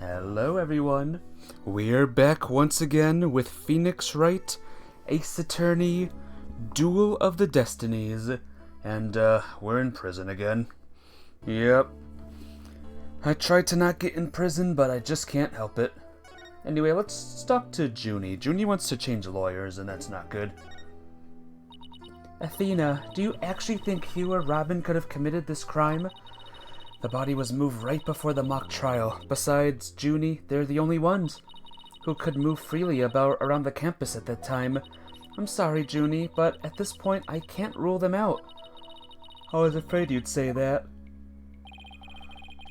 Hello everyone, we're back once again with Phoenix Wright, Ace Attorney, Duel of the Destinies, and we're in prison again. Yep. I tried to not get in prison, but I just can't help it. Anyway, let's talk to Junie. Junie wants to change lawyers, and that's not good. Athena, do you actually think Hugh or Robin could have committed this crime? The body was moved right before the mock trial. Besides, Junie, they're the only ones who could move freely around the campus at that time. I'm sorry, Junie, but at this point, I can't rule them out. I was afraid you'd say that.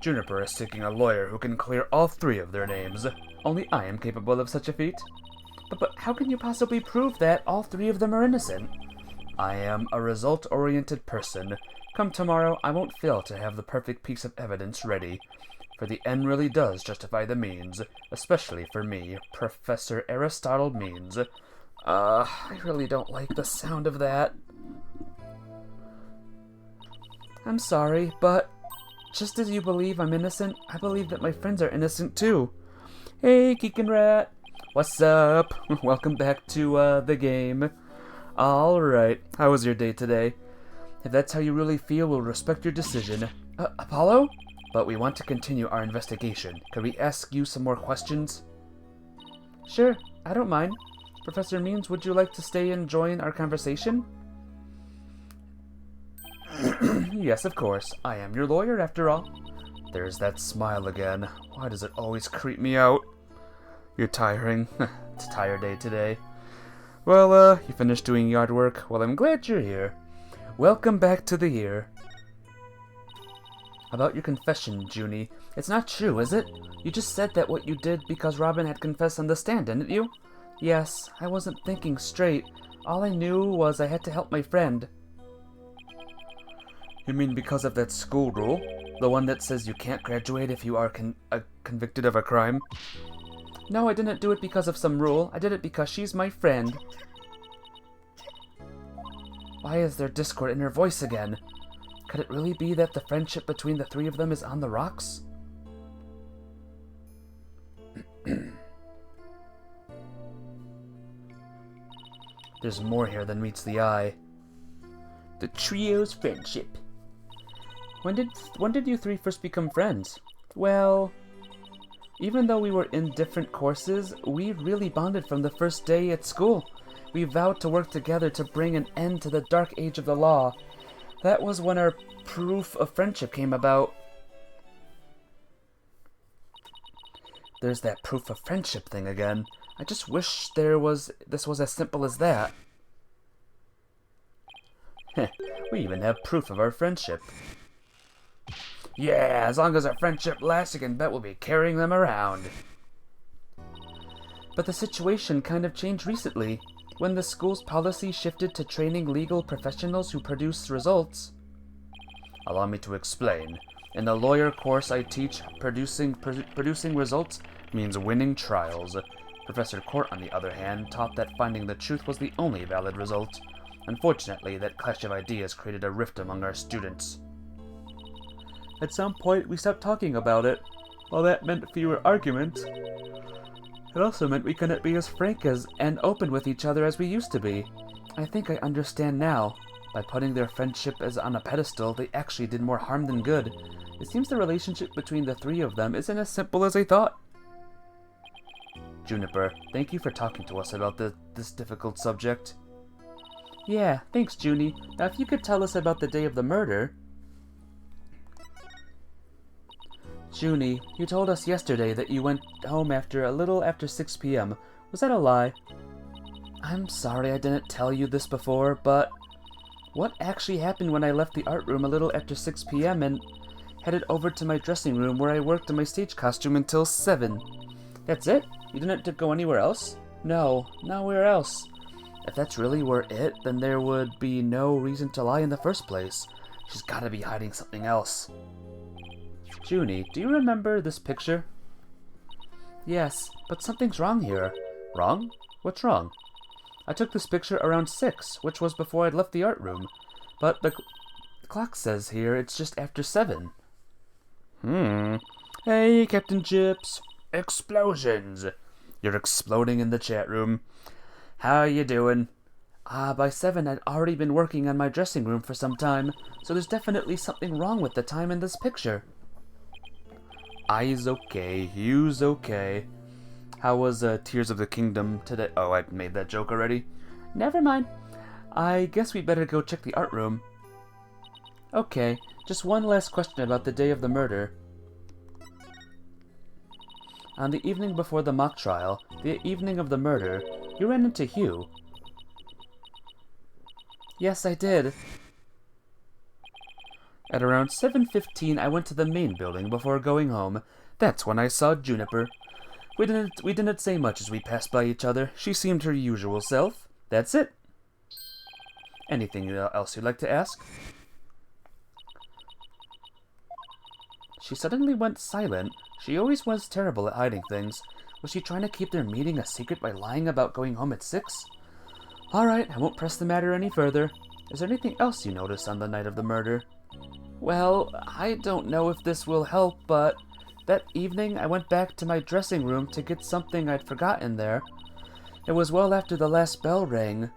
Juniper is seeking a lawyer who can clear all three of their names. Only I am capable of such a feat. But how can you possibly prove that all three of them are innocent? I am a result-oriented person. Come tomorrow, I won't fail to have the perfect piece of evidence ready, for the end really does justify the means, especially for me, Professor Aristotle Means. I really don't like the sound of that. I'm sorry, but just as you believe I'm innocent, I believe that my friends are innocent too. Hey, Geek and Rat! What's up? Welcome back to, the game. Alright, how was your day today? If that's how you really feel, we'll respect your decision. Apollo? But we want to continue our investigation. Could we ask you some more questions? Sure, I don't mind. Professor Means, would you like to stay and join our conversation? Yes, of course. I am your lawyer, after all. There's that smile again. Why does it always creep me out? You're tiring. It's a tired day today. Well, you finished doing yard work? Well, I'm glad you're here. Welcome back to the year. About your confession, Junie. It's not true, is it? You just said that what you did because Robin had confessed on the stand, didn't you? Yes, I wasn't thinking straight. All I knew was I had to help my friend. You mean because of that school rule? The one that says you can't graduate if you are convicted of a crime? No, I didn't do it because of some rule. I did it because she's my friend. Why is there discord in her voice again? Could it really be that the friendship between the three of them is on the rocks? There's more here than meets the eye. The trio's friendship. When did you three first become friends? Well, even though we were in different courses, we really bonded from the first day at school. We vowed to work together to bring an end to the dark age of the law. That was when our proof of friendship came about. There's that proof of friendship thing again. I just wish this was as simple as that. We even have proof of our friendship. Yeah, as long as our friendship lasts, you can bet we'll be carrying them around. But the situation kind of changed recently. When the school's policy shifted to training legal professionals who produce results. Allow me to explain. In the lawyer course I teach, producing results means winning trials. Professor Court, on the other hand, taught that finding the truth was the only valid result. Unfortunately, that clash of ideas created a rift among our students. At some point, we stopped talking about it. While that meant fewer arguments, it also meant we couldn't be as frank and open with each other as we used to be. I think I understand now. By putting their friendship on a pedestal, they actually did more harm than good. It seems the relationship between the three of them isn't as simple as I thought. Juniper, thank you for talking to us about this difficult subject. Yeah, thanks, Junie. Now if you could tell us about the day of the murder. Junie, you told us yesterday that you went home a little after 6 p.m. Was that a lie? I'm sorry I didn't tell you this before, but what actually happened when I left the art room a little after 6 p.m. and headed over to my dressing room where I worked on my stage costume until 7? That's it? You didn't go anywhere else? No, nowhere else. If that's really it, then there would be no reason to lie in the first place. She's gotta be hiding something else. Junie, do you remember this picture? Yes, but something's wrong here. Wrong? What's wrong? I took this picture around 6, which was before I'd left the art room. But the clock says here it's just after 7. Hey, Captain Chips. Explosions! You're exploding in the chat room. How you doing? By 7 I'd already been working on my dressing room for some time, so there's definitely something wrong with the time in this picture. I's okay, you's okay. How was Tears of the Kingdom today? Oh, I made that joke already. Never mind. I guess we better go check the art room. Okay, just one last question about the day of the murder. On the evening before the mock trial, the evening of the murder, you ran into Hugh. Yes, I did. At around 7:15, I went to the main building before going home. That's when I saw Juniper. We didn't say much as we passed by each other. She seemed her usual self. That's it. Anything else you'd like to ask? She suddenly went silent. She always was terrible at hiding things. Was she trying to keep their meeting a secret by lying about going home at 6? Alright, I won't press the matter any further. Is there anything else you noticed on the night of the murder? Well, I don't know if this will help, but that evening I went back to my dressing room to get something I'd forgotten there. It was well after the last bell rang.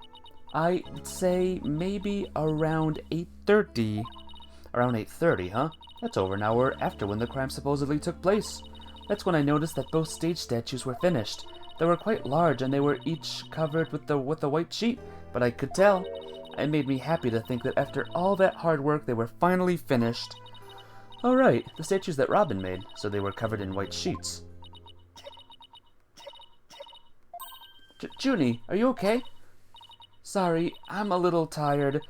I'd say maybe around 8:30. Around 8:30, huh? That's over an hour after when the crime supposedly took place. That's when I noticed that both stage statues were finished. They were quite large and they were each covered with a white sheet, but I could tell. It made me happy to think that after all that hard work they were finally finished. Oh right, the statues that Robin made, so they were covered in white sheets. Junie, are you okay? Sorry, I'm a little tired.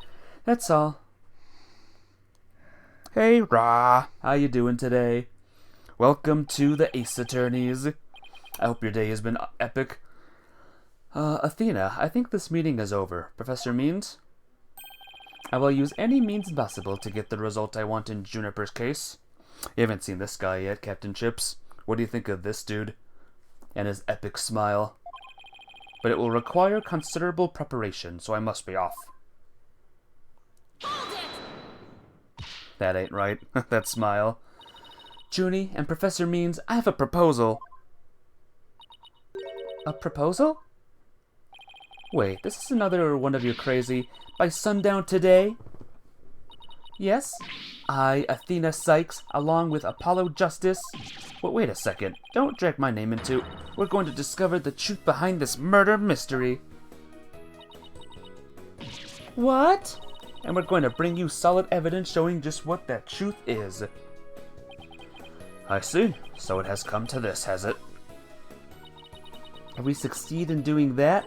That's all. Hey, Ra. How you doing today? Welcome to the Ace Attorneys. I hope your day has been epic. Athena, I think this meeting is over. Professor Means? I will use any means possible to get the result I want in Juniper's case. You haven't seen this guy yet, Captain Chips. What do you think of this dude? And his epic smile. But it will require considerable preparation, so I must be off. That ain't right. That smile. Junie and Professor Means, I have a proposal. A proposal? Wait, this is another one of your crazy, by sundown today? Yes? I, Athena Sykes, along with Apollo Justice. Wait a second. Don't drag my name into. We're going to discover the truth behind this murder mystery. What? And we're going to bring you solid evidence showing just what that truth is. I see. So it has come to this, has it? If we succeed in doing that,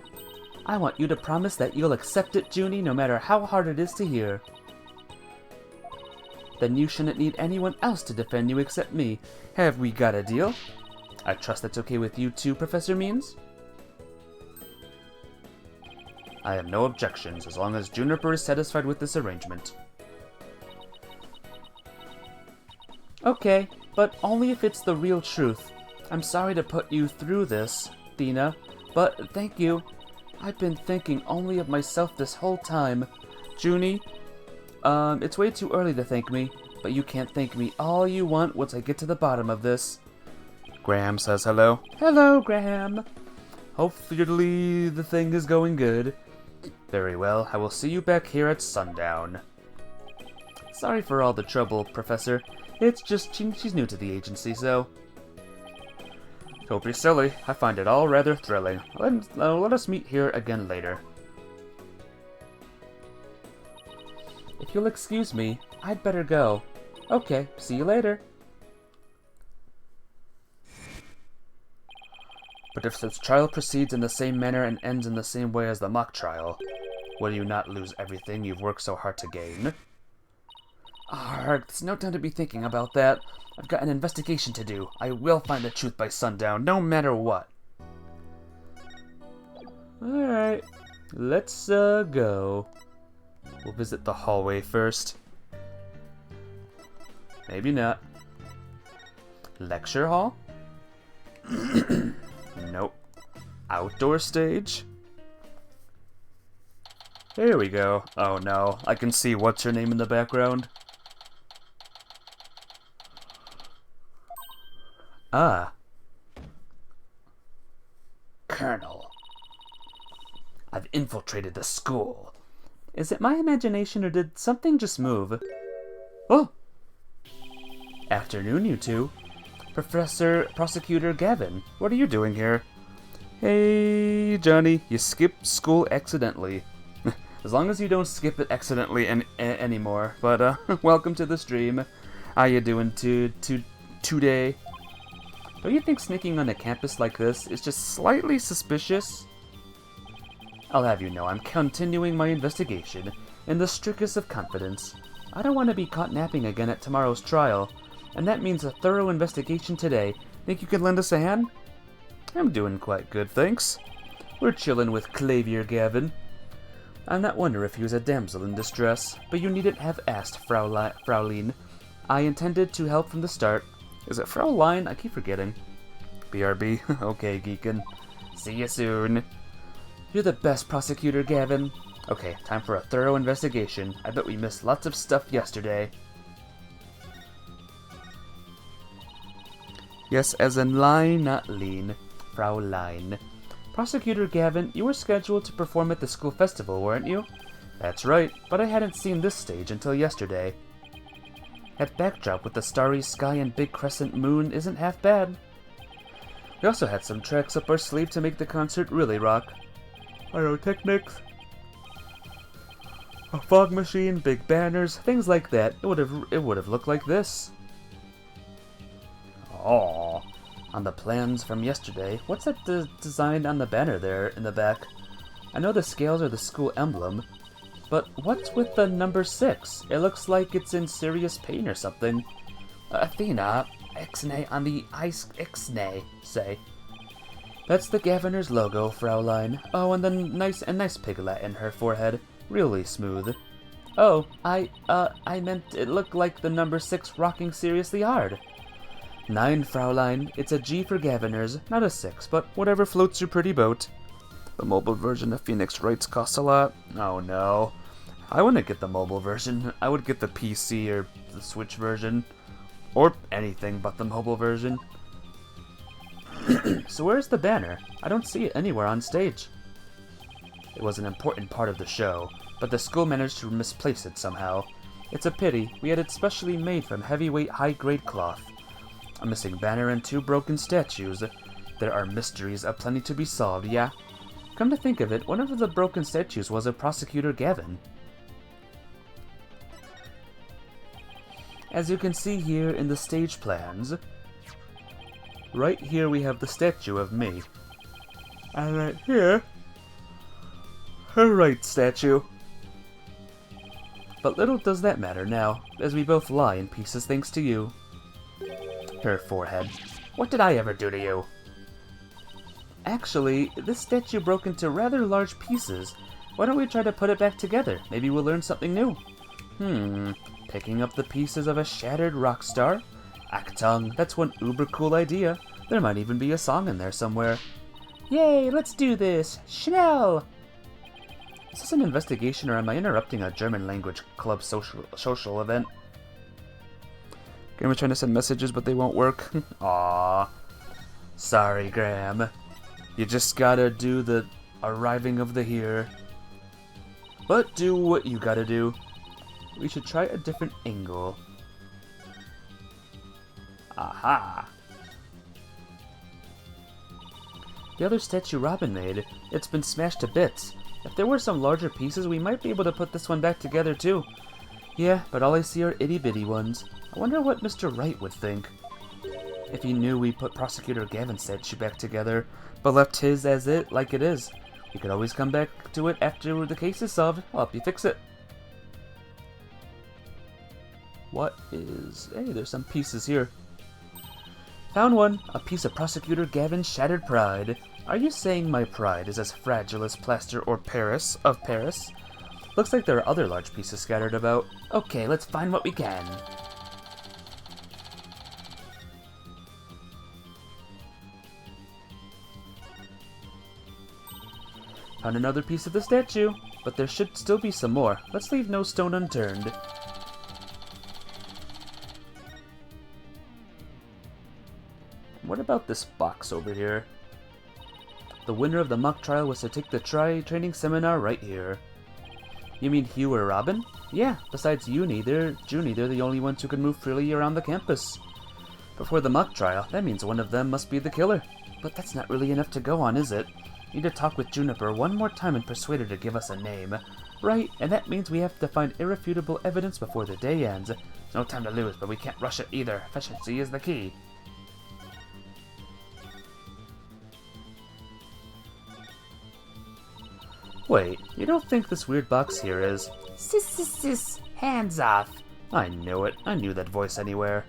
I want you to promise that you'll accept it, Junie, no matter how hard it is to hear. Then you shouldn't need anyone else to defend you except me. Have we got a deal? I trust that's okay with you too, Professor Means? I have no objections, as long as Juniper is satisfied with this arrangement. Okay, but only if it's the real truth. I'm sorry to put you through this, Athena, but thank you. I've been thinking only of myself this whole time. Junie, it's way too early to thank me, but you can't thank me all you want once I get to the bottom of this. Graham says hello. Hello, Graham. Hopefully the thing is going good. Very well, I will see you back here at sundown. Sorry for all the trouble, Professor. It's just she's new to the agency, so... Don't be silly. I find it all rather thrilling. Let us meet here again later. If you'll excuse me, I'd better go. Okay, see you later. But if this trial proceeds in the same manner and ends in the same way as the mock trial, will you not lose everything you've worked so hard to gain? Arrgh, there's no time to be thinking about that. I've got an investigation to do. I will find the truth by sundown, no matter what. Alright, let's go. We'll visit the hallway first. Maybe not. Lecture hall? Nope. Outdoor stage? Here we go. Oh no, I can see what's her name in the background. Ah. Colonel. I've infiltrated the school. Is it my imagination or did something just move? Oh! Afternoon, you two. Prosecutor Gavin, what are you doing here? Hey, Johnny, you skipped school accidentally. As long as you don't skip it accidentally anymore. But, welcome to the stream. How you doing today? Don't you think sneaking on a campus like this is just slightly suspicious? I'll have you know I'm continuing my investigation in the strictest of confidence. I don't want to be caught napping again at tomorrow's trial, and that means a thorough investigation today. Think you could lend us a hand? I'm doing quite good, thanks. We're chillin' with Clavier Gavin. I'm not wondering if he was a damsel in distress, but you needn't have asked, Fraulein. I intended to help from the start. Is it Fraulein? I keep forgetting. BRB. Okay, Geekin. See you soon. You're the best, Prosecutor Gavin. Okay, time for a thorough investigation. I bet we missed lots of stuff yesterday. Yes, as in line, not lean. Fraulein. Prosecutor Gavin, you were scheduled to perform at the school festival, weren't you? That's right, but I hadn't seen this stage until yesterday. That backdrop with the starry sky and big crescent moon isn't half bad. We also had some tricks up our sleeve to make the concert really rock. Pyrotechnics, a fog machine, big banners, things like that. It would have looked like this. Oh, on the plans from yesterday, what's that design on the banner there in the back? I know the scales are the school emblem, but what's with the number 6? It looks like it's in serious pain or something. Athena, Ixnay on the Ixnay, say. That's the Governor's logo, Fraulein. Oh, and then nice piglet in her forehead. Really smooth. Oh, I meant it looked like the number 6 rocking seriously hard. 9, Fraulein. It's a G for Governors, not a 6, but whatever floats your pretty boat. The mobile version of Phoenix Wrights costs a lot. Oh no. I wouldn't get the mobile version. I would get the PC or the Switch version. Or anything but the mobile version. So where's the banner? I don't see it anywhere on stage. It was an important part of the show, but the school managed to misplace it somehow. It's a pity. We had it specially made from heavyweight high-grade cloth. A missing banner and 2 broken statues. There are mysteries aplenty to be solved, yeah? Come to think of it, one of the broken statues was a Prosecutor Gavin. As you can see here in the stage plans, right here we have the statue of me. And right here, her Wright statue. But little does that matter now, as we both lie in pieces thanks to you. Her forehead. What did I ever do to you? Actually, this statue broke into rather large pieces. Why don't we try to put it back together? Maybe we'll learn something new. Picking up the pieces of a shattered rock star? Achtung, that's one uber cool idea. There might even be a song in there somewhere. Yay, let's do this! Schnell! Is this an investigation or am I interrupting a German language club social event? Graham was trying to send messages, but they won't work. Aww. Sorry, Graham. You just gotta do the arriving of the here. But do what you gotta do. We should try a different angle. Aha! The other statue Robin made, it's been smashed to bits. If there were some larger pieces, we might be able to put this one back together too. Yeah, but all I see are itty-bitty ones. I wonder what Mr. Wright would think. If he knew we put Prosecutor Gavin's statue back together, but left his as it, like it is. We could always come back to it after the case is solved. I'll help you fix it. What is... Hey, there's some pieces here. Found one. A piece of Prosecutor Gavin's shattered pride. Are you saying my pride is as fragile as plaster or Paris of Paris? Looks like there are other large pieces scattered about. Okay, let's find what we can. Found another piece of the statue, but there should still be some more. Let's leave no stone unturned. What about this box over here? The winner of the mock trial was to take the training seminar right here. You mean Hugh or Robin? Yeah, besides Junie, they're the only ones who can move freely around the campus. Before the mock trial, that means one of them must be the killer. But that's not really enough to go on, is it? Need to talk with Juniper one more time and persuade her to give us a name. Right, and that means we have to find irrefutable evidence before the day ends. There's no time to lose, but we can't rush it either. Efficiency is the key. Wait, you don't think this weird box here is... Sis, hands off. I knew it. I knew that voice anywhere.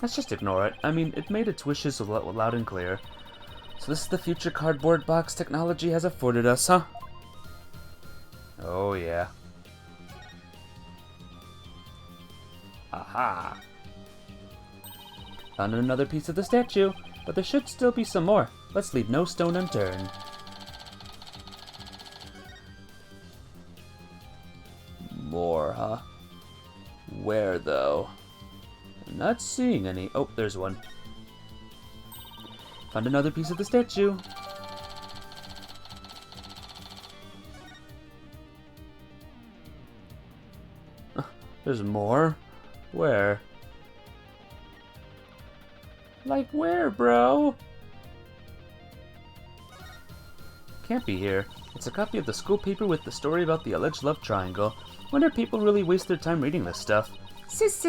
Let's just ignore it. I mean, it made its wishes loud and clear. So this is the future cardboard box technology has afforded us, huh? Oh yeah. Aha! Found another piece of the statue, but there should still be some more. Let's leave no stone unturned. More, huh? Where, though? I'm not seeing any. Oh, there's one. Found another piece of the statue. There's more? Where? Like where, bro? Can't be here. It's a copy of the school paper with the story about the alleged love triangle. Wonder if people really waste their time reading this stuff. Sis,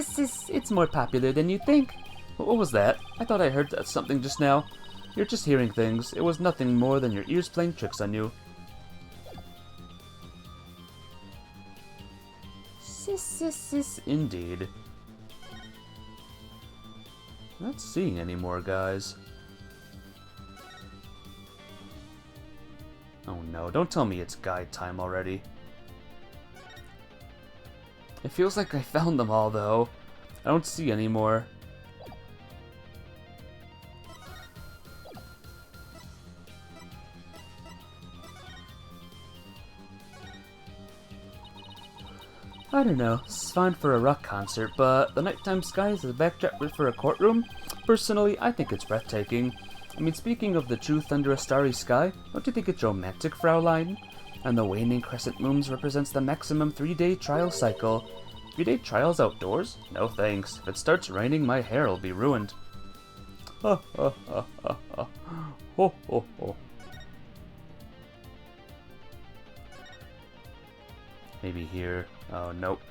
it's more popular than you think. What was that? I thought I heard something just now. You're just hearing things. It was nothing more than your ears playing tricks on you. Sis, indeed. Not seeing any more, guys. Oh no, don't tell me it's guide time already. It feels like I found them all, though. I don't see any more. I don't know, it's fine for a rock concert, but the nighttime sky is a backdrop for a courtroom? Personally, I think it's breathtaking. I mean, speaking of the truth under a starry sky, don't you think it's romantic, Fraulein? And the waning crescent moons represents the maximum 3-day trial cycle. 3-day trials outdoors? No thanks. If it starts raining, my hair will be ruined. Ha ha ha ha ha. Ho ho ho. Maybe here. Oh, nope.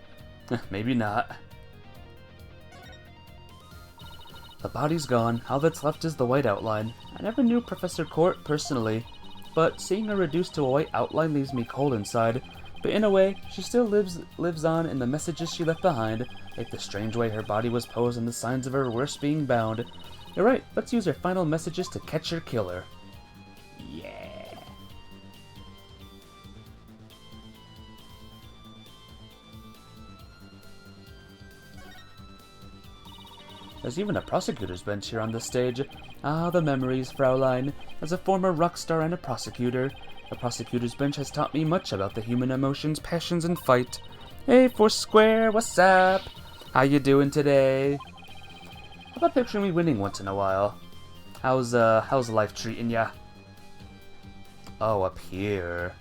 Maybe not. The body's gone. All that's left is the white outline. I never knew Professor Court personally, but seeing her reduced to a white outline leaves me cold inside. But in a way, she still lives on in the messages she left behind, like the strange way her body was posed and the signs of her worst being bound. You're right, let's use her final messages to catch her killer. Yeah. There's even a prosecutor's bench here on the stage. Ah, the memories, Fraulein. As a former rock star and a prosecutor, the prosecutor's bench has taught me much about the human emotions, passions, and fight. Hey, Foursquare, what's up? How you doing today? How about picturing me winning once in a while? How's life treating ya? Oh, up here.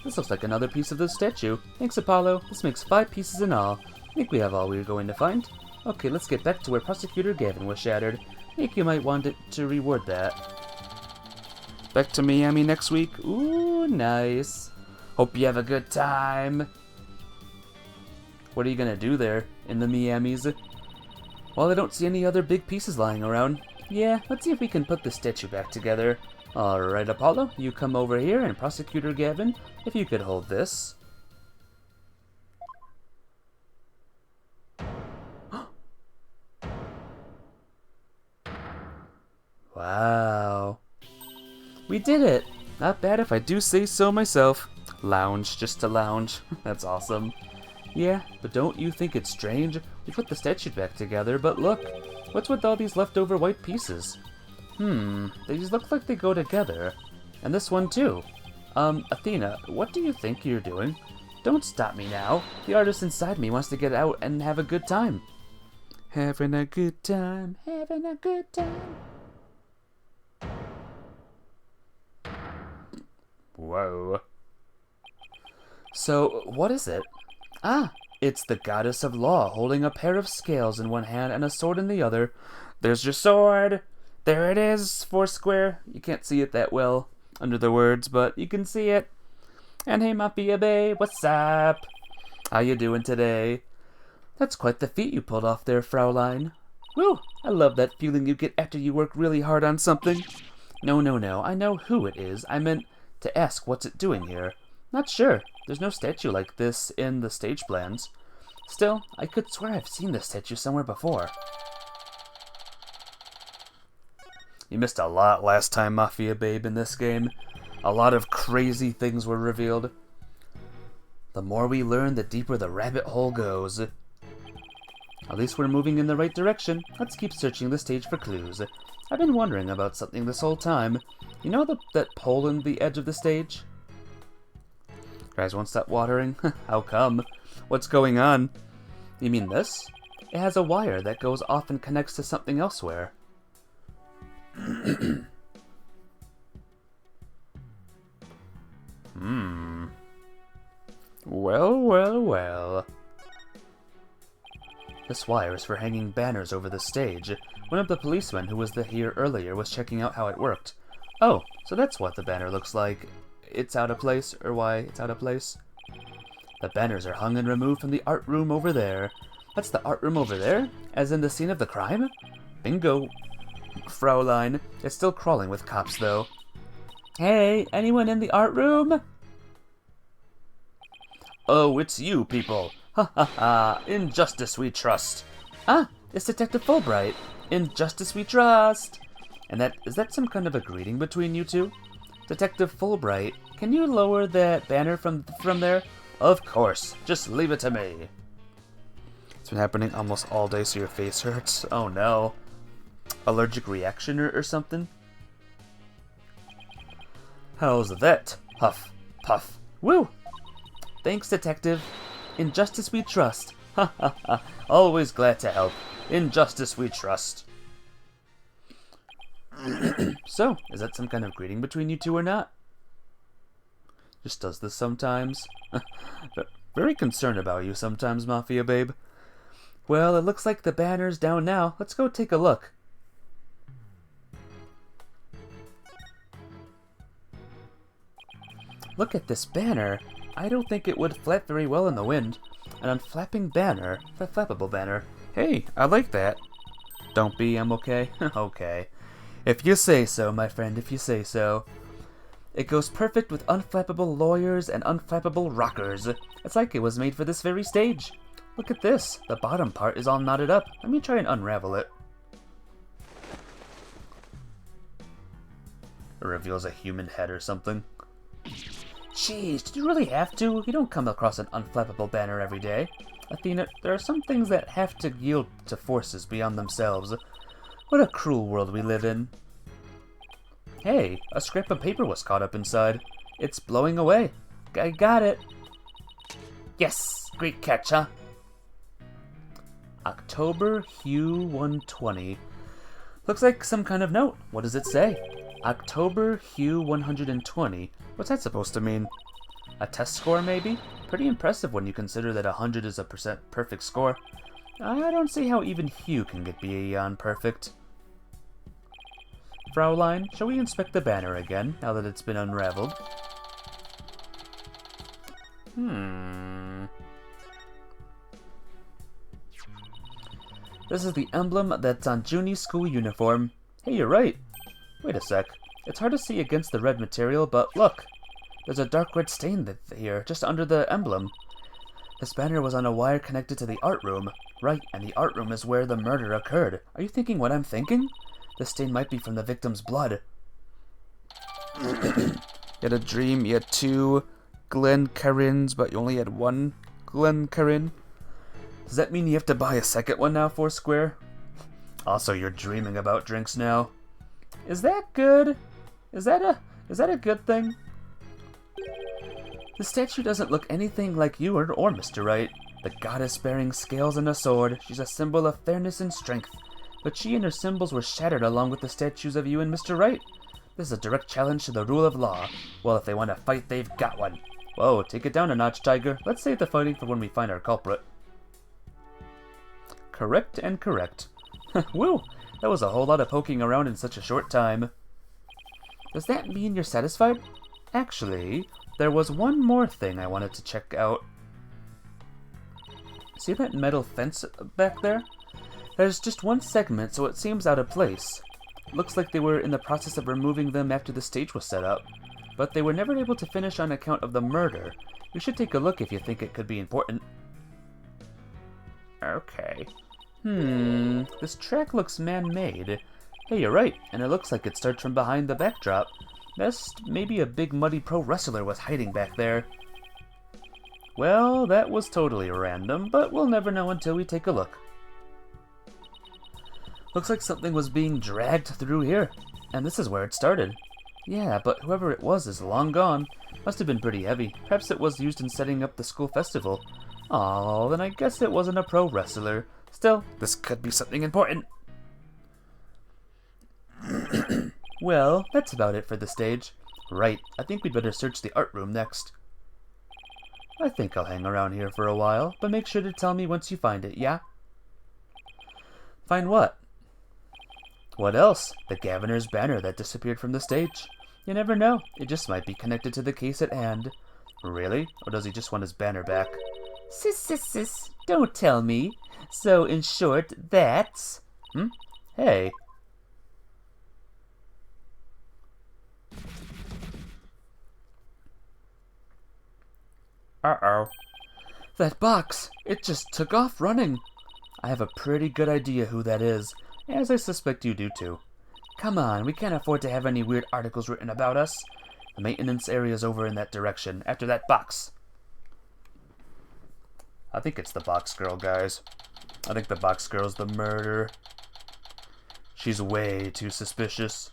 This looks like another piece of the statue. Thanks, Apollo. This makes 5 pieces in all. I think we have all we were going to find. Okay, let's get back to where Prosecutor Gavin was shattered. I think you might want it to reward that. Back to Miami next week? Ooh, nice. Hope you have a good time. What are you gonna do there, in the Miamis? Well, I don't see any other big pieces lying around. Yeah, let's see if we can put the statue back together. Alright, Apollo, you come over here, and Prosecutor Gavin, if you could hold this. Wow. We did it! Not bad if I do say so myself. Lounge, just to lounge. That's awesome. Yeah, but don't you think it's strange? We put the statue back together, but look. What's with all these leftover white pieces? These look like they go together. And this one too. Athena, what do you think you're doing? Don't stop me now. The artist inside me wants to get out and have a good time. Having a good time, having a good time. Whoa. So, what is it? Ah, it's the goddess of law holding a pair of scales in one hand and a sword in the other. There's your sword! There it is, Foursquare. You can't see it that well under the words, but you can see it. And hey, Mafia Babe, what's up? How you doing today? That's quite the feat you pulled off there, Fraulein. Woo! I love that feeling you get after you work really hard on something. No, I know who it is. I meant to ask what's it doing here. Not sure. There's no statue like this in the stage plans. Still, I could swear I've seen this statue somewhere before. You missed a lot last time, Mafia Babe, in this game. A lot of crazy things were revealed. The more we learn, the deeper the rabbit hole goes. At least we're moving in the right direction. Let's keep searching the stage for clues. I've been wondering about something this whole time. You know that pole in the edge of the stage? Your eyes won't stop watering? How come? What's going on? You mean this? It has a wire that goes off and connects to something elsewhere. Well. This wire is for hanging banners over the stage. One of the policemen who was here earlier was checking out how it worked. Oh, so that's what the banner looks like. It's out of place, or why it's out of place. The banners are hung and removed from the art room over there. That's the art room over there? As in the scene of the crime? Bingo, Fraulein. It's still crawling with cops, though. Hey, anyone in the art room? Oh, it's you people. Ha ha ha. In justice we trust. Ah, it's Detective Fulbright. In justice we trust. And is that some kind of a greeting between you two? Detective Fulbright, can you lower that banner from there? Of course. Just leave it to me. It's been happening almost all day, so your face hurts. Oh no. Allergic reaction or something? How's that? Huff, puff, woo! Thanks, Detective. In justice we trust. Ha ha ha. Always glad to help. In justice we trust. So, is that some kind of greeting between you two or not? Just does this sometimes. Very concerned about you sometimes, Mafia Babe. Well, it looks like the banner's down now. Let's go take a look. Look at this banner. I don't think it would flap very well in the wind. An unflapping banner. A flappable banner. Hey, I like that. Don't be, I'm okay. Okay. If you say so, my friend, if you say so. It goes perfect with unflappable lawyers and unflappable rockers. It's like it was made for this very stage. Look at this. The bottom part is all knotted up. Let me try and unravel it. It reveals a human head or something. Jeez, did you really have to? You don't come across an unflappable banner every day. Athena, there are some things that have to yield to forces beyond themselves. What a cruel world we live in. Hey, a scrap of paper was caught up inside. It's blowing away. I got it. Yes, great catch, huh? October Hue 120. Looks like some kind of note. What does it say? October Hue 120. What's that supposed to mean? A test score, maybe? Pretty impressive when you consider that 100 is a perfect score. I don't see how even Hue can get beyond perfect. Fraulein, shall we inspect the banner again, now that it's been unraveled? This is the emblem that's on Junie's school uniform. Hey, you're right. Wait a sec. It's hard to see against the red material, but look. There's a dark red stain here, just under the emblem. This banner was on a wire connected to the art room. Right, and the art room is where the murder occurred. Are you thinking what I'm thinking? The stain might be from the victim's blood. You had a dream, you had 2 Glencairns, but you only had 1 Glencairn. Does that mean you have to buy a second one now, Foursquare? Also, you're dreaming about drinks now. Is that good? Is that a good thing? The statue doesn't look anything like you or Mr. Wright. The goddess bearing scales and a sword, she's a symbol of fairness and strength. But she and her symbols were shattered along with the statues of you and Mr. Wright. This is a direct challenge to the rule of law. Well, if they want to fight, they've got one. Whoa, take it down a notch, Tiger. Let's save the fighting for when we find our culprit. Correct and correct. Woo! That was a whole lot of poking around in such a short time. Does that mean you're satisfied? Actually, there was one more thing I wanted to check out. See that metal fence back there? There's just one segment, so it seems out of place. Looks like they were in the process of removing them after the stage was set up, but they were never able to finish on account of the murder. You should take a look if you think it could be important. Okay. This track looks man-made. Hey, you're right, and it looks like it starts from behind the backdrop. Maybe a big muddy pro wrestler was hiding back there. Well, that was totally random, but we'll never know until we take a look. Looks like something was being dragged through here, and this is where it started. Yeah, but whoever it was is long gone. Must have been pretty heavy. Perhaps it was used in setting up the school festival. Oh, then I guess it wasn't a pro wrestler. Still, this could be something important. Well, that's about it for the stage. Right, I think we'd better search the art room next. I think I'll hang around here for a while, but make sure to tell me once you find it, yeah? Find what? What else? The Governor's banner that disappeared from the stage. You never know, it just might be connected to the case at hand. Really? Or does he just want his banner back? Sis, don't tell me. So, in short, that's... Hey. Uh-oh. That box! It just took off running! I have a pretty good idea who that is, as I suspect you do too. Come on, we can't afford to have any weird articles written about us. The maintenance area's over in that direction, after that box. I think it's the box girl, guys. I think the box girl's the murderer. She's way too suspicious.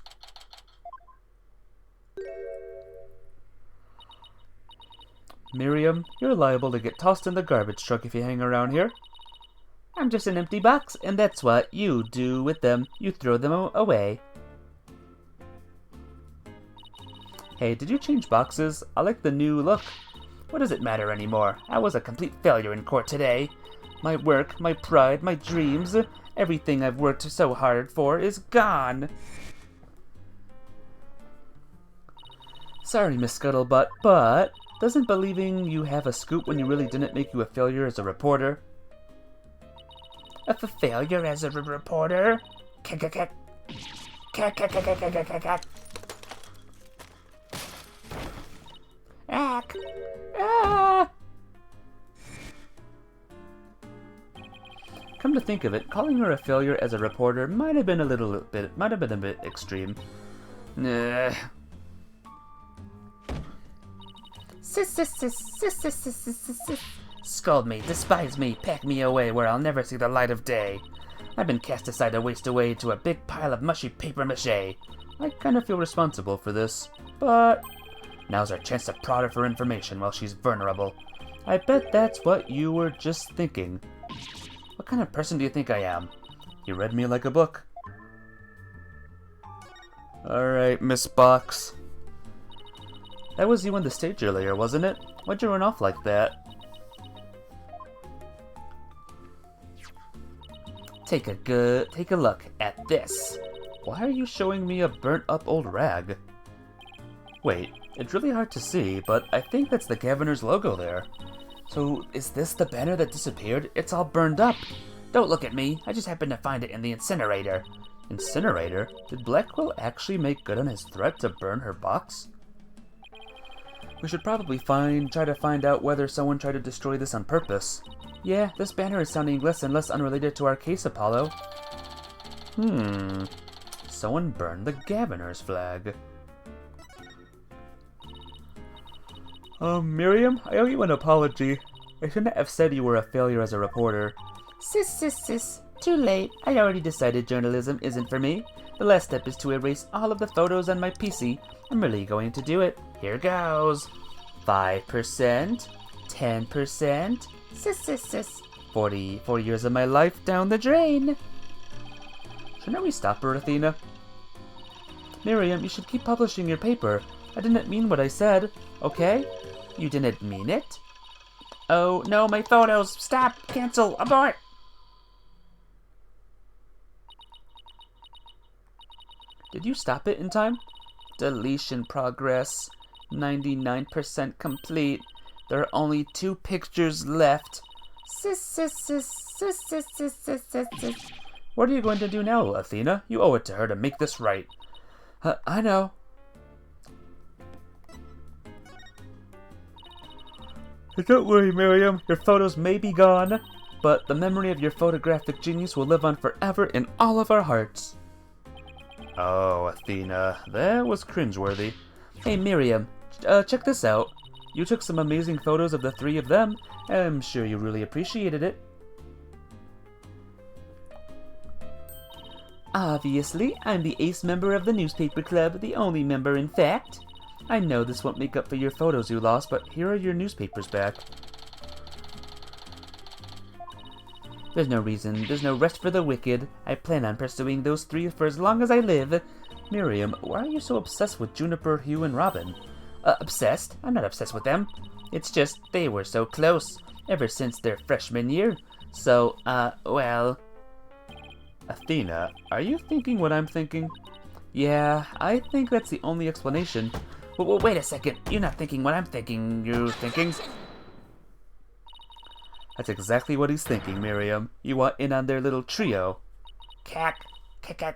Miriam, you're liable to get tossed in the garbage truck if you hang around here. I'm just an empty box, and that's what you do with them. You throw them away. Hey, did you change boxes? I like the new look. What does it matter anymore? I was a complete failure in court today. My work, my pride, my dreams, everything I've worked so hard for is gone. Sorry, Miss Scuttlebutt, but doesn't believing you have a scoop when you really didn't make you a failure as a reporter? A failure as a reporter? Come to think of it, calling her a failure as a reporter might have been a bit extreme. Scold me, despise me, pack me away where I'll never see the light of day. I've been cast aside to waste away to a big pile of mushy paper mache. I kind of feel responsible for this, but now's our chance to prod her for information while she's vulnerable. I bet that's what you were just thinking. What kind of person do you think I am? You read me like a book. Alright, Miss Box. That was you on the stage earlier, wasn't it? Why'd you run off like that? Take a look at this. Why are you showing me a burnt-up old rag? Wait, it's really hard to see, but I think that's the Governor's logo there. So, is this the banner that disappeared? It's all burned up. Don't look at me. I just happened to find it in the incinerator. Incinerator? Did Blackwell actually make good on his threat to burn her box? We should probably try to find out whether someone tried to destroy this on purpose. Yeah, this banner is sounding less and less unrelated to our case, Apollo. Someone burned the Governor's flag. Miriam, I owe you an apology. I shouldn't have said you were a failure as a reporter. Sis. Too late. I already decided journalism isn't for me. The last step is to erase all of the photos on my PC. I'm really going to do it. Here goes. 5%, 10%, sis. 4 years of my life down the drain. Shouldn't we stop her, Athena? Miriam, you should keep publishing your paper. I didn't mean what I said, okay? You didn't mean it? Oh, no, my photos! Stop! Cancel! Abort! Did you stop it in time? Deletion progress. 99% complete. There are only 2 pictures left. What are you going to do now, Athena? You owe it to her to make this right. I know. Don't worry, Miriam. Your photos may be gone, but the memory of your photographic genius will live on forever in all of our hearts. Oh, Athena, that was cringeworthy. Hey, Miriam, check this out. You took some amazing photos of the 3 of them. I'm sure you really appreciated it. Obviously, I'm the ace member of the newspaper club, the only member in fact. I know this won't make up for your photos you lost, but here are your newspapers back. There's no reason, there's no rest for the wicked. I plan on pursuing those 3 for as long as I live. Miriam, why are you so obsessed with Juniper, Hugh, and Robin? Obsessed? I'm not obsessed with them. It's just they were so close, ever since their freshman year. So, well... Athena, are you thinking what I'm thinking? Yeah, I think that's the only explanation. Well, wait a second, you're not thinking what I'm thinking, you're thinking... That's exactly what he's thinking, Miriam. You want in on their little trio. Cack, cack, cack.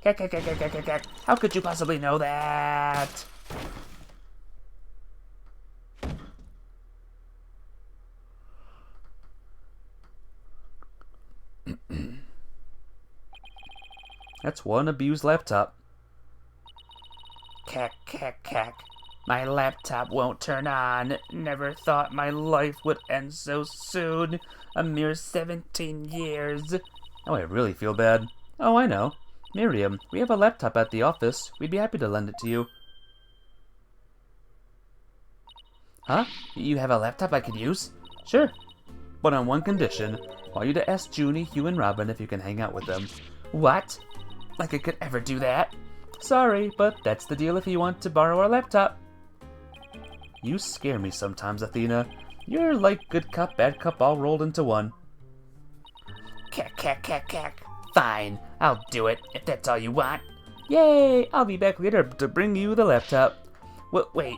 Cack, cack, cack, cack, cack, cack. How could you possibly know that? That's one abused laptop. Cack, cack, cack. My laptop won't turn on. Never thought my life would end so soon. A mere 17 years. Oh, I really feel bad. Oh, I know. Miriam, we have a laptop at the office. We'd be happy to lend it to you. Huh? You have a laptop I could use? Sure. But on one condition. I want you to ask Junie, Hugh, and Robin if you can hang out with them. What? Like I could ever do that? Sorry, but that's the deal if you want to borrow our laptop. You scare me sometimes, Athena. You're like good cop, bad cop all rolled into one. Cack, cack, cack, cack. Fine, I'll do it, if that's all you want. Yay! I'll be back later to bring you the laptop. Wait,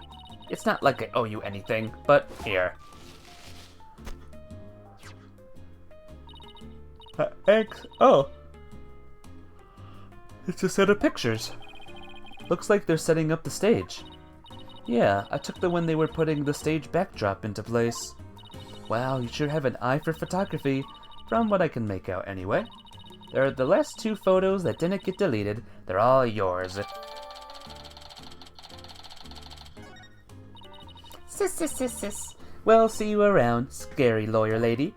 it's not like I owe you anything, but here. Thanks. Oh. It's a set of pictures. Looks like they're setting up the stage. Yeah, I took them when they were putting the stage backdrop into place. Wow, you sure have an eye for photography, from what I can make out anyway. They're the last 2 photos that didn't get deleted. They're all yours. Sis. Well, see you around, scary lawyer lady.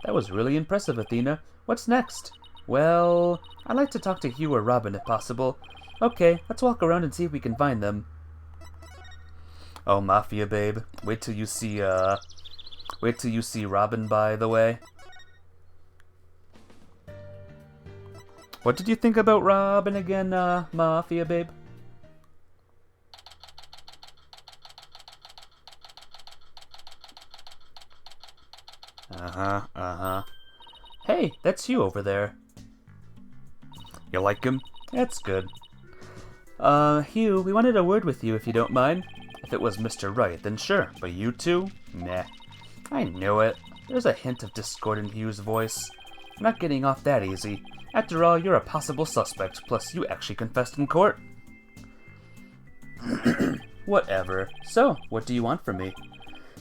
That was really impressive, Athena. What's next? Well, I'd like to talk to Hugh or Robin if possible. Okay, let's walk around and see if we can find them. Oh, Mafia babe. Wait till you see Robin, by the way. What did you think about Robin again, Mafia babe? Hey, that's you over there. You like him? That's good. Hugh, we wanted a word with you if you don't mind. If it was Mr. Wright, then sure, but you two? Meh. I knew it. There's a hint of discord in Hugh's voice. I'm not getting off that easy. After all, you're a possible suspect, plus you actually confessed in court. Whatever. So, what do you want from me?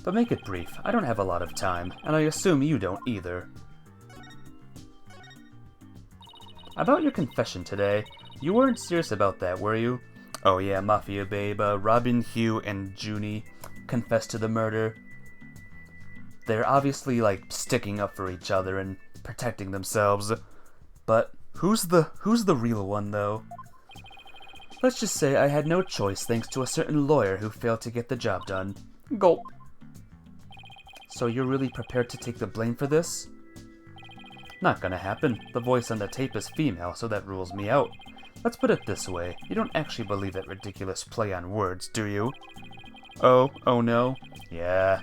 But make it brief. I don't have a lot of time, and I assume you don't either. About your confession today, you weren't serious about that, were you? Oh yeah, Mafia babe, Robin, Hugh, and Junie confessed to the murder. They're obviously, like, sticking up for each other and protecting themselves. But who's the real one, though? Let's just say I had no choice thanks to a certain lawyer who failed to get the job done. Gulp. So you're really prepared to take the blame for this? Not gonna happen. The voice on the tape is female, so that rules me out. Let's put it this way. You don't actually believe that ridiculous play on words, do you? Oh no? Yeah,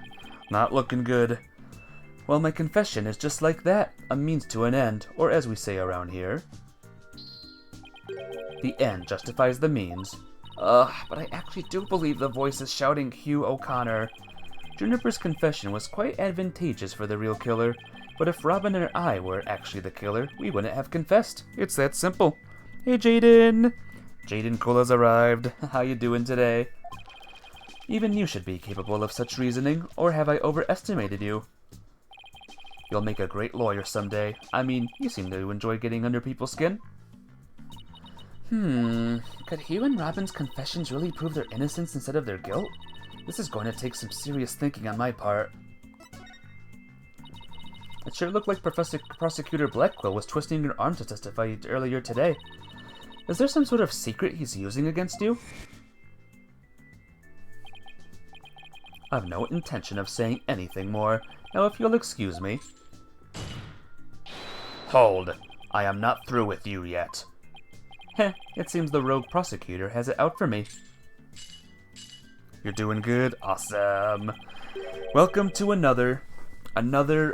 not looking good. Well, my confession is just like that. A means to an end, or as we say around here, the end justifies the means. But I actually do believe the voice is shouting Hugh O'Connor. Juniper's confession was quite advantageous for the real killer, but if Robin and I were actually the killer, we wouldn't have confessed. It's that simple. Hey, Jaden! Jaden Cola's arrived. How you doing today? Even you should be capable of such reasoning, or have I overestimated you? You'll make a great lawyer someday. I mean, you seem to enjoy getting under people's skin. Could Hugh and Robin's confessions really prove their innocence instead of their guilt? This is going to take some serious thinking on my part. It sure looked like Prosecutor Blackwell was twisting your arm to testify earlier today. Is there some sort of secret he's using against you? I've no intention of saying anything more. Now, if you'll excuse me. Hold. I am not through with you yet. Heh, it seems the rogue prosecutor has it out for me. You're doing good? Awesome. Welcome to another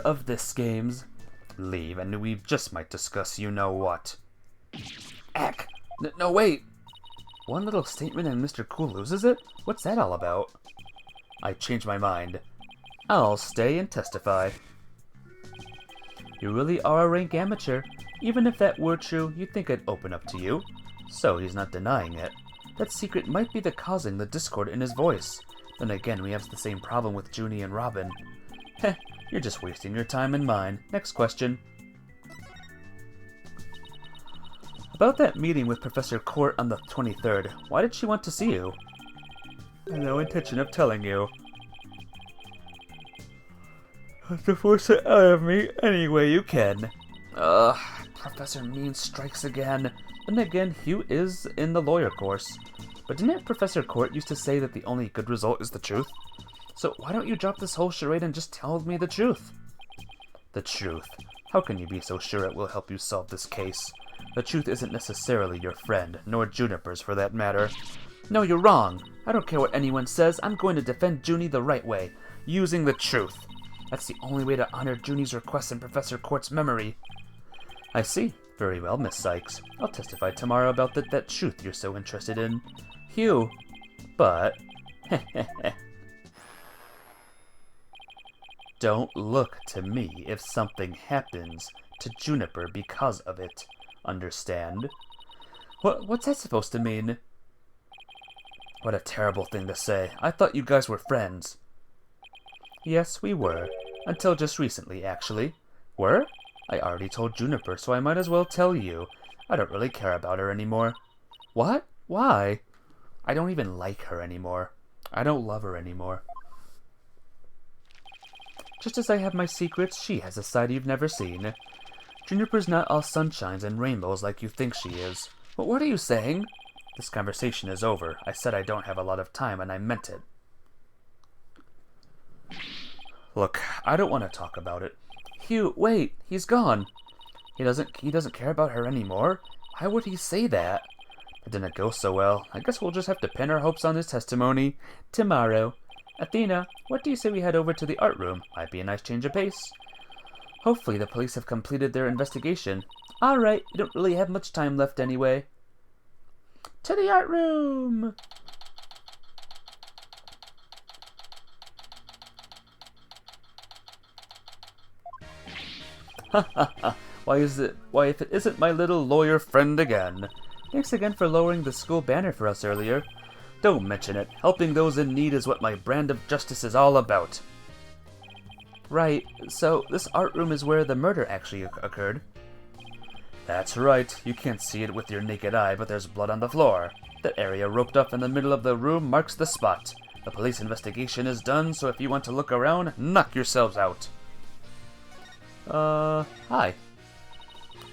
of this game's Leave, and we just might discuss you-know-what. Ack! No, wait! One little statement and Mr. Cool loses it? What's that all about? I changed my mind. I'll stay and testify. You really are a rank amateur. Even if that were true, you'd think I'd open up to you. So he's not denying it. That secret might be the causing the discord in his voice. Then again, we have the same problem with Junie and Robin. Heh, you're just wasting your time and mine. Next question. About that meeting with Professor Court on the 23rd, why did she want to see you? I have no intention of telling you. To force it out of me any way you can. Professor Mean strikes again. Then again, Hugh is in the lawyer course. But didn't Professor Court used to say that the only good result is the truth? So why don't you drop this whole charade and just tell me the truth? The truth? How can you be so sure it will help you solve this case? The truth isn't necessarily your friend, nor Juniper's for that matter. No, you're wrong. I don't care what anyone says, I'm going to defend Junie the right way, using the truth. That's the only way to honor Junie's request in Professor Court's memory. I see. Very well, Miss Sykes. I'll testify tomorrow about that truth you're so interested in. Hugh. But... Don't look to me if something happens to Juniper because of it. Understand? What's that supposed to mean? What a terrible thing to say. I thought you guys were friends. Yes, we were. Until just recently, actually. Were? I already told Juniper, so I might as well tell you. I don't really care about her anymore. What? Why? I don't even like her anymore. I don't love her anymore. Just as I have my secrets, she has a side you've never seen. Juniper's not all sunshines and rainbows like you think she is. But what are you saying? This conversation is over. I said I don't have a lot of time, and I meant it. Look, I don't want to talk about it. Hugh, wait, he's gone. He doesn't care about her anymore? Why would he say that? It didn't go so well. I guess we'll just have to pin our hopes on his testimony tomorrow. Athena, what do you say we head over to the art room? Might be a nice change of pace. Hopefully the police have completed their investigation. Alright, we don't really have much time left anyway. To the art room! Ha ha ha. Why, if it isn't my little lawyer friend again. Thanks again for lowering the school banner for us earlier. Don't mention it. Helping those in need is what my brand of justice is all about. Right, so this art room is where the murder actually occurred. That's right. You can't see it with your naked eye, but there's blood on the floor. That area roped off in the middle of the room marks the spot. The police investigation is done, so if you want to look around, knock yourselves out. Hi.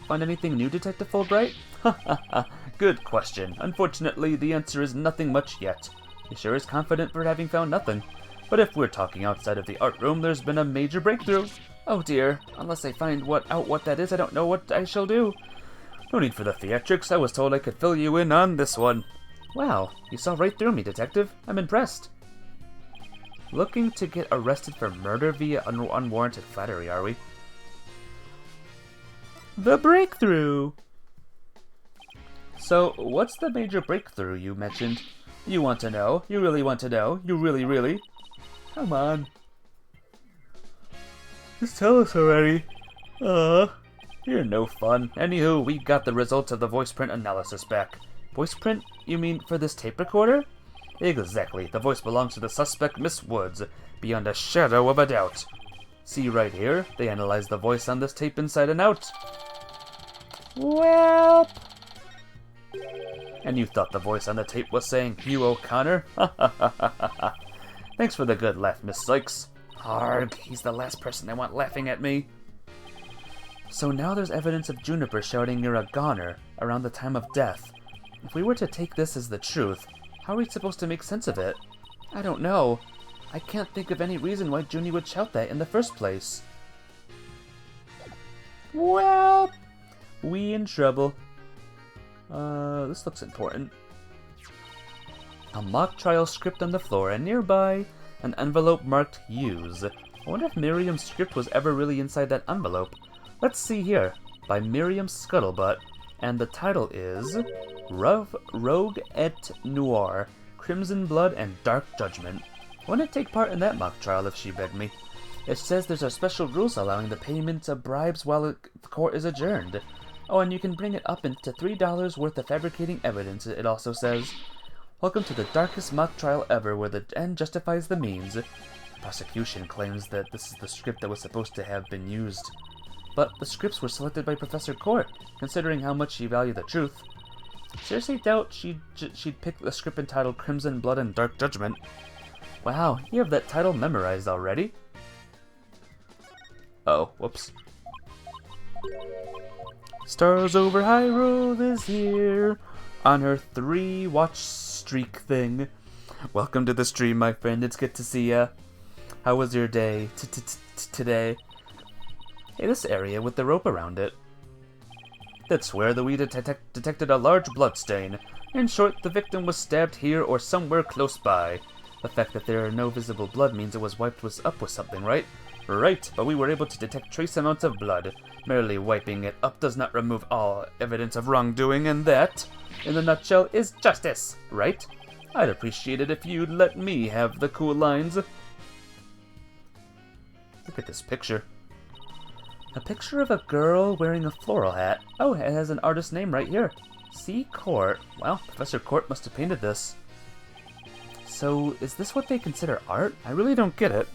Find anything new, Detective Fulbright? Ha ha ha. Good question. Unfortunately, the answer is nothing much yet. He sure is confident for having found nothing. But if we're talking outside of the art room, there's been a major breakthrough. Oh dear, unless I find out what that is, I don't know what I shall do. No need for the theatrics, I was told I could fill you in on this one. Wow, you saw right through me, Detective. I'm impressed. Looking to get arrested for murder via unwarranted flattery, are we? The breakthrough! So, what's the major breakthrough you mentioned? You want to know? You really want to know? You really? Come on. Just tell us already. You're no fun. Anywho, we got the results of the voice print analysis back. Voice print? You mean for this tape recorder? Exactly. The voice belongs to the suspect, Miss Woods, beyond a shadow of a doubt. See right here? They analyzed the voice on this tape inside and out. Well... And you thought the voice on the tape was saying Hugh O'Connor? Thanks for the good laugh, Miss Sykes. Arg, he's the last person I want laughing at me. So now there's evidence of Juniper shouting you're a goner around the time of death. If we were to take this as the truth, how are we supposed to make sense of it? I don't know. I can't think of any reason why Junie would shout that in the first place. Well, we in trouble. This looks important. A mock trial script on the floor, and nearby, an envelope marked Use. I wonder if Miriam's script was ever really inside that envelope. Let's see here. By Miriam Scuttlebutt, and the title is Rogue et Noir, Crimson Blood and Dark Judgment. I want to take part in that mock trial if she begged me. It says there's a special rules allowing the payment of bribes while the court is adjourned. Oh, and you can bring it up into $3 worth of fabricating evidence, it also says. Welcome to the darkest mock trial ever, where the end justifies the means. The prosecution claims that this is the script that was supposed to have been used. But the scripts were selected by Professor Court, considering how much she valued the truth. Seriously doubt she'd pick a script entitled Crimson Blood and Dark Judgment. Wow, you have that title memorized already? Oh, whoops. Stars Over Hyrule is here on her 3-watch streak thing. Welcome to the stream, my friend. It's good to see ya. How was your day today? Hey, this area with the rope around it. That's where we detected a large blood stain. In short, the victim was stabbed here or somewhere close by. The fact that there are no visible blood means it was wiped up with something, right? Right, but we were able to detect trace amounts of blood. Merely wiping it up does not remove all evidence of wrongdoing, and that, in a nutshell, is justice, right? I'd appreciate it if you'd let me have the cool lines. Look at this picture. A picture of a girl wearing a floral hat. Oh, it has an artist's name right here. C. Court. Wow, Professor Court must have painted this. So, is this what they consider art? I really don't get it.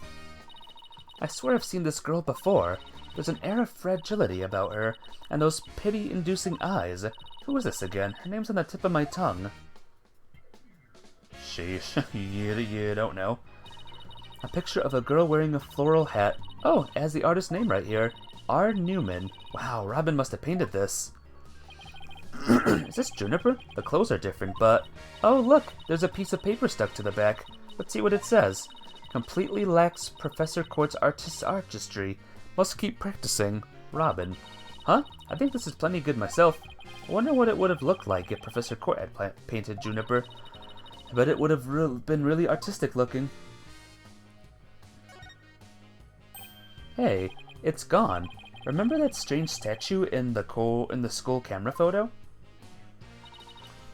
I swear I've seen this girl before. There's an air of fragility about her, and those pity-inducing eyes. Who is this again? Her name's on the tip of my tongue. Sheesh, you don't know. A picture of a girl wearing a floral hat. Oh, it has the artist's name right here. R. Newman. Wow, Robin must have painted this. Is this Juniper? The clothes are different, but... Oh, look! There's a piece of paper stuck to the back. Let's see what it says. Completely lacks Professor Court's artistry. Must keep practicing. Robin. Huh? I think this is plenty good myself. I wonder what it would have looked like if Professor Court had painted Juniper. I bet it would have been really artistic looking. Hey, it's gone. Remember that strange statue in the school camera photo?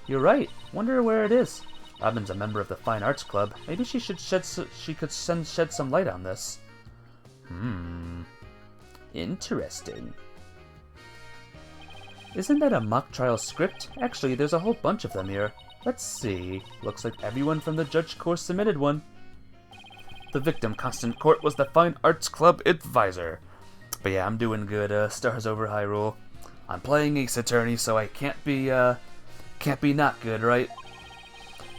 You're right. Wonder where it is. Robin's a member of the Fine Arts Club. Maybe she could shed some light on this. Interesting. Isn't that a mock trial script? Actually, there's a whole bunch of them here. Let's see. Looks like everyone from the judge course submitted one. The victim, Constant Court, was the Fine Arts Club advisor. But yeah, I'm doing good. Stars Over Hyrule. I'm playing Ace Attorney, so I can't be not good, right?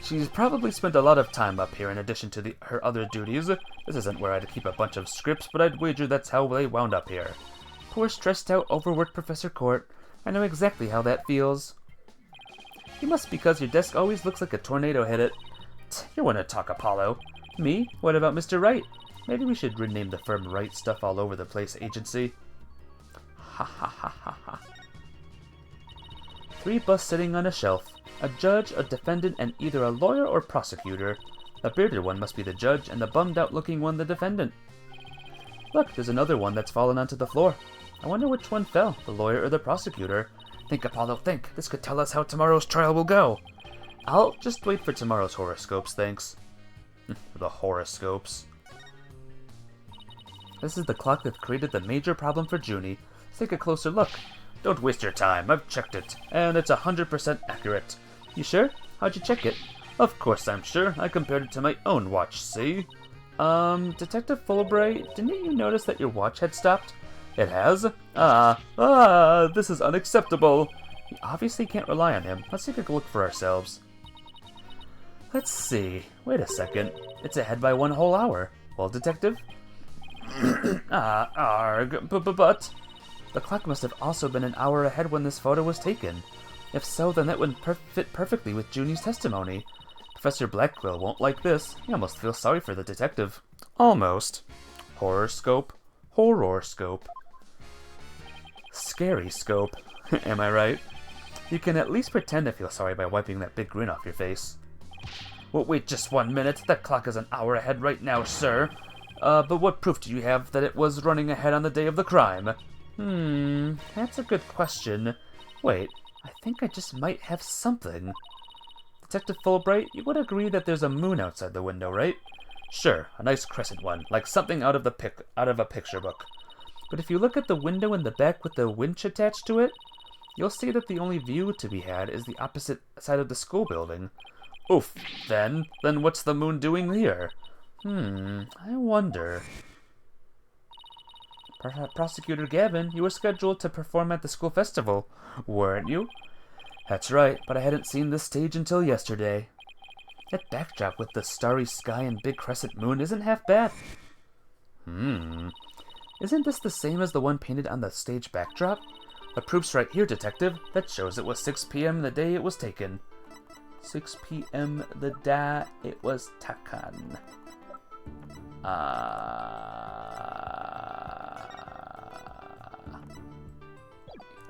She's probably spent a lot of time up here in addition to her other duties. This isn't where I'd keep a bunch of scripts, but I'd wager that's how they wound up here. Poor stressed out, overworked Professor Court. I know exactly how that feels. You must because your desk always looks like a tornado hit it. You want to talk, Apollo. Me? What about Mr. Wright? Maybe we should rename the firm Wright Stuff All Over the Place Agency. Ha ha ha ha ha. 3 busts sitting on a shelf. A judge, a defendant, and either a lawyer or prosecutor. The bearded one must be the judge, and the bummed-out looking one the defendant. Look, there's another one that's fallen onto the floor. I wonder which one fell, the lawyer or the prosecutor. Think, Apollo, think. This could tell us how tomorrow's trial will go. I'll just wait for tomorrow's horoscopes, thanks. The horoscopes. This is the clock that created the major problem for Junie. Let's take a closer look. Don't waste your time. I've checked it, and it's 100% accurate. You sure? How'd you check it? Of course I'm sure. I compared it to my own watch, see? Detective Fulbright, didn't you notice that your watch had stopped? It has? This is unacceptable. We obviously can't rely on him. Let's take a look for ourselves. Let's see. Wait a second. It's ahead by 1 whole hour. Well, Detective? But... The clock must have also been an hour ahead when this photo was taken. If so, then that would fit perfectly with Junie's testimony. Professor Blackquill won't like this. He almost feels sorry for the detective. Almost. Horoscope. Horoscope. Scary scope. Am I right? You can at least pretend to feel sorry by wiping that big grin off your face. Well, wait just 1 minute. That clock is an hour ahead right now, sir. But what proof do you have that it was running ahead on the day of the crime? That's a good question. Wait, I think I just might have something. Detective Fulbright, you would agree that there's a moon outside the window, right? Sure, a nice crescent one, like something out of a picture book. But if you look at the window in the back with the winch attached to it, you'll see that the only view to be had is the opposite side of the school building. Oof, then what's the moon doing here? I wonder. Prosecutor Gavin, you were scheduled to perform at the school festival, weren't you? That's right, but I hadn't seen this stage until yesterday. That backdrop with the starry sky and big crescent moon isn't half bad. Isn't this the same as the one painted on the stage backdrop? The proof's right here, Detective. That shows it was 6 p.m. the day it was taken. 6 p.m. the day it was taken.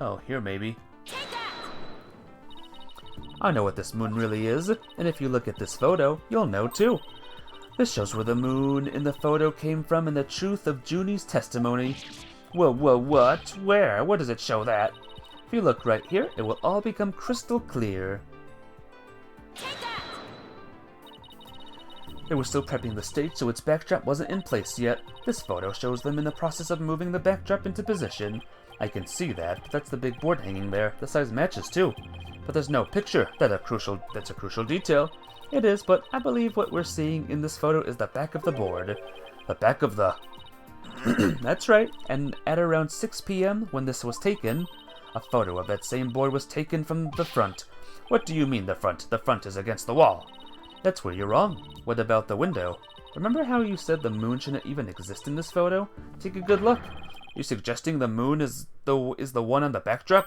Oh, here maybe. I know what this moon really is, and if you look at this photo, you'll know too. This shows where the moon in the photo came from and the truth of Junie's testimony. Whoa, what? Where? Where does it show that? If you look right here, it will all become crystal clear. They were still prepping the stage, so its backdrop wasn't in place yet. This photo shows them in the process of moving the backdrop into position. I can see that, but that's the big board hanging there. The size matches too. But there's no picture. That's a crucial detail. It is, but I believe what we're seeing in this photo is the back of the board. The back of the... That's right, and at around 6 p.m. when this was taken, a photo of that same board was taken from the front. What do you mean the front? The front is against the wall. That's where you're wrong. What about the window? Remember how you said the moon shouldn't even exist in this photo? Take a good look. You suggesting the moon is the one on the backdrop?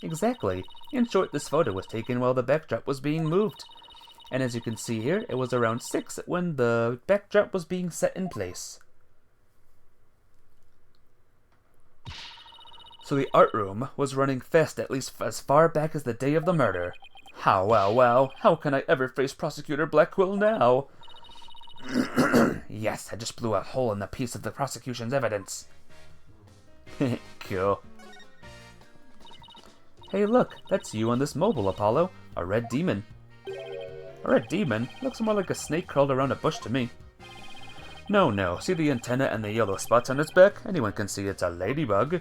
Exactly. In short, this photo was taken while the backdrop was being moved. And as you can see here, it was around 6 when the backdrop was being set in place. So the art room was running fast at least as far back as the day of the murder. Wow. How can I ever face Prosecutor Blackquill now? Yes, I just blew a hole in the piece of the prosecution's evidence. Cool. Hey look, that's you on this mobile, Apollo. A red demon. A red demon? Looks more like a snake curled around a bush to me. No. See the antenna and the yellow spots on its back? Anyone can see it's a ladybug.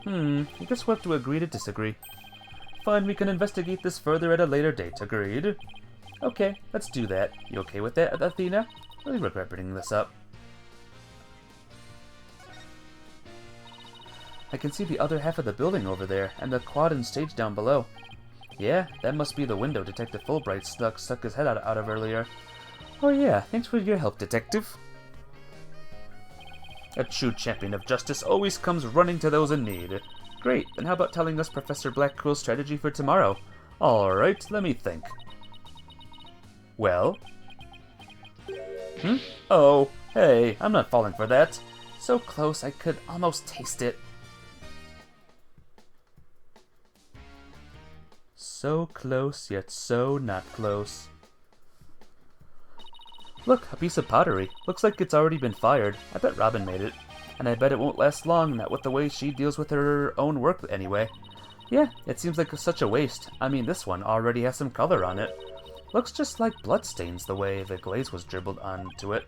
I guess we'll have to agree to disagree. Fine, we can investigate this further at a later date. Agreed? Okay, let's do that. You okay with that, Athena? Really regret bringing this up. I can see the other half of the building over there, and the quad and stage down below. Yeah, that must be the window Detective Fulbright stuck his head out of earlier. Oh yeah, thanks for your help, Detective. A true champion of justice always comes running to those in need. Great, then how about telling us Professor Blackquill's strategy for tomorrow? Alright, let me think. Well? Oh, Hey, I'm not falling for that. So close I could almost taste it. So close, yet so not close. Look, a piece of pottery. Looks like it's already been fired. I bet Robin made it. And I bet it won't last long, not with the way she deals with her own work anyway. Yeah, it seems like such a waste. I mean, this one already has some color on it. Looks just like bloodstains the way the glaze was dribbled onto it.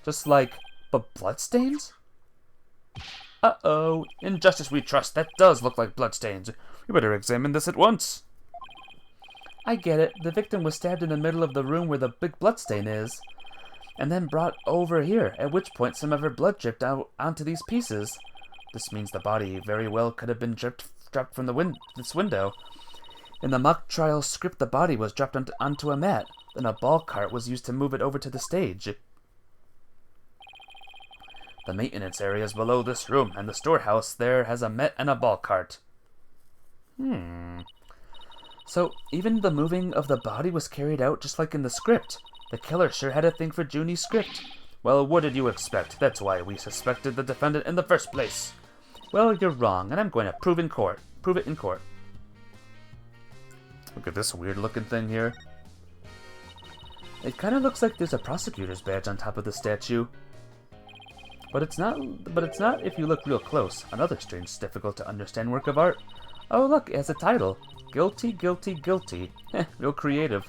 Just like, but bloodstains? Uh-oh, in justice we trust, that does look like bloodstains. We better examine this at once. I get it, the victim was stabbed in the middle of the room where the big bloodstain is, and then brought over here, at which point some of her blood dripped out onto these pieces. This means the body very well could have been dropped from this window. In the mock trial script, the body was dropped onto a mat, then a ball cart was used to move it over to the stage. The maintenance area is below this room, and the storehouse there has a mat and a ball cart. So, even the moving of the body was carried out just like in the script. The killer sure had a thing for Junie's script. Well, what did you expect? That's why we suspected the defendant in the first place. Well, you're wrong, and I'm going to prove it in court. Look at this weird-looking thing here. It kind of looks like there's a prosecutor's badge on top of the statue. But it's not if you look real close. Another strange, difficult to understand work of art. Oh, look, it has a title. Guilty, Guilty, Guilty. Real creative.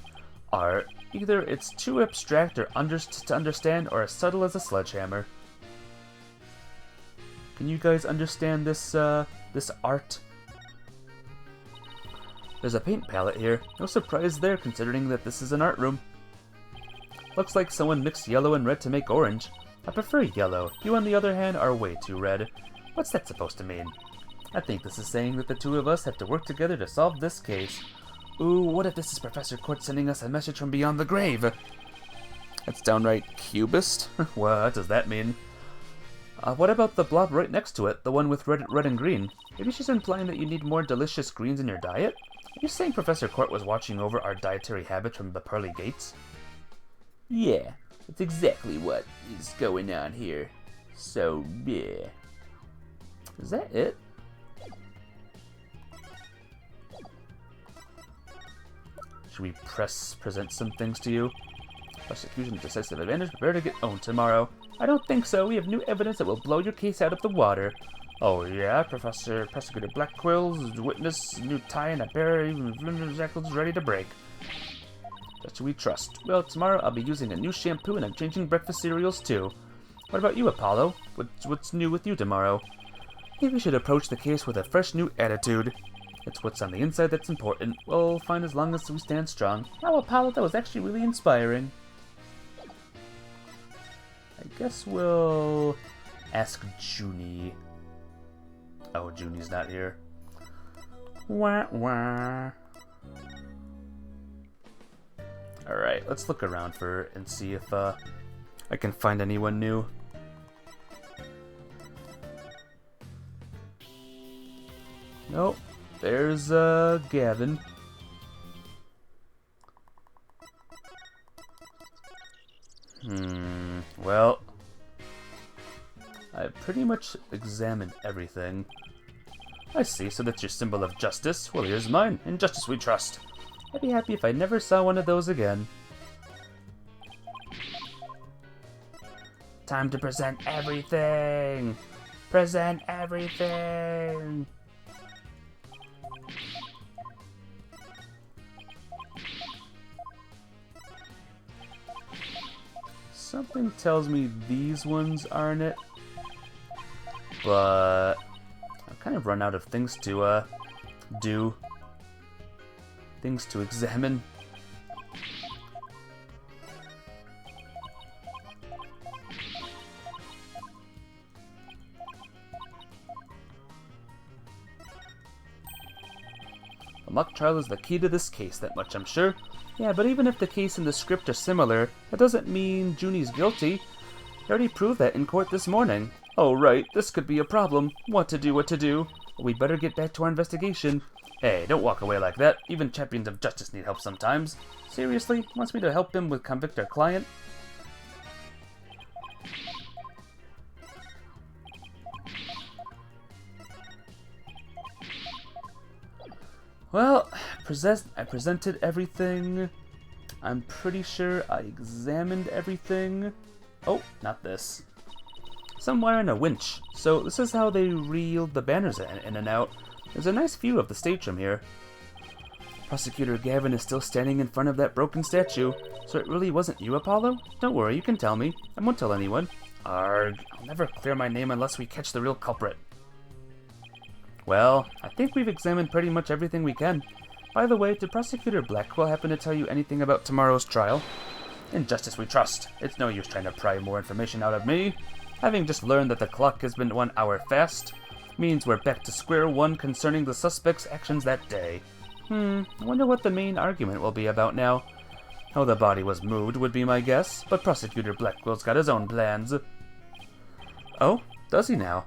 Art. Either it's too abstract or to understand, or as subtle as a sledgehammer. Can you guys understand this art? There's a paint palette here. No surprise there, considering that this is an art room. Looks like someone mixed yellow and red to make orange. I prefer yellow. You, on the other hand, are way too red. What's that supposed to mean? I think this is saying that the two of us have to work together to solve this case. Ooh, what if this is Professor Court sending us a message from beyond the grave? That's downright cubist. What does that mean? What about the blob right next to it, the one with red and green? Maybe she's implying that you need more delicious greens in your diet? Are you saying Professor Court was watching over our dietary habits from the pearly gates? Yeah, that's exactly what is going on here. So, yeah. Is that it? Should we present some things to you? Prosecution decisive advantage, prepare to get owned tomorrow. I don't think so. We have new evidence that will blow your case out of the water. Oh yeah, Prosecutor Blackquill's witness, new tie and a pair of shackles ready to break. That we trust. Well, tomorrow I'll be using a new shampoo and I'm changing breakfast cereals too. What about you, Apollo? What's new with you tomorrow? Maybe we should approach the case with a fresh new attitude. It's what's on the inside that's important. We'll find as long as we stand strong. Wow, Apollo, that was actually really inspiring. I guess we'll ask Junie. Oh, Junie's not here. Wah, wah. Alright, let's look around and see if I can find anyone new. Nope. There's Gavin. Well, I've pretty much examined everything. I see, so that's your symbol of justice. Well, here's mine. In justice we trust. I'd be happy if I never saw one of those again. Time to present everything! Present everything! Something tells me these ones aren't it, but I've kind of run out of things to do, things to examine. The mock trial is the key to this case, that much I'm sure. Yeah, but even if the case and the script are similar, that doesn't mean Junie's guilty. I already proved that in court this morning. Oh right, this could be a problem. What to do? We better get back to our investigation. Hey, don't walk away like that. Even champions of justice need help sometimes. Seriously? Wants me to help him convict our client? Well, I presented everything. I'm pretty sure I examined everything. Oh, not this. Somewhere in a winch. So this is how they reeled the banners in and out. There's a nice view of the stage from here. Prosecutor Gavin is still standing in front of that broken statue. So it really wasn't you, Apollo? Don't worry, you can tell me. I won't tell anyone. Arg, I'll never clear my name unless we catch the real culprit. Well, I think we've examined pretty much everything we can. By the way, did Prosecutor Blackwell happen to tell you anything about tomorrow's trial? In justice we trust. It's no use trying to pry more information out of me. Having just learned that the clock has been 1 hour fast, means we're back to square one concerning the suspect's actions that day. I wonder what the main argument will be about now. How the body was moved would be my guess, but Prosecutor Blackwell's got his own plans. Oh, does he now?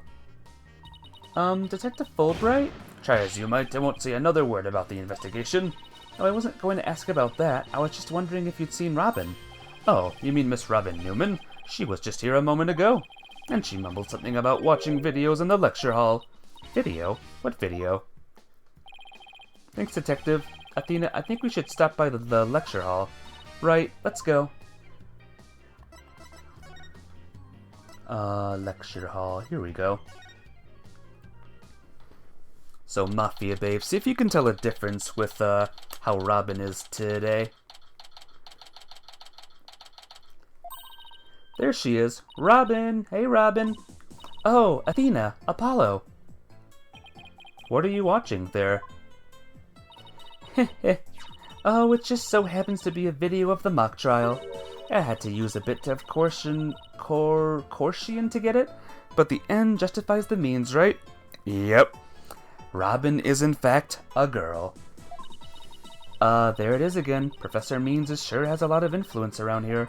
Detective Fulbright? Try as you might, I won't say another word about the investigation. Oh, I wasn't going to ask about that. I was just wondering if you'd seen Robin. Oh, you mean Miss Robin Newman? She was just here a moment ago. And she mumbled something about watching videos in the lecture hall. Video? What video? Thanks, Detective. Athena, I think we should stop by the lecture hall. Right, let's go. Lecture hall. Here we go. So, Mafia Babe, see if you can tell a difference with, how Robin is today. There she is. Robin! Hey, Robin! Oh, Athena! Apollo! What are you watching there? Oh, it just so happens to be a video of the mock trial. I had to use a bit of caution to get it, but the end justifies the means, right? Yep. Robin is in fact a girl. There it is again. Professor Means sure has a lot of influence around here.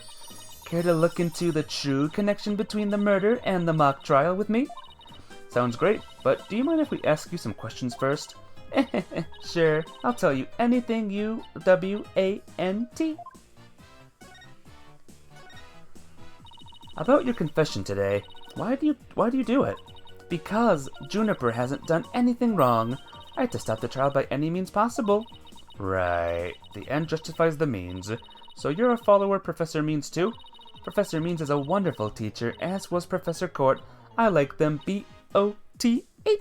Care to look into the true connection between the murder and the mock trial with me? Sounds great, but do you mind if we ask you some questions first? Sure, I'll tell you anything you W-A-N-T. About your confession today, why do you do it? Because Juniper hasn't done anything wrong. I had to stop the trial by any means possible. Right, the end justifies the means. So you're a follower of Professor Means too? Professor Means is a wonderful teacher, as was Professor Court. I like them B-O-T-H.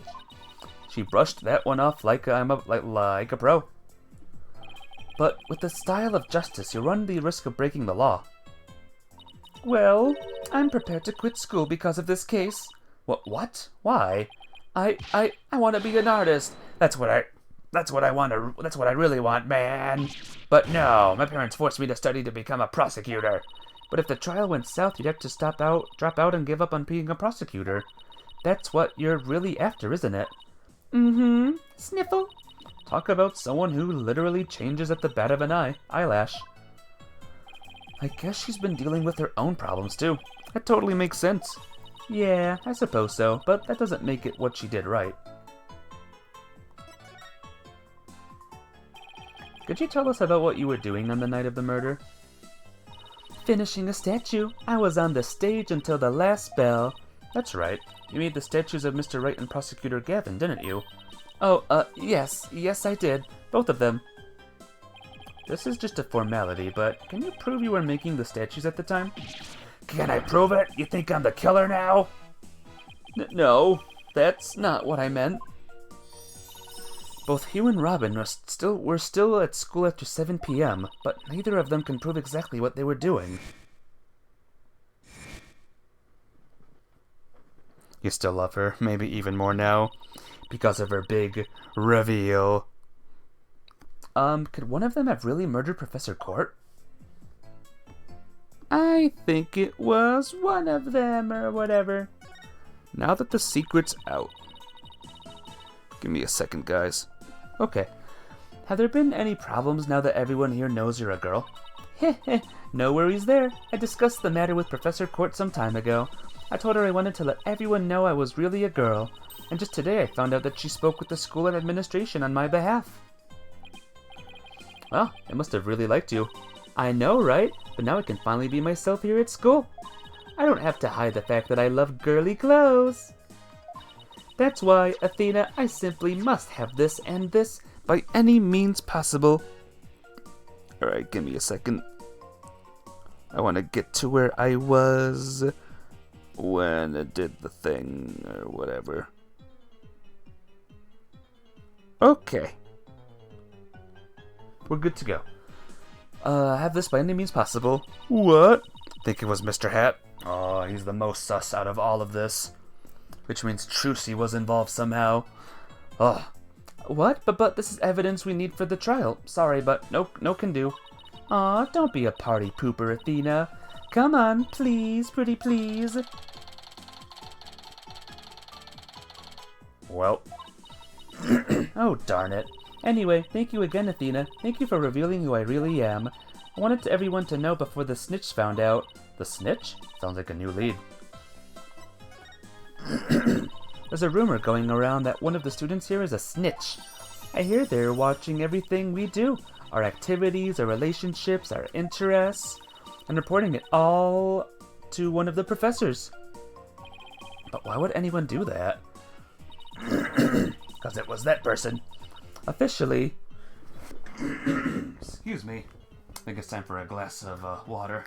She brushed that one off like a pro. But with the style of justice, you run the risk of breaking the law. Well, I'm prepared to quit school because of this case. What? Why? I want to be an artist. That's what I really want, man. But no, my parents forced me to study to become a prosecutor. But if the trial went south, you'd have to drop out and give up on being a prosecutor. That's what you're really after, isn't it? Mm-hmm. Sniffle. Talk about someone who literally changes at the bat of an eyelash. I guess she's been dealing with her own problems too. That totally makes sense. Yeah, I suppose so, but that doesn't make it what she did right. Could you tell us about what you were doing on the night of the murder? Finishing a statue. I was on the stage until the last bell. That's right. You made the statues of Mr. Wright and Prosecutor Gavin, didn't you? Oh, yes. Yes, I did. Both of them. This is just a formality, but can you prove you were making the statues at the time? Can I prove it? You think I'm the killer now? No, that's not what I meant. Both Hugh and Robin were still at school after 7 p.m., but neither of them can prove exactly what they were doing. You still love her, maybe even more now, because of her big reveal. Could one of them have really murdered Professor Court? I think it was one of them, or whatever. Now that the secret's out. Give me a second, guys. Okay. Have there been any problems now that everyone here knows you're a girl? Heh, no worries there. I discussed the matter with Professor Court some time ago. I told her I wanted to let everyone know I was really a girl. And just today I found out that she spoke with the school and administration on my behalf. Well, they must have really liked you. I know, right? But now I can finally be myself here at school. I don't have to hide the fact that I love girly clothes. That's why, Athena, I simply must have this and this by any means possible. Alright, give me a second. I want to get to where I was when it did the thing, or whatever. Okay. We're good to go. Have this by any means possible. What? Think it was Mr. Hat? Oh, he's the most sus out of all of this. Which means Trucy was involved somehow. Oh. What? But this is evidence we need for the trial. Sorry, but no can do. Aw, don't be a party pooper, Athena. Come on, please, pretty please. Well. Oh, darn it. Anyway, thank you again, Athena. Thank you for revealing who I really am. I wanted everyone to know before the snitch found out. The snitch? Sounds like a new lead. There's a rumor going around that one of the students here is a snitch. I hear they're watching everything we do. Our activities, our relationships, our interests, and reporting it all to one of the professors. But why would anyone do that? Because it was that person. Officially. Excuse me. I think it's time for a glass of water.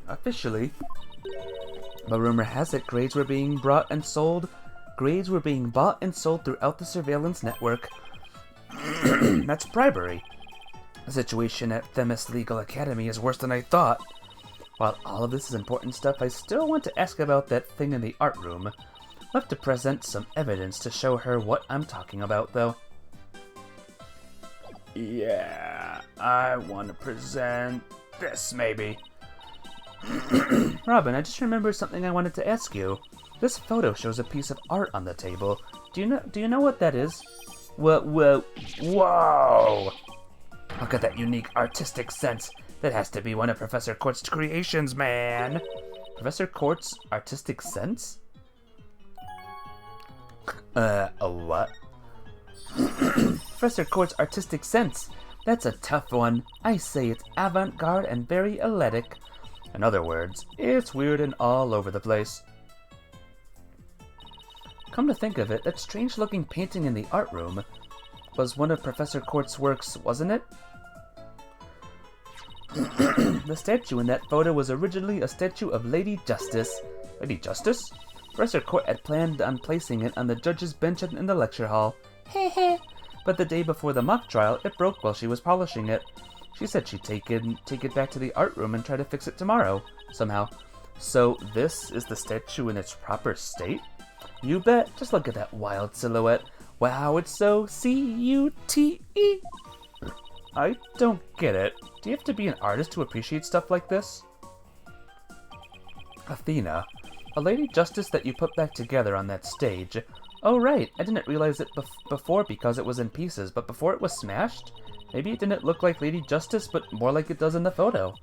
Officially, the rumor has it grades were being bought and sold. Grades were being bought and sold throughout the surveillance network. That's bribery. The situation at Themis Legal Academy is worse than I thought. While all of this is important stuff, I still want to ask about that thing in the art room. I'll have to present some evidence to show her what I'm talking about, though. Yeah, I want to present this, maybe. Robin, I just remembered something I wanted to ask you. This photo shows a piece of art on the table. Do you know what that is? Whoa! Look at that unique artistic sense. That has to be one of Professor Court's creations, man. Professor Court's artistic sense? A what? Professor Court's artistic sense. That's a tough one. I say it's avant-garde and very aesthetic. In other words, it's weird and all over the place. Come to think of it, that strange-looking painting in the art room was one of Professor Court's works, wasn't it? The statue in that photo was originally a statue of Lady Justice. Lady Justice? Professor Court had planned on placing it on the judge's bench in the lecture hall. Heh. But the day before the mock trial, it broke while she was polishing it. She said she'd take it back to the art room and try to fix it tomorrow, somehow. So this is the statue in its proper state? You bet. Just look at that wild silhouette. Wow, it's so C-U-T-E. I don't get it. Do you have to be an artist to appreciate stuff like this? Athena, a Lady Justice that you put back together on that stage. Oh right, I didn't realize it before because it was in pieces, but before it was smashed? Maybe it didn't look like Lady Justice, but more like it does in the photo.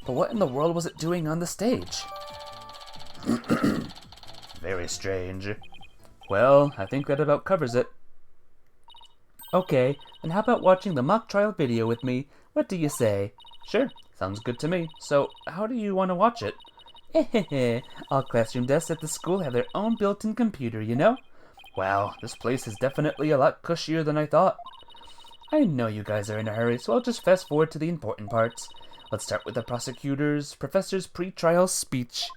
But what in the world was it doing on the stage? Very strange. Well, I think that about covers it. Okay, then how about watching the mock trial video with me? What do you say? Sure, sounds good to me. So, how do you want to watch it? All classroom desks at the school have their own built-in computer, you know? Wow, this place is definitely a lot cushier than I thought. I know you guys are in a hurry, so I'll just fast forward to the important parts. Let's start with the professor's pre-trial speech.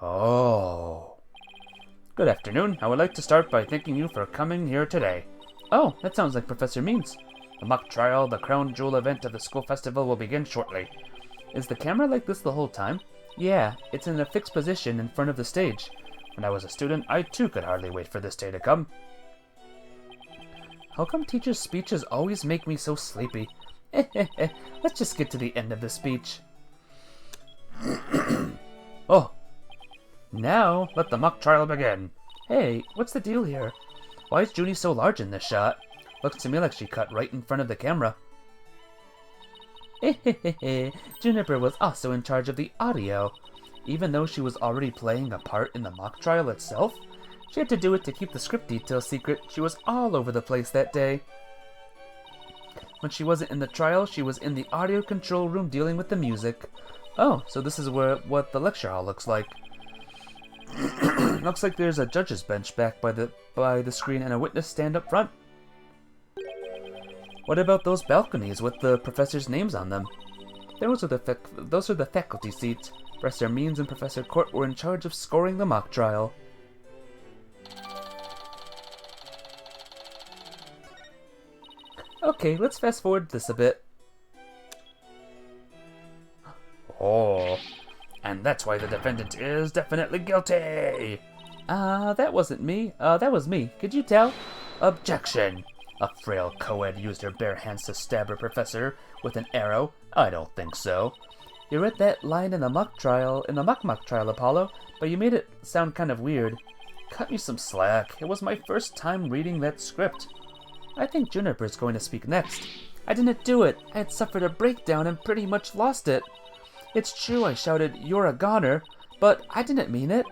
Oh. Good afternoon. I would like to start by thanking you for coming here today. Oh, that sounds like Professor Means. The mock trial, the crown jewel event of the school festival will begin shortly. Is the camera like this the whole time? Yeah, it's in a fixed position in front of the stage. When I was a student, I too could hardly wait for this day to come. How come teachers' speeches always make me so sleepy? Let's just get to the end of the speech. Oh. Now, let the mock trial begin. Hey, what's the deal here? Why is Junie so large in this shot? Looks to me like she cut right in front of the camera. Juniper was also in charge of the audio. Even though she was already playing a part in the mock trial itself, She had to do it to keep the script details secret. She was all over the place that day. When she wasn't in the trial, she was in the audio control room dealing with the music. Oh, so this is what the lecture hall looks like. Looks like there's a judge's bench back by the screen and a witness stand up front. What about those balconies with the professors' names on them? Those are the faculty seats. Professor Means and Professor Court were in charge of scoring the mock trial. Okay, let's fast forward this a bit. Oh, and that's why the defendant is definitely guilty. That wasn't me. That was me. Could you tell? Objection. A frail co-ed used her bare hands to stab her professor with an arrow. I don't think so. You read that line in the mock trial, Apollo, but you made it sound kind of weird. Cut me some slack. It was my first time reading that script. I think Juniper's going to speak next. I didn't do it. I had suffered a breakdown and pretty much lost it. It's true I shouted, "You're a goner," but I didn't mean it.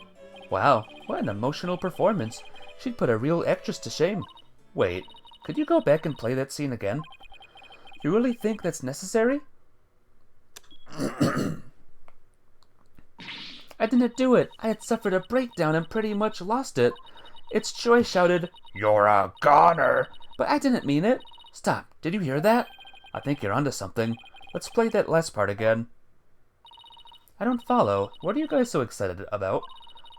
Wow, what an emotional performance. She'd put a real actress to shame. Wait, could you go back and play that scene again? You really think that's necessary? I didn't do it. I had suffered a breakdown and pretty much lost it. It's true I shouted, "You're a goner," but I didn't mean it. Stop, did you hear that? I think you're onto something. Let's play that last part again. I don't follow. What are you guys so excited about?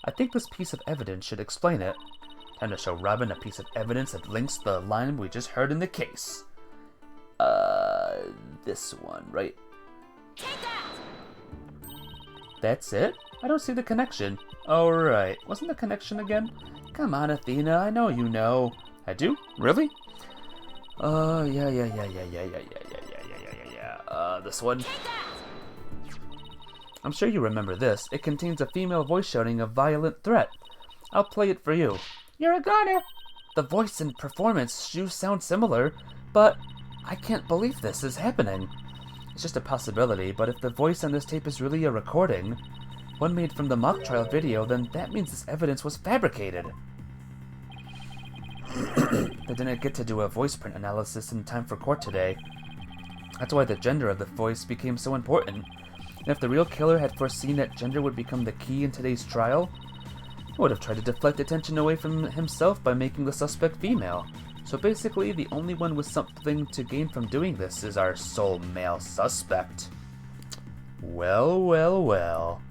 I think this piece of evidence should explain it. Time to show Robin a piece of evidence that links the line we just heard in the case. This one, right? Take that! That's it? I don't see the connection. Oh, right. Wasn't the connection again? Come on, Athena, I know you know. I do? Really? Yeah. This one. I'm sure you remember this. It contains a female voice shouting a violent threat. I'll play it for you. You're a goner! The voice and performance do sound similar, but I can't believe this is happening. It's just a possibility, but if the voice on this tape is really a recording, one made from the mock trial video, then that means this evidence was fabricated. They didn't get to do a voice print analysis in time for court today. That's why the gender of the voice became so important. And if the real killer had foreseen that gender would become the key in today's trial, he would have tried to deflect attention away from himself by making the suspect female. So basically, the only one with something to gain from doing this is our sole male suspect. Well.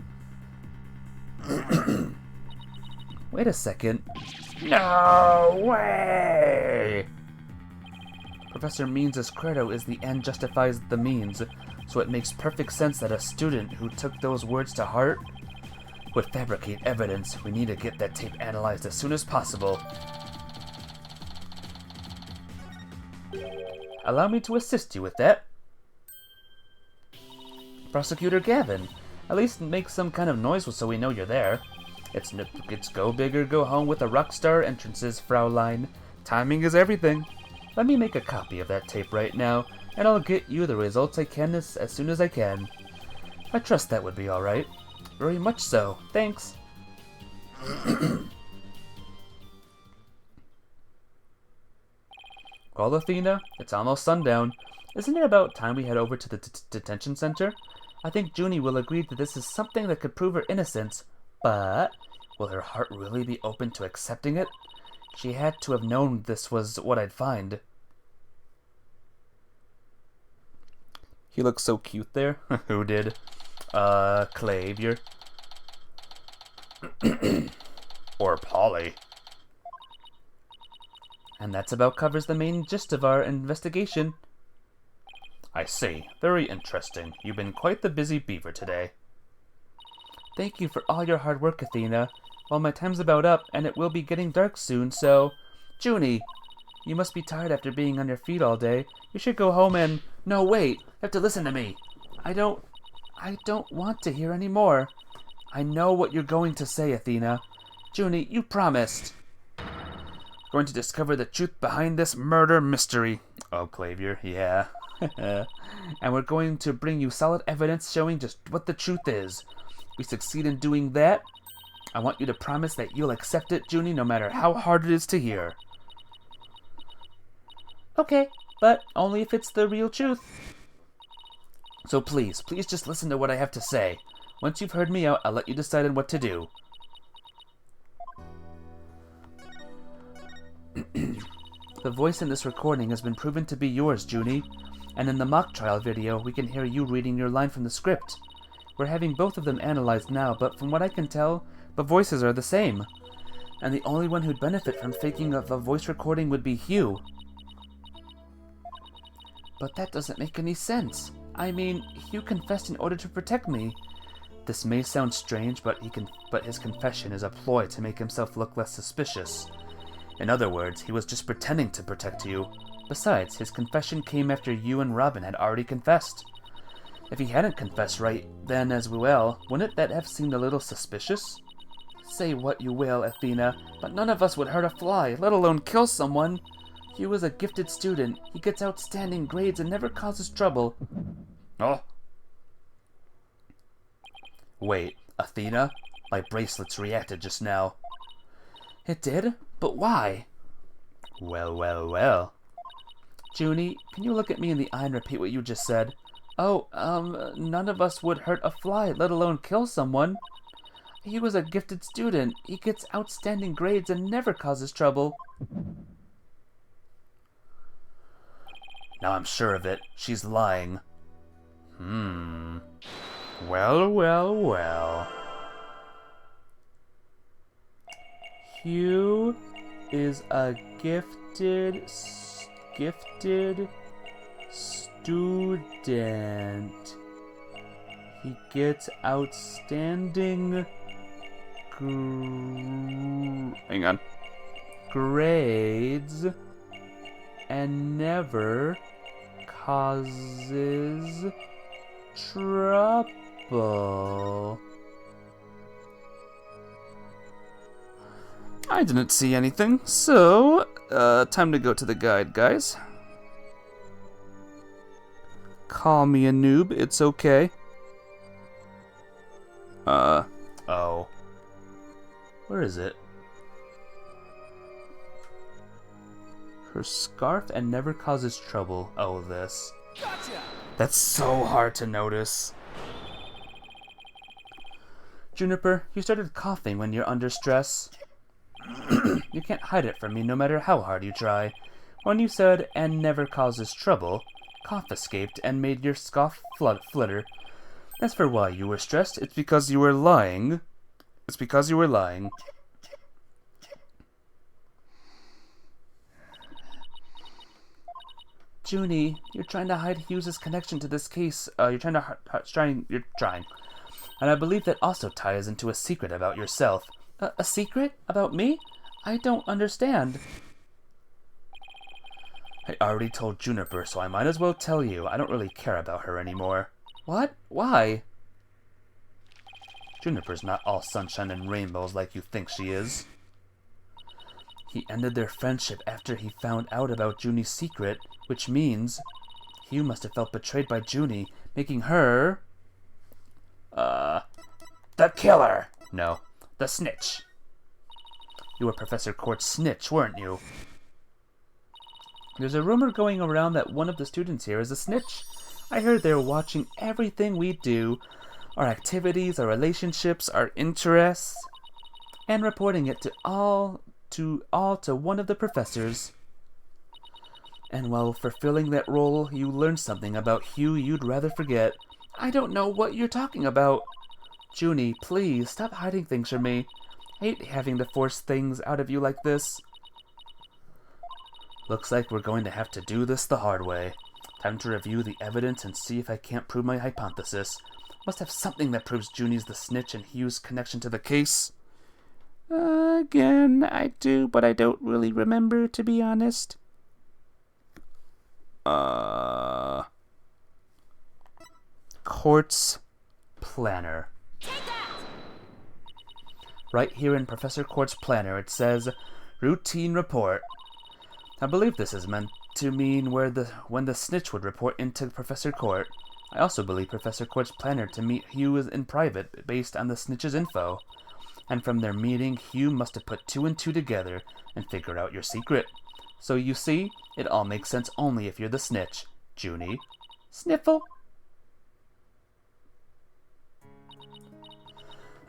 Wait a second. No way! Professor Means' credo is the end justifies the means, so it makes perfect sense that a student who took those words to heart would fabricate evidence. We need to get that tape analyzed as soon as possible. Allow me to assist you with that. Prosecutor Gavin, at least make some kind of noise so we know you're there. It's go big or go home with the rock star entrances, Fraulein. Timing is everything. Let me make a copy of that tape right now, and I'll get you the results I can as soon as I can. I trust that would be alright. Very much so. Thanks. Well, Athena, it's almost sundown. Isn't it about time we head over to the detention center? I think Junie will agree that this is something that could prove her innocence, but will her heart really be open to accepting it? She had to have known this was what I'd find. He looks so cute there. Who did? Clavier. Or Polly. And that's about covers the main gist of our investigation. I see. Very interesting. You've been quite the busy beaver today. Thank you for all your hard work, Athena. Well, my time's about up, and it will be getting dark soon, so... Junie, you must be tired after being on your feet all day. You should go home and... No, wait! You have to listen to me! I don't want to hear any more. I know what you're going to say, Athena. Junie, you promised. We're going to discover the truth behind this murder mystery. Oh, Clavier, yeah. And we're going to bring you solid evidence showing just what the truth is. We succeed in doing that, I want you to promise that you'll accept it, Junie, no matter how hard it is to hear. Okay, but only if it's the real truth. So please just listen to what I have to say. Once you've heard me out, I'll let you decide on what to do. The voice in this recording has been proven to be yours, Junie, and in the mock trial video, we can hear you reading your line from the script. We're having both of them analyzed now, but from what I can tell, the voices are the same. And the only one who'd benefit from faking a voice recording would be Hugh. But that doesn't make any sense. I mean, Hugh confessed in order to protect me. This may sound strange, but his confession is a ploy to make himself look less suspicious. In other words, he was just pretending to protect you. Besides, his confession came after you and Robin had already confessed. If he hadn't confessed right then as well, wouldn't that have seemed a little suspicious? Say what you will, Athena, but none of us would hurt a fly, let alone kill someone. Hugh is a gifted student. He gets outstanding grades and never causes trouble. Oh. Wait, Athena? My bracelets reacted just now. It did? But why? Well. Junie, can you look at me in the eye and repeat what you just said? Oh, none of us would hurt a fly, let alone kill someone. He was a gifted student. He gets outstanding grades and never causes trouble. Now I'm sure of it. She's lying. Well. Hugh is a gifted student. He gets outstanding grades and never causes trouble. I didn't see anything, so time to go to the guide, guys. Call me a noob, it's okay. Oh. Where is it? Her scarf and never causes trouble. Oh, this. Gotcha! That's so hard to notice. Juniper, you started coughing when you're under stress. You can't hide it from me no matter how hard you try. When you said, and never causes trouble, cough escaped and made your scarf flutter. As for why you were stressed, it's because you were lying. Junie, you're trying to hide Hughes' connection to this case. You're trying. And I believe that also ties into a secret about yourself. A secret? About me? I don't understand. I already told Juniper, so I might as well tell you. I don't really care about her anymore. What? Why? Juniper's not all sunshine and rainbows like you think she is. He ended their friendship after he found out about Junie's secret, which means Hugh must have felt betrayed by Junie, making her... the killer! No, the snitch. You were Professor Court's snitch, weren't you? There's a rumor going around that one of the students here is a snitch. I heard they're watching everything we do, our activities, our relationships, our interests, and reporting it to one of the professors. And while fulfilling that role, you learned something about Hugh you'd rather forget. I don't know what you're talking about. Junie, please, stop hiding things from me. I hate having to force things out of you like this. Looks like we're going to have to do this the hard way. Time to review the evidence and see if I can't prove my hypothesis. Must have something that proves Junie's the snitch and Hugh's connection to the case. Again, I do, but I don't really remember, to be honest. Court's planner. Right here in Professor Court's planner, it says, routine report. I believe this is meant to mean when the snitch would report into Professor Court. I also believe Professor Court's planner to meet Hugh in private based on the snitch's info. And from their meeting, Hugh must have put two and two together and figured out your secret. So you see, it all makes sense only if you're the snitch, Junie. Sniffle.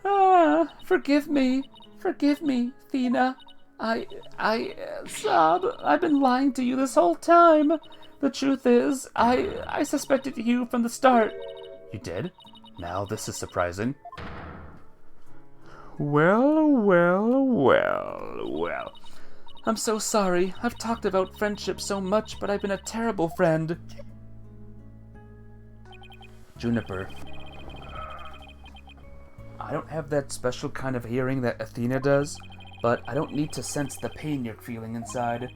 Ah, forgive me, Thena. Sob, I've been lying to you this whole time. The truth is, I suspected you from the start. You did? Now this is surprising. Well. I'm so sorry. I've talked about friendship so much, but I've been a terrible friend. Juniper. I don't have that special kind of hearing that Athena does, but I don't need to sense the pain you're feeling inside.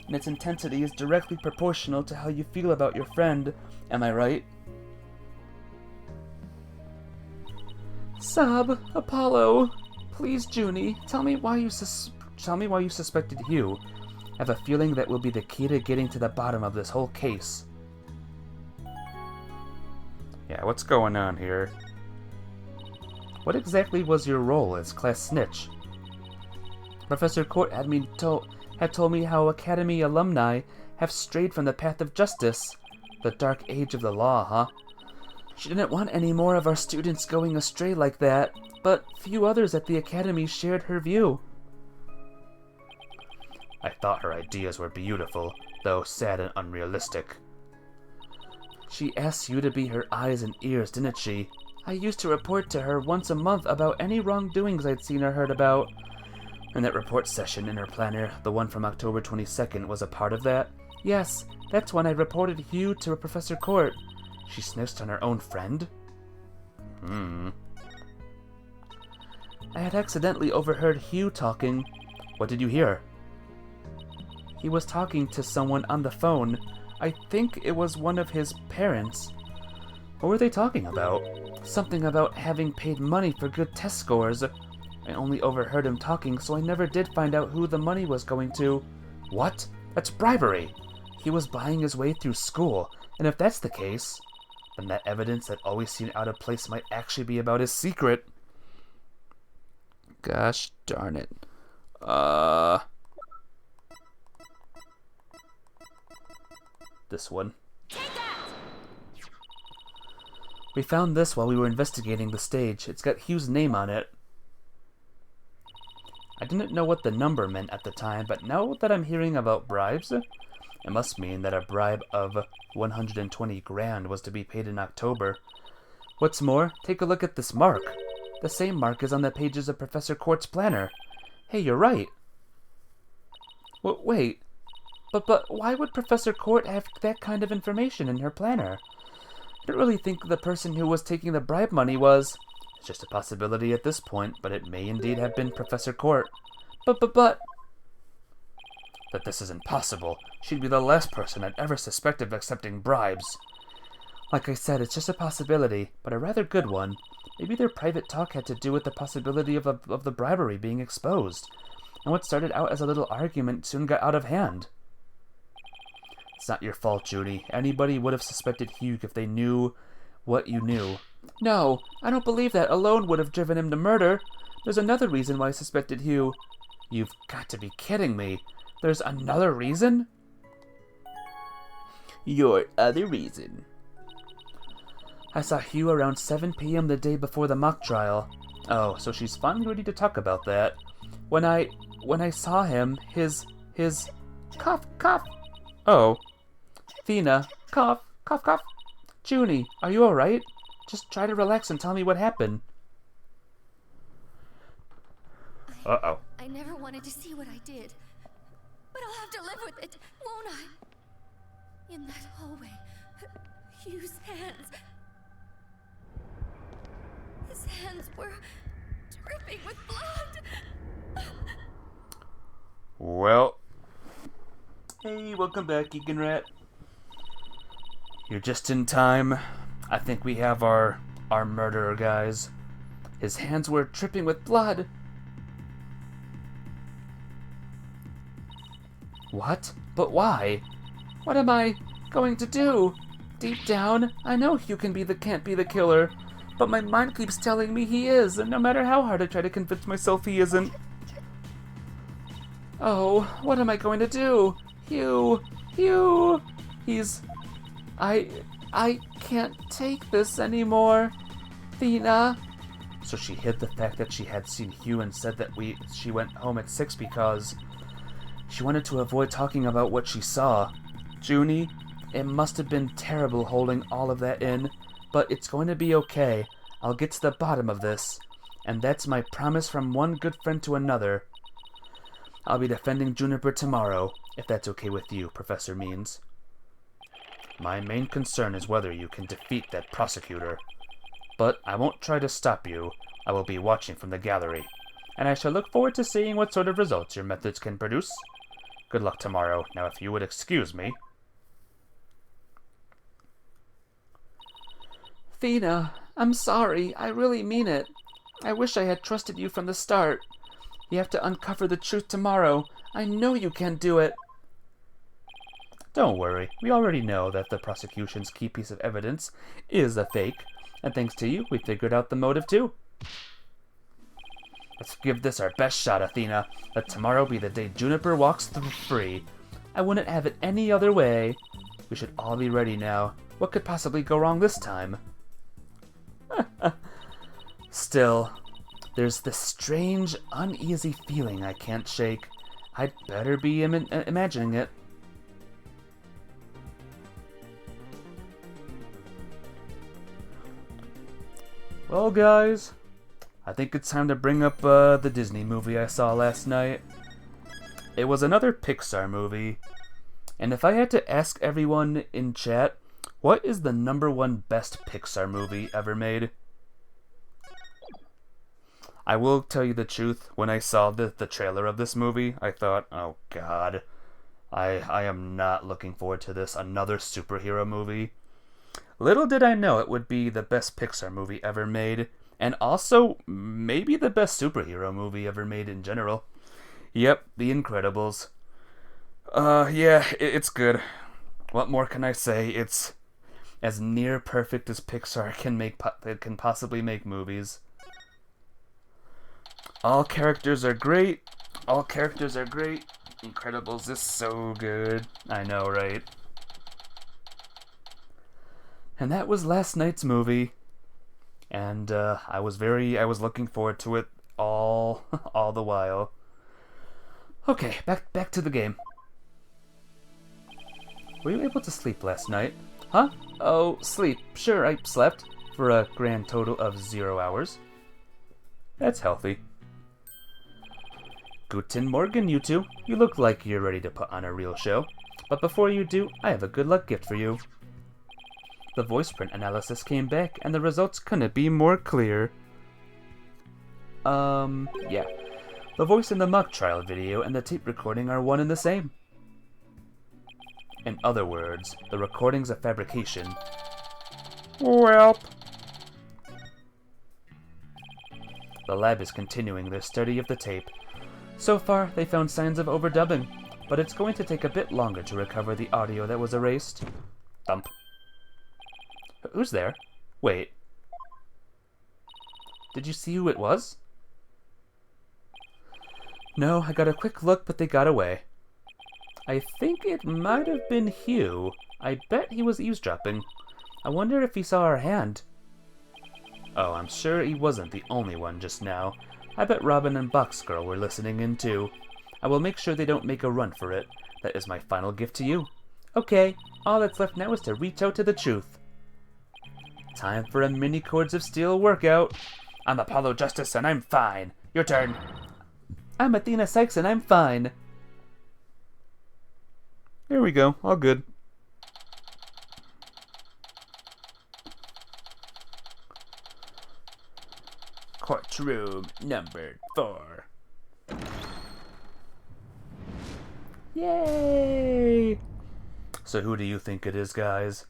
And its intensity is directly proportional to how you feel about your friend. Am I right? Sob, Apollo. Please, Junie, tell me why you suspected Hugh. I have a feeling that will be the key to getting to the bottom of this whole case. Yeah, what's going on here? What exactly was your role as class snitch? Professor Court had told me how Academy alumni have strayed from the path of justice. The dark age of the law, huh? She didn't want any more of our students going astray like that, but few others at the Academy shared her view. I thought her ideas were beautiful, though sad and unrealistic. She asked you to be her eyes and ears, didn't she? I used to report to her once a month about any wrongdoings I'd seen or heard about. And that report session in her planner, the one from October 22nd, was a part of that? Yes, that's when I reported Hugh to Professor Court. She snitched on her own friend? I had accidentally overheard Hugh talking. What did you hear? He was talking to someone on the phone. I think it was one of his parents. What were they talking about? Something about having paid money for good test scores. I only overheard him talking, so I never did find out who the money was going to. What? That's bribery! He was buying his way through school, and if that's the case, then that evidence that always seemed out of place might actually be about his secret. Gosh darn it. This one. We found this while we were investigating the stage. It's got Hugh's name on it. I didn't know what the number meant at the time, but now that I'm hearing about bribes, it must mean that a bribe of 120 grand was to be paid in October. What's more, take a look at this mark. The same mark is on the pages of Professor Court's planner. Hey, you're right. Wait, but why would Professor Court have that kind of information in her planner? I don't really think the person who was taking the bribe money was... It's just a possibility at this point, but it may indeed have been Professor Court. But... That this is impossible. She'd be the last person I'd ever suspect of accepting bribes. Like I said, it's just a possibility, but a rather good one. Maybe their private talk had to do with the possibility of the bribery being exposed. And what started out as a little argument soon got out of hand. It's not your fault, Judy. Anybody would have suspected Hugh if they knew what you knew. No, I don't believe that alone would have driven him to murder. There's another reason why I suspected Hugh. You've got to be kidding me. There's another reason? Your other reason. I saw Hugh around 7 p.m. the day before the mock trial. Oh, so she's finally ready to talk about that. When I saw him, his cough. Oh. Thena, cough. Junie, are you alright? Just try to relax and tell me what happened. Uh-oh. I never wanted to see what I did. But I'll have to live with it, won't I? In that hallway, Hugh's hands... His hands were dripping with blood. Well. Hey, welcome back, Egan Rat. You're just in time. I think we have our murderer, guys. His hands were dripping with blood. What? But why? What am I going to do? Deep down, I know Hugh can't be the killer. But my mind keeps telling me he is, and no matter how hard I try to convince myself he isn't. Oh, what am I going to do? Hugh! Hugh! I can't take this anymore. Thena. So she hid the fact that she had seen Hugh and said that she went home at 6 because she wanted to avoid talking about what she saw. Junie, it must have been terrible holding all of that in, but it's going to be okay. I'll get to the bottom of this. And that's my promise from one good friend to another. I'll be defending Juniper tomorrow, if that's okay with you, Professor Means. My main concern is whether you can defeat that prosecutor. But I won't try to stop you. I will be watching from the gallery, and I shall look forward to seeing what sort of results your methods can produce. Good luck tomorrow. Now, if you would excuse me. Thena, I'm sorry. I really mean it. I wish I had trusted you from the start. You have to uncover the truth tomorrow. I know you can do it. Don't worry. We already know that the prosecution's key piece of evidence is a fake. And thanks to you, we figured out the motive too. Let's give this our best shot, Athena. Let tomorrow be the day Juniper walks free. I wouldn't have it any other way. We should all be ready now. What could possibly go wrong this time? Still, there's this strange, uneasy feeling I can't shake. I'd better be imagining it. Well, guys, I think it's time to bring up the Disney movie I saw last night. It was another Pixar movie, and if I had to ask everyone in chat, what is the #1 best Pixar movie ever made? I will tell you the truth, when I saw the trailer of this movie, I thought, oh god, I am not looking forward to this, another superhero movie. Little did I know it would be the best Pixar movie ever made, and also maybe the best superhero movie ever made in general. Yep, The Incredibles. Yeah, it's good. What more can I say? It's as near perfect as Pixar can possibly make movies. All characters are great. All characters are great. Incredibles is so good. I know, right? And that was last night's movie, and I was looking forward to it all the while. Okay, back to the game. Were you able to sleep last night? Huh? Oh, sleep. Sure, I slept for a grand total of 0 hours. That's healthy. Guten Morgen, you two. You look like you're ready to put on a real show. But before you do, I have a good luck gift for you. The voice print analysis came back, and the results couldn't be more clear. Yeah. The voice in the mock trial video and the tape recording are one and the same. In other words, the recording's a fabrication. Welp. The lab is continuing their study of the tape. So far, they found signs of overdubbing, but it's going to take a bit longer to recover the audio that was erased. Thump. Who's there? Wait. Did you see who it was? No, I got a quick look, but they got away. I think it might have been Hugh. I bet he was eavesdropping. I wonder if he saw our hand. Oh, I'm sure he wasn't the only one just now. I bet Robin and Boxgirl were listening in too. I will make sure they don't make a run for it. That is my final gift to you. Okay, all that's left now is to reach out to the truth. Time for a mini Chords of Steel workout. I'm Apollo Justice and I'm fine. Your turn. I'm Athena Sykes and I'm fine. There we go, all good. Courtroom number 4. Yay! So who do you think it is, guys?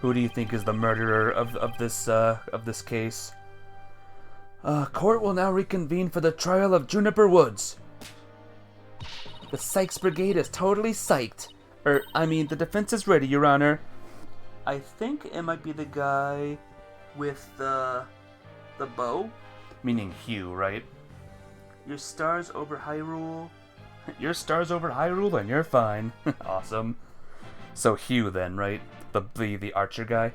Who do you think is the murderer of this case? Court will now reconvene for the trial of Juniper Woods. The Sykes Brigade is totally psyched. The defense is ready, Your Honor. I think it might be the guy with the bow? Meaning Hugh, right? Your stars over Hyrule. Your stars over Hyrule and you're fine. Awesome. So Hugh then, right? The archer guy.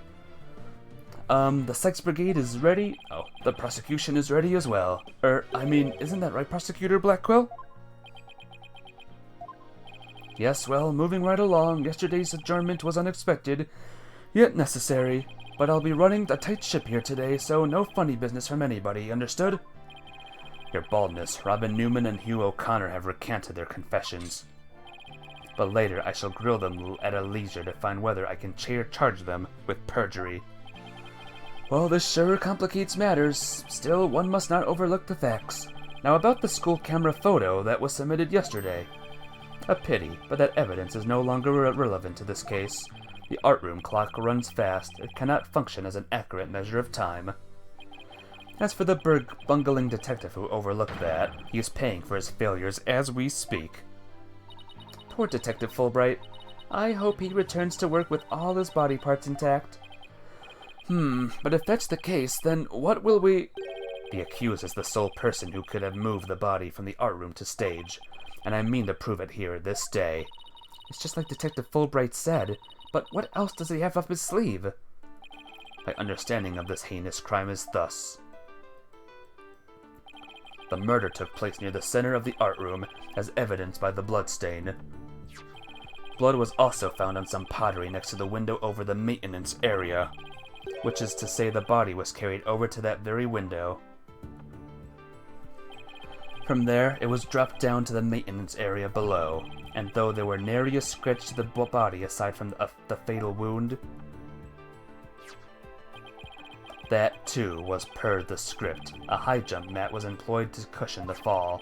The Sykes Brigade is ready. Oh, the prosecution is ready as well. I mean, isn't that right, Prosecutor Blackwell? Yes, well, moving right along. Yesterday's adjournment was unexpected, yet necessary. But I'll be running a tight ship here today, so no funny business from anybody, understood? Your baldness, Robin Newman and Hugh O'Connor have recanted their confessions. But later I shall grill them at a leisure to find whether I can charge them with perjury. Well, this sure complicates matters. Still, one must not overlook the facts. Now about the school camera photo that was submitted yesterday. A pity, but that evidence is no longer relevant to this case. The art room clock runs fast. It cannot function as an accurate measure of time. As for the bungling detective who overlooked that, he is paying for his failures as we speak. Poor Detective Fulbright. I hope he returns to work with all his body parts intact. But if that's the case, then what will we... The accused is the sole person who could have moved the body from the art room to stage, and I mean to prove it here this day. It's just like Detective Fulbright said, but what else does he have up his sleeve? My understanding of this heinous crime is thus. The murder took place near the center of the art room, as evidenced by the bloodstain. Blood was also found on some pottery next to the window over the maintenance area, which is to say the body was carried over to that very window. From there, it was dropped down to the maintenance area below, and though there were nary a scratch to the body aside from the fatal wound, that, too, was per the script. A high jump mat was employed to cushion the fall.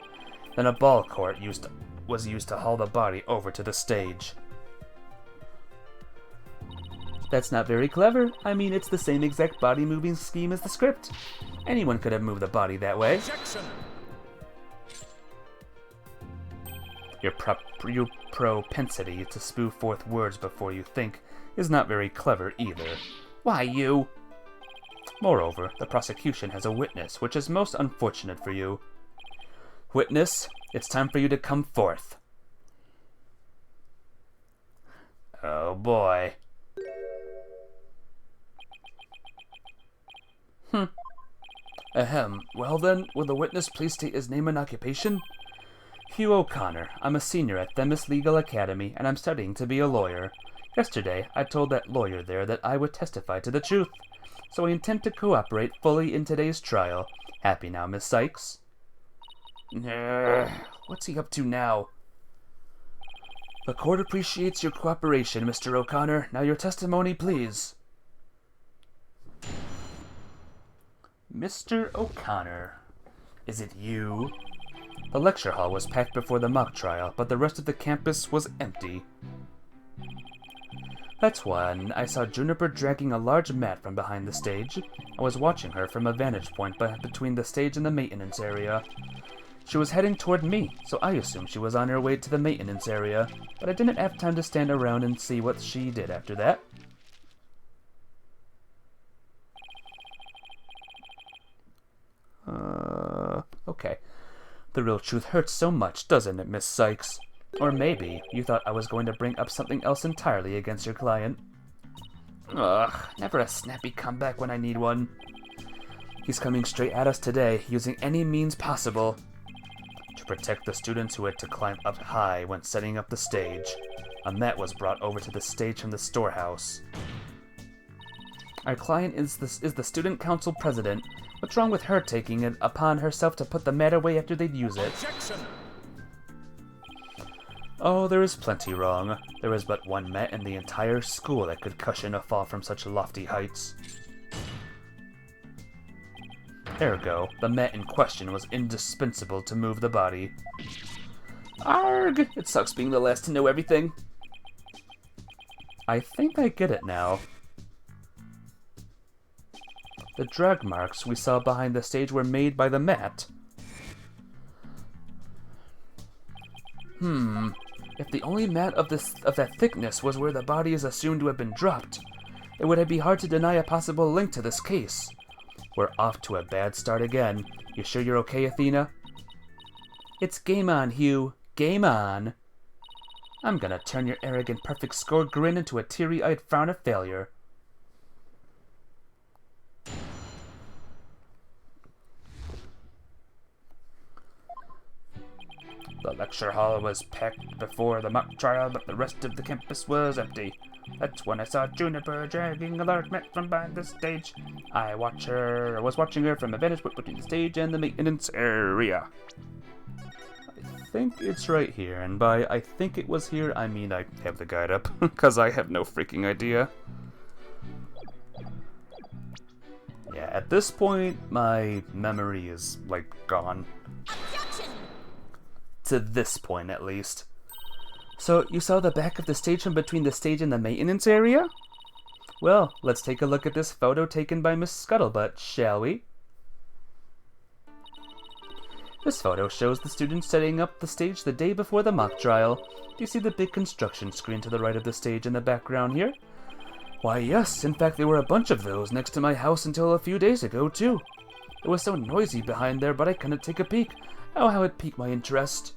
Then a ball court was used to haul the body over to the stage. That's not very clever. I mean, it's the same exact body-moving scheme as the script. Anyone could have moved the body that way. Objection. Your propensity to spew forth words before you think is not very clever either. Why, you... Moreover, the prosecution has a witness, which is most unfortunate for you. Witness, it's time for you to come forth. Oh boy. Ahem. Well then, will the witness please state his name and occupation? Hugh O'Connor. I'm a senior at Themis Legal Academy, and I'm studying to be a lawyer. Yesterday, I told that lawyer there that I would testify to the truth, so I intend to cooperate fully in today's trial. Happy now, Miss Sykes? What's he up to now? The court appreciates your cooperation, Mr. O'Connor. Now your testimony, please. Mr. O'Connor, is it you? The lecture hall was packed before the mock trial, but the rest of the campus was empty. That's when I saw Juniper dragging a large mat from behind the stage. I was watching her from a vantage point between the stage and the maintenance area. She was heading toward me, so I assumed she was on her way to the maintenance area, but I didn't have time to stand around and see what she did after that. Okay. The real truth hurts so much, doesn't it, Miss Sykes? Or maybe you thought I was going to bring up something else entirely against your client. Ugh, never a snappy comeback when I need one. He's coming straight at us today, using any means possible to protect the students who had to climb up high when setting up the stage. A mat was brought over to the stage from the storehouse. Our client is the student council president. What's wrong with her taking it upon herself to put the mat away after they'd use it? Objection. Oh, there is plenty wrong. There is but one mat in the entire school that could cushion a fall from such lofty heights. Ergo, the mat in question was indispensable to move the body. Arg! It sucks being the last to know everything. I think I get it now. The drag marks we saw behind the stage were made by the mat. If the only mat of that thickness was where the body is assumed to have been dropped, it would be hard to deny a possible link to this case. We're off to a bad start again. You sure you're okay, Athena? It's game on, Hugh. Game on. I'm gonna turn your arrogant perfect score grin into a teary-eyed frown of failure. The lecture hall was packed before the mock trial, but the rest of the campus was empty. That's when I saw Juniper dragging a large mat from behind the stage. I was watching her from a vantage point between the stage and the maintenance area. I think it's right here, and by I think it was here, I mean I have the guide up, because I have no freaking idea. Yeah, at this point, my memory is, like, gone. To this point, at least. So, you saw the back of the stage from between the stage and the maintenance area? Well, let's take a look at this photo taken by Miss Scuttlebutt, shall we? This photo shows the students setting up the stage the day before the mock trial. Do you see the big construction screen to the right of the stage in the background here? Why, yes, in fact there were a bunch of those next to my house until a few days ago, too. It was so noisy behind there, but I couldn't take a peek. Oh, how it piqued my interest.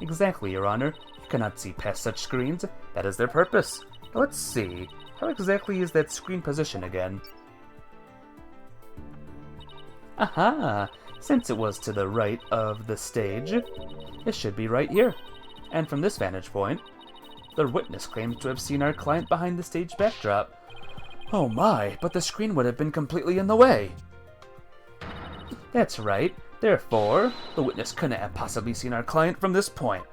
Exactly, Your Honor. You cannot see past such screens. That is their purpose. Now, let's see. How exactly is that screen position again? Aha! Since it was to the right of the stage, it should be right here. And from this vantage point, the witness claims to have seen our client behind the stage backdrop. Oh my, but the screen would have been completely in the way. That's right. Therefore, the witness couldn't have possibly seen our client from this point.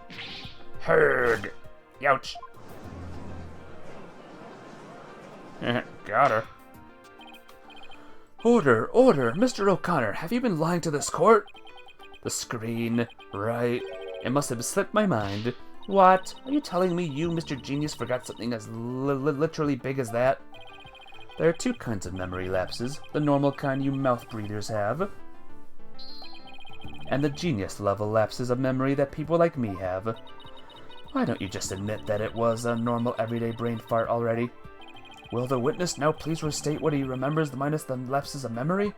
Heard. Youch. Got her. Order, order! Mr. O'Connor, have you been lying to this court? The screen, right. It must have slipped my mind. What? Are you telling me you, Mr. Genius, forgot something as literally big as that? There are two kinds of memory lapses. The normal kind you mouth breathers have, and the genius level lapses of memory that people like me have. Why don't you just admit that it was a normal everyday brain fart already? Will the witness now please restate what he remembers minus the lapses of memory?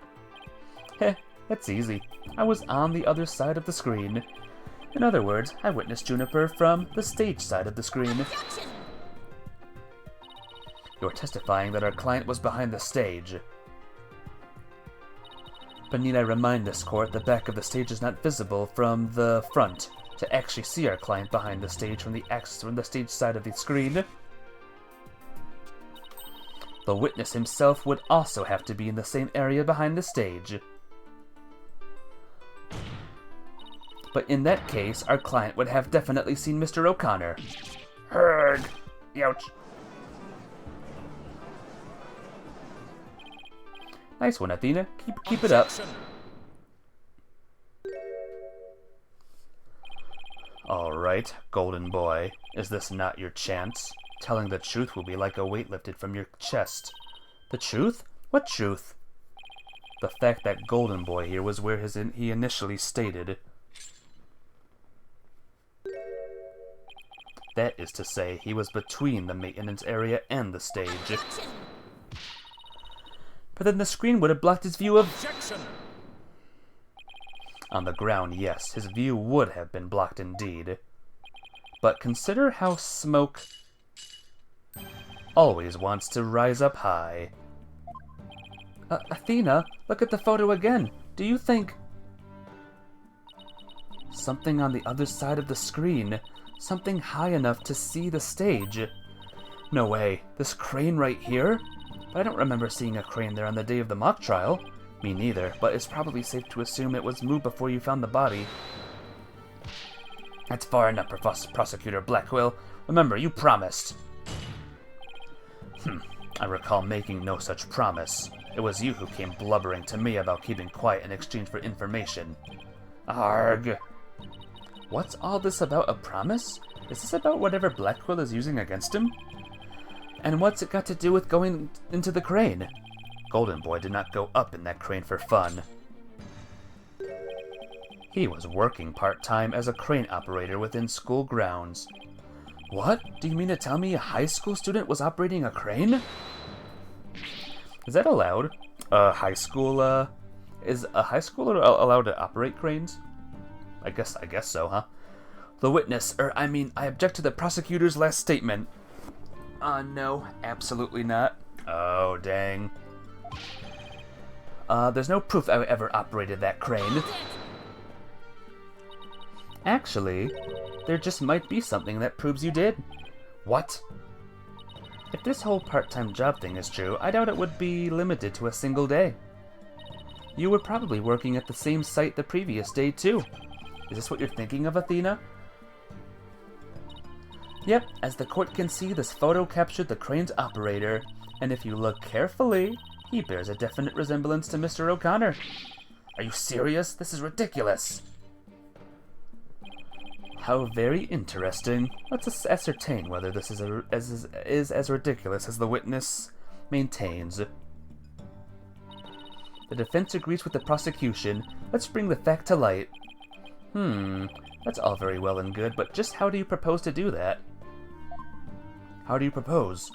Heh, that's easy. I was on the other side of the screen. In other words, I witnessed Juniper from the stage side of the screen. You're testifying that our client was behind the stage. But need I remind this court the back of the stage is not visible from the front. To actually see our client behind the stage from the stage side of the screen, the witness himself would also have to be in the same area behind the stage. But in that case, our client would have definitely seen Mr. O'Connor. Heard. Youch. Nice one, Athena. Keep it up. Alright, golden boy. Is this not your chance? Telling the truth will be like a weight lifted from your chest. The truth? What truth? The fact that golden boy here was where he initially stated. That is to say, he was between the maintenance area and the stage. Objection. But then the screen would have blocked his view of... Objection. On the ground, yes, his view would have been blocked indeed. But consider how smoke always wants to rise up high. Athena, look at the photo again. Do you think... Something on the other side of the screen. Something high enough to see the stage. No way. This crane right here? But I don't remember seeing a crane there on the day of the mock trial. Me neither, but it's probably safe to assume it was moved before you found the body. That's far enough, Prosecutor Blackwell. Remember, you promised. I recall making no such promise. It was you who came blubbering to me about keeping quiet in exchange for information. Arg! What's all this about a promise? Is this about whatever Blackwell is using against him? And what's it got to do with going into the crane? Golden Boy did not go up in that crane for fun. He was working part-time as a crane operator within school grounds. What? Do you mean to tell me a high school student was operating a crane? Is that allowed? Is a high schooler allowed to operate cranes? I guess so, huh? The witness, I object to the prosecutor's last statement. No, absolutely not. Oh, dang. There's no proof I ever operated that crane. Actually, there just might be something that proves you did. What? If this whole part-time job thing is true, I doubt it would be limited to a single day. You were probably working at the same site the previous day, too. Is this what you're thinking of, Athena? Yep, as the court can see, this photo captured the crane's operator, and if you look carefully, he bears a definite resemblance to Mr. O'Connor. Are you serious? This is ridiculous. How very interesting. Let's ascertain whether this is as ridiculous as the witness maintains. The defense agrees with the prosecution. Let's bring the fact to light. That's all very well and good, but just how do you propose to do that? How do you propose?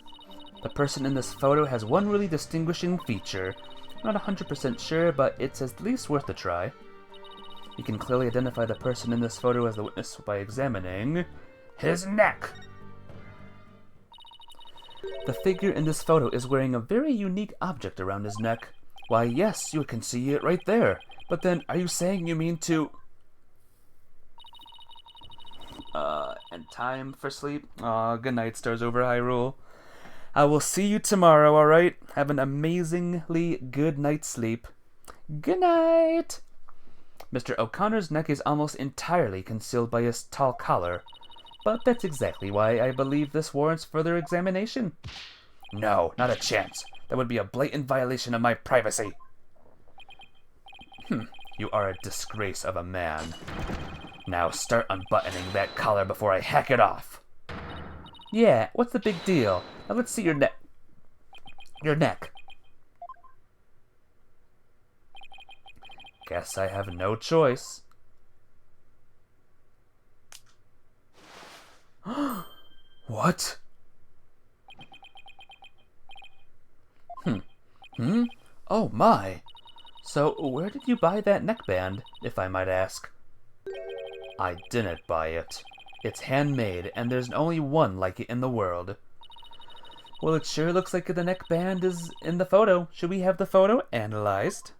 The person in this photo has one really distinguishing feature. Not 100% sure, but it's at least worth a try. You can clearly identify the person in this photo as the witness by examining his neck. The figure in this photo is wearing a very unique object around his neck. Why, yes, you can see it right there. But then, are you saying you mean to... and time for sleep? Aw, good night, Stars Over Hyrule. I will see you tomorrow, alright? Have an amazingly good night's sleep. Good night! Mr. O'Connor's neck is almost entirely concealed by his tall collar. But that's exactly why I believe this warrants further examination. No, not a chance. That would be a blatant violation of my privacy. You are a disgrace of a man. Now start unbuttoning that collar before I hack it off. Yeah, what's the big deal? Now let's see your neck. Your neck. Guess I have no choice. What? Oh my. So, where did you buy that neckband, if I might ask? I didn't buy it. It's handmade, and there's only one like it in the world. Well, it sure looks like the neckband is in the photo. Should we have the photo analyzed?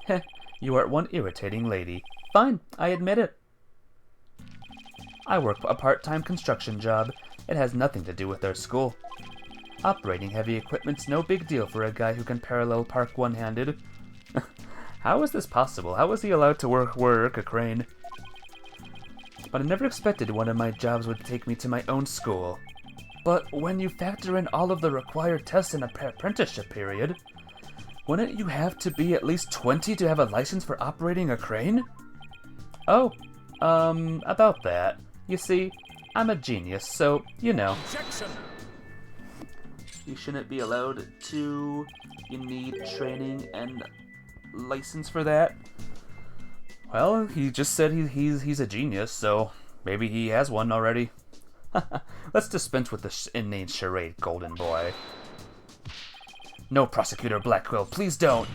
Heh, you are one irritating lady. Fine, I admit it. I work a part-time construction job. It has nothing to do with our school. Operating heavy equipment's no big deal for a guy who can parallel park one-handed. How is this possible? How was he allowed to work a crane? But I never expected one of my jobs would take me to my own school. But when you factor in all of the required tests in an apprenticeship period, wouldn't you have to be at least 20 to have a license for operating a crane? Oh, about that. You see, I'm a genius, so, you know. Objection! You shouldn't be allowed to. You need training and license for that. Well, he just said he's a genius, so maybe he has one already. Let's dispense with this inane charade, Golden Boy. No, Prosecutor Blackquill, please don't!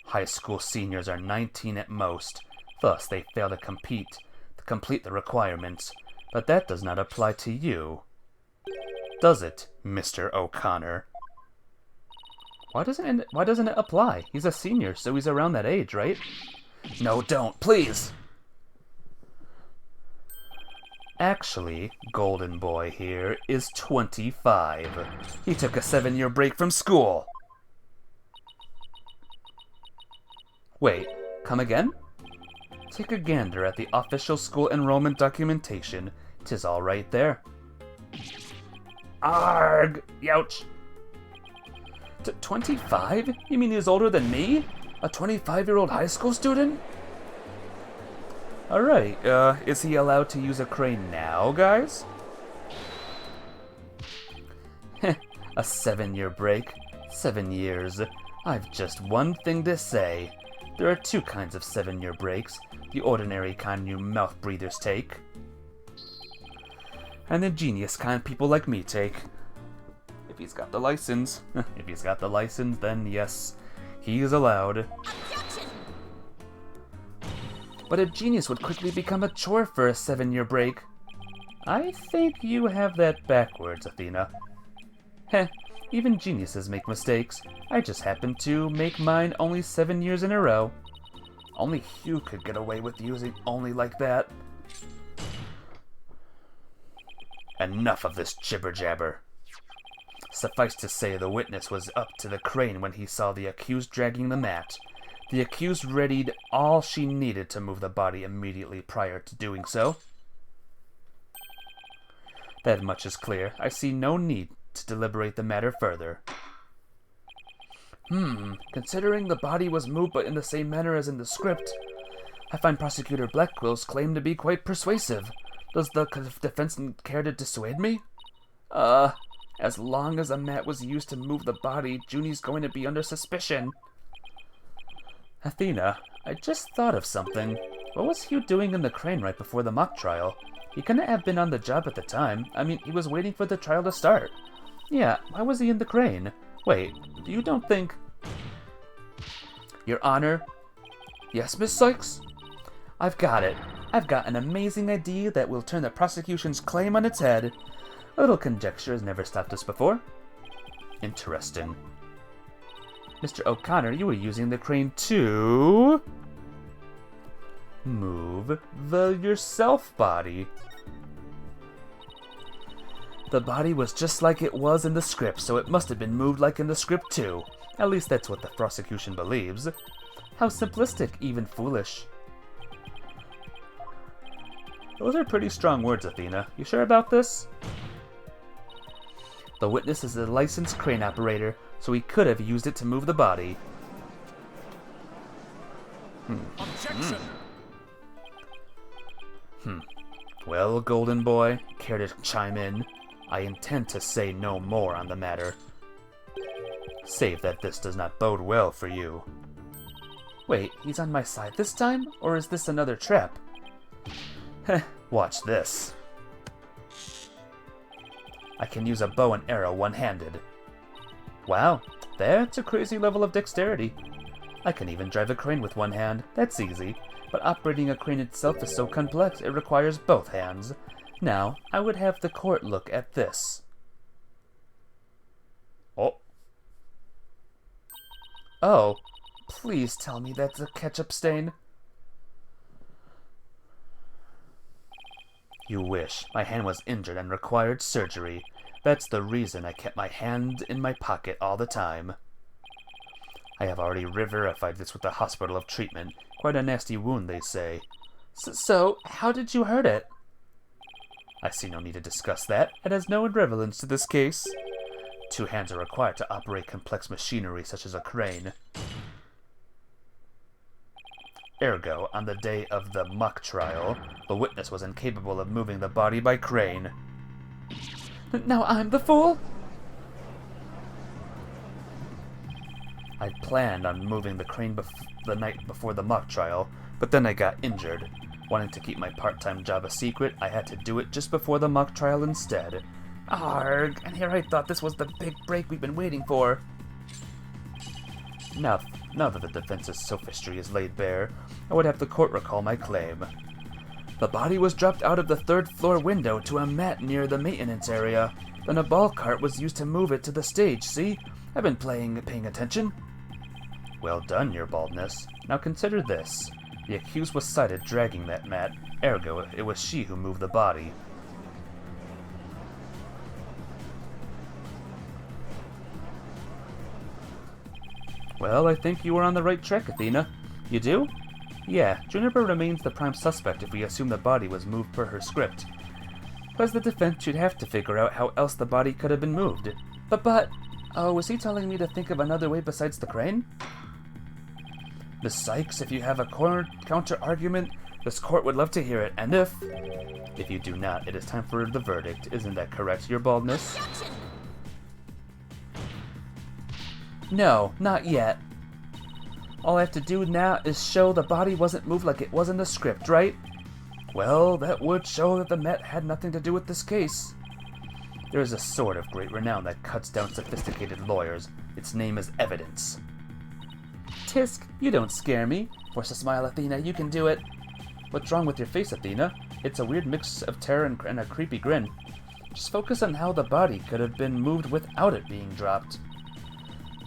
High school seniors are 19 at most, thus they fail to complete the requirements, but that does not apply to you. Does it, Mr. O'Connor? Why doesn't it apply? He's a senior, so he's around that age, right? No, don't, please! Actually, Golden Boy here is 25. He took a 7-year break from school. Wait, come again? Take a gander at the official school enrollment documentation. 'Tis all right there. Arg! Youch! 25? You mean he's older than me? A 25-year-old high school student? Alright, is he allowed to use a crane now, guys? Heh, a 7-year break. 7 years. I've just one thing to say. There are 2 kinds of 7-year breaks. The ordinary kind you mouth breathers take. and the genius kind people like me take. If he's got the license. If he's got the license, then yes, he is allowed. Objection! But a genius would quickly become a chore for a 7-year break. I think you have that backwards, Athena. Heh, even geniuses make mistakes. I just happened to make mine only 7 years in a row. Only Hugh could get away with using only like that. Enough of this jibber-jabber. Suffice to say, the witness was up to the crane when he saw the accused dragging the mat. The accused readied all she needed to move the body immediately prior to doing so. That much is clear. I see no need to deliberate the matter further. Considering the body was moved but in the same manner as in the script, I find Prosecutor Blackwell's claim to be quite persuasive. Does the defense care to dissuade me? As long as a mat was used to move the body, Junie's going to be under suspicion. Athena, I just thought of something. What was Hugh doing in the crane right before the mock trial? He couldn't have been on the job at the time. I mean, he was waiting for the trial to start. Yeah, why was he in the crane? Wait, you don't think... Your Honor? Yes, Miss Sykes? I've got it. I've got an amazing idea that will turn the prosecution's claim on its head. A little conjecture has never stopped us before. Interesting. Mr. O'Connor, you were using the crane to... move the yourself body. The body was just like it was in the script, so it must have been moved like in the script too. At least that's what the prosecution believes. How simplistic, even foolish. Those are pretty strong words, Athena. You sure about this? The witness is a licensed crane operator, so he could have used it to move the body. Objection! Well, Golden Boy, care to chime in? I intend to say no more on the matter. Save that this does not bode well for you. Wait, he's on my side this time? Or is this another trap? Heh, watch this. I can use a bow and arrow one-handed. Wow, that's a crazy level of dexterity. I can even drive a crane with one hand. That's easy. But operating a crane itself is so complex it requires both hands. Now, I would have the court look at this. Oh, please tell me that's a ketchup stain. You wish. My hand was injured and required surgery. That's the reason I kept my hand in my pocket all the time. I have already verified this with the hospital of treatment. Quite a nasty wound, they say. So, how did you hurt it? I see no need to discuss that. It has no relevance to this case. 2 hands are required to operate complex machinery such as a crane. Ergo, on the day of the mock trial, the witness was incapable of moving the body by crane. Now I'm the fool? I planned on moving the crane the night before the mock trial, but then I got injured. Wanting to keep my part-time job a secret, I had to do it just before the mock trial instead. Arg, and here I thought this was the big break we've been waiting for. Now that the defense's sophistry is laid bare, I would have the court recall my claim. The body was dropped out of the 3rd floor window to a mat near the maintenance area. Then a ball cart was used to move it to the stage, see? I've been paying attention. Well done, your baldness. Now consider this. The accused was sighted dragging that mat, ergo it was she who moved the body. Well, I think you were on the right track, Athena. You do? Yeah, Juniper remains the prime suspect if we assume the body was moved per her script. Plus the defense should have to figure out how else the body could have been moved. But, oh, was he telling me to think of another way besides the crane? Miss Sykes, if you have a counter-argument, this court would love to hear it, and if you do not, it is time for the verdict. Isn't that correct, your baldness? No, not yet. All I have to do now is show the body wasn't moved like it was in the script, right? Well, that would show that the Met had nothing to do with this case. There is a sword of great renown that cuts down sophisticated lawyers. Its name is evidence. Tisk, you don't scare me. Force a smile, Athena, you can do it. What's wrong with your face, Athena? It's a weird mix of terror and a creepy grin. Just focus on how the body could have been moved without it being dropped.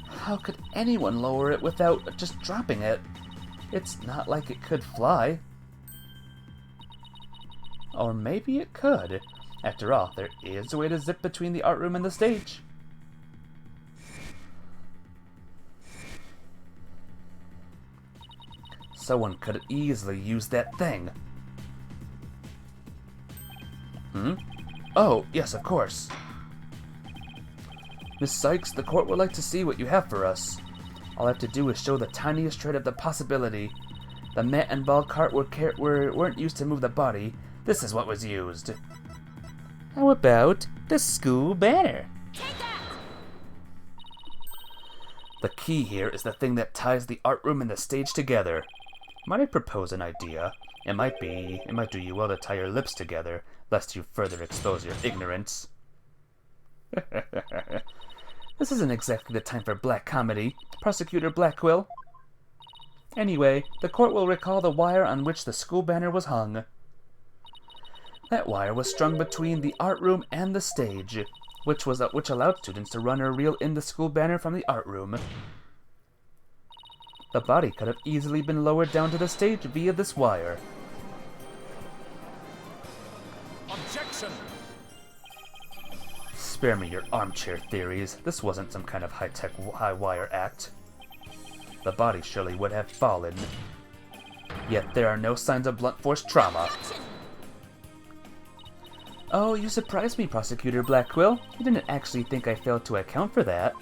How could anyone lower it without just dropping it? It's not like it could fly. Or maybe it could. After all, there is a way to zip between the art room and the stage. Someone could easily use that thing. Oh, yes, of course. Miss Sykes, the court would like to see what you have for us. All I have to do is show the tiniest shred of the possibility. The mat and ball cart weren't used to move the body. This is what was used. How about the school banner? Take that! The key here is the thing that ties the art room and the stage together. Might I propose an idea? It might do you well to tie your lips together, lest you further expose your ignorance. This isn't exactly the time for black comedy, Prosecutor Blackquill. Anyway, the court will recall the wire on which the school banner was hung. That wire was strung between the art room and the stage, which allowed students to run or reel in the school banner from the art room. The body could have easily been lowered down to the stage via this wire. Objection! Spare me your armchair theories. This wasn't some kind of high-tech high-wire act. The body surely would have fallen. Yet there are no signs of blunt force trauma. Oh, you surprised me, Prosecutor Blackquill. You didn't actually think I failed to account for that.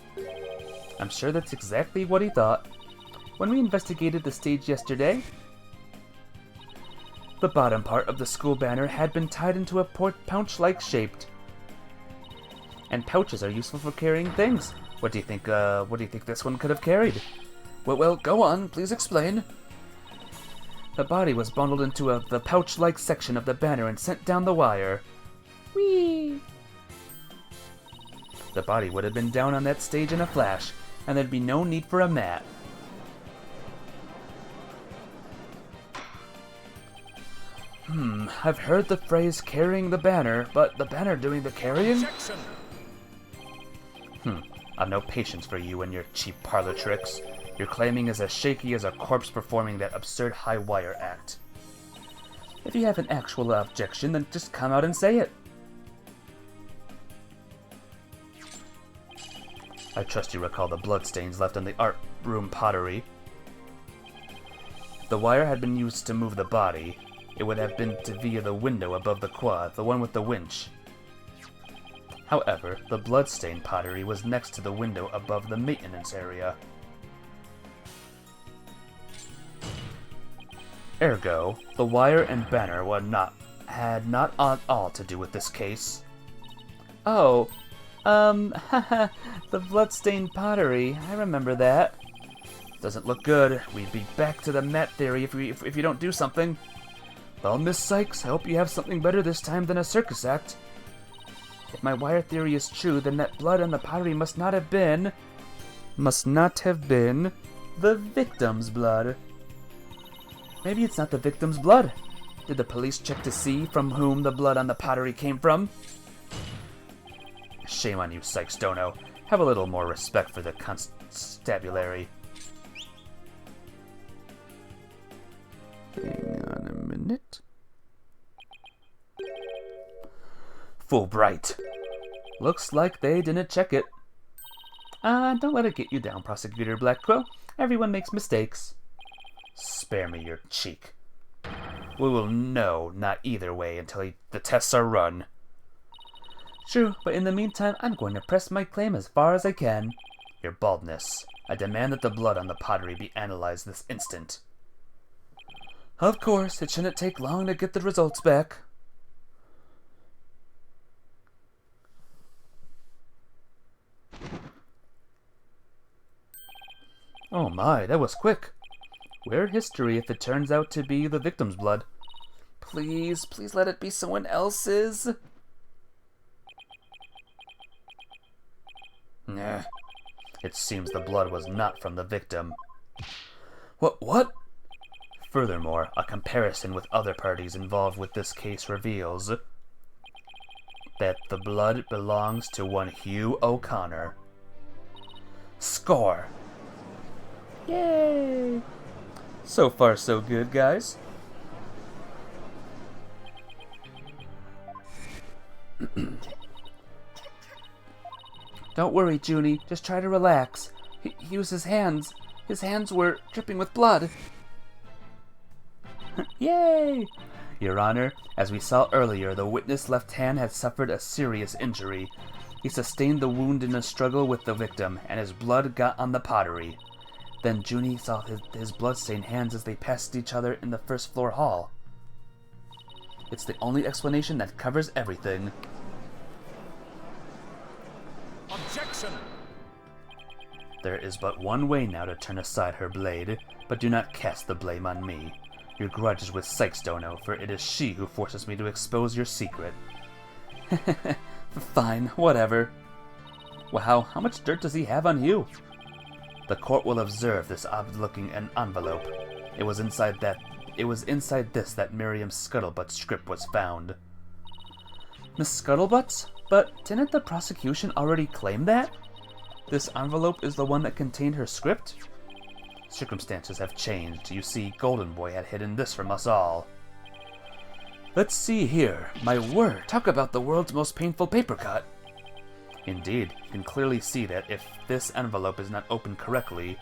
I'm sure that's exactly what he thought. When we investigated the stage yesterday, the bottom part of the school banner had been tied into a pouch-like shape. And pouches are useful for carrying things. What do you think this one could have carried? Well, go on, please explain. The body was bundled into the pouch-like section of the banner and sent down the wire. Whee! The body would have been down on that stage in a flash, and there'd be no need for a mat. I've heard the phrase carrying the banner, but the banner doing the carrying? Objection! I've no patience for you and your cheap parlor tricks. Your claiming is as shaky as a corpse performing that absurd high wire act. If you have an actual objection, then just come out and say it. I trust you recall the bloodstains left on the art room pottery. If the wire had been used to move the body, it would have been via the window above the quad, the one with the winch. However, the bloodstained pottery was next to the window above the maintenance area. Ergo, the wire and banner had not at all to do with this case. Oh, haha, the bloodstained pottery, I remember that. Doesn't look good. We'd be back to the mat theory if you don't do something. Well, Miss Sykes, I hope you have something better this time than a circus act. If my wire theory is true, then that blood on the pottery must not have been the victim's blood. Maybe it's not the victim's blood. Did the police check to see from whom the blood on the pottery came from? Shame on you, Sykes Dono. Have a little more respect for the constabulary. Hang on a minute. Fulbright. Looks like they didn't check it. Don't let it get you down, Prosecutor Blackquill. Everyone makes mistakes. Spare me your cheek. We will know not either way until the tests are run. True, but in the meantime, I'm going to press my claim as far as I can. Your baldness. I demand that the blood on the pottery be analyzed this instant. Of course, it shouldn't take long to get the results back. Oh my, that was quick. We're history if it turns out to be the victim's blood. Please, please let it be someone else's. Nah. It seems the blood was not from the victim. What? Furthermore, a comparison with other parties involved with this case reveals that the blood belongs to one Hugh O'Connor. Score! Yay! So far, so good, guys. Don't worry, Junie. Just try to relax. He used his hands. His hands were dripping with blood. Yay! Your Honor, as we saw earlier, the witness' left hand had suffered a serious injury. He sustained the wound in a struggle with the victim, and his blood got on the pottery. Then Junie saw his blood-stained hands as they passed each other in the first-floor hall. It's the only explanation that covers everything. Objection! There is but one way now to turn aside her blade, but do not cast the blame on me. Your grudge is with Sykes-Dono, for it is she who forces me to expose your secret. Fine, whatever. Wow, how much dirt does he have on you? The court will observe this odd-looking envelope. It was inside this that Miriam's Scuttlebutt script was found. Miss Scuttlebutt? But didn't the prosecution already claim that? This envelope is the one that contained her script? Circumstances have changed. You see, Golden Boy had hidden this from us all. Let's see here. My word, talk about the world's most painful paper cut. Indeed, you can clearly see that if this envelope is not opened correctly,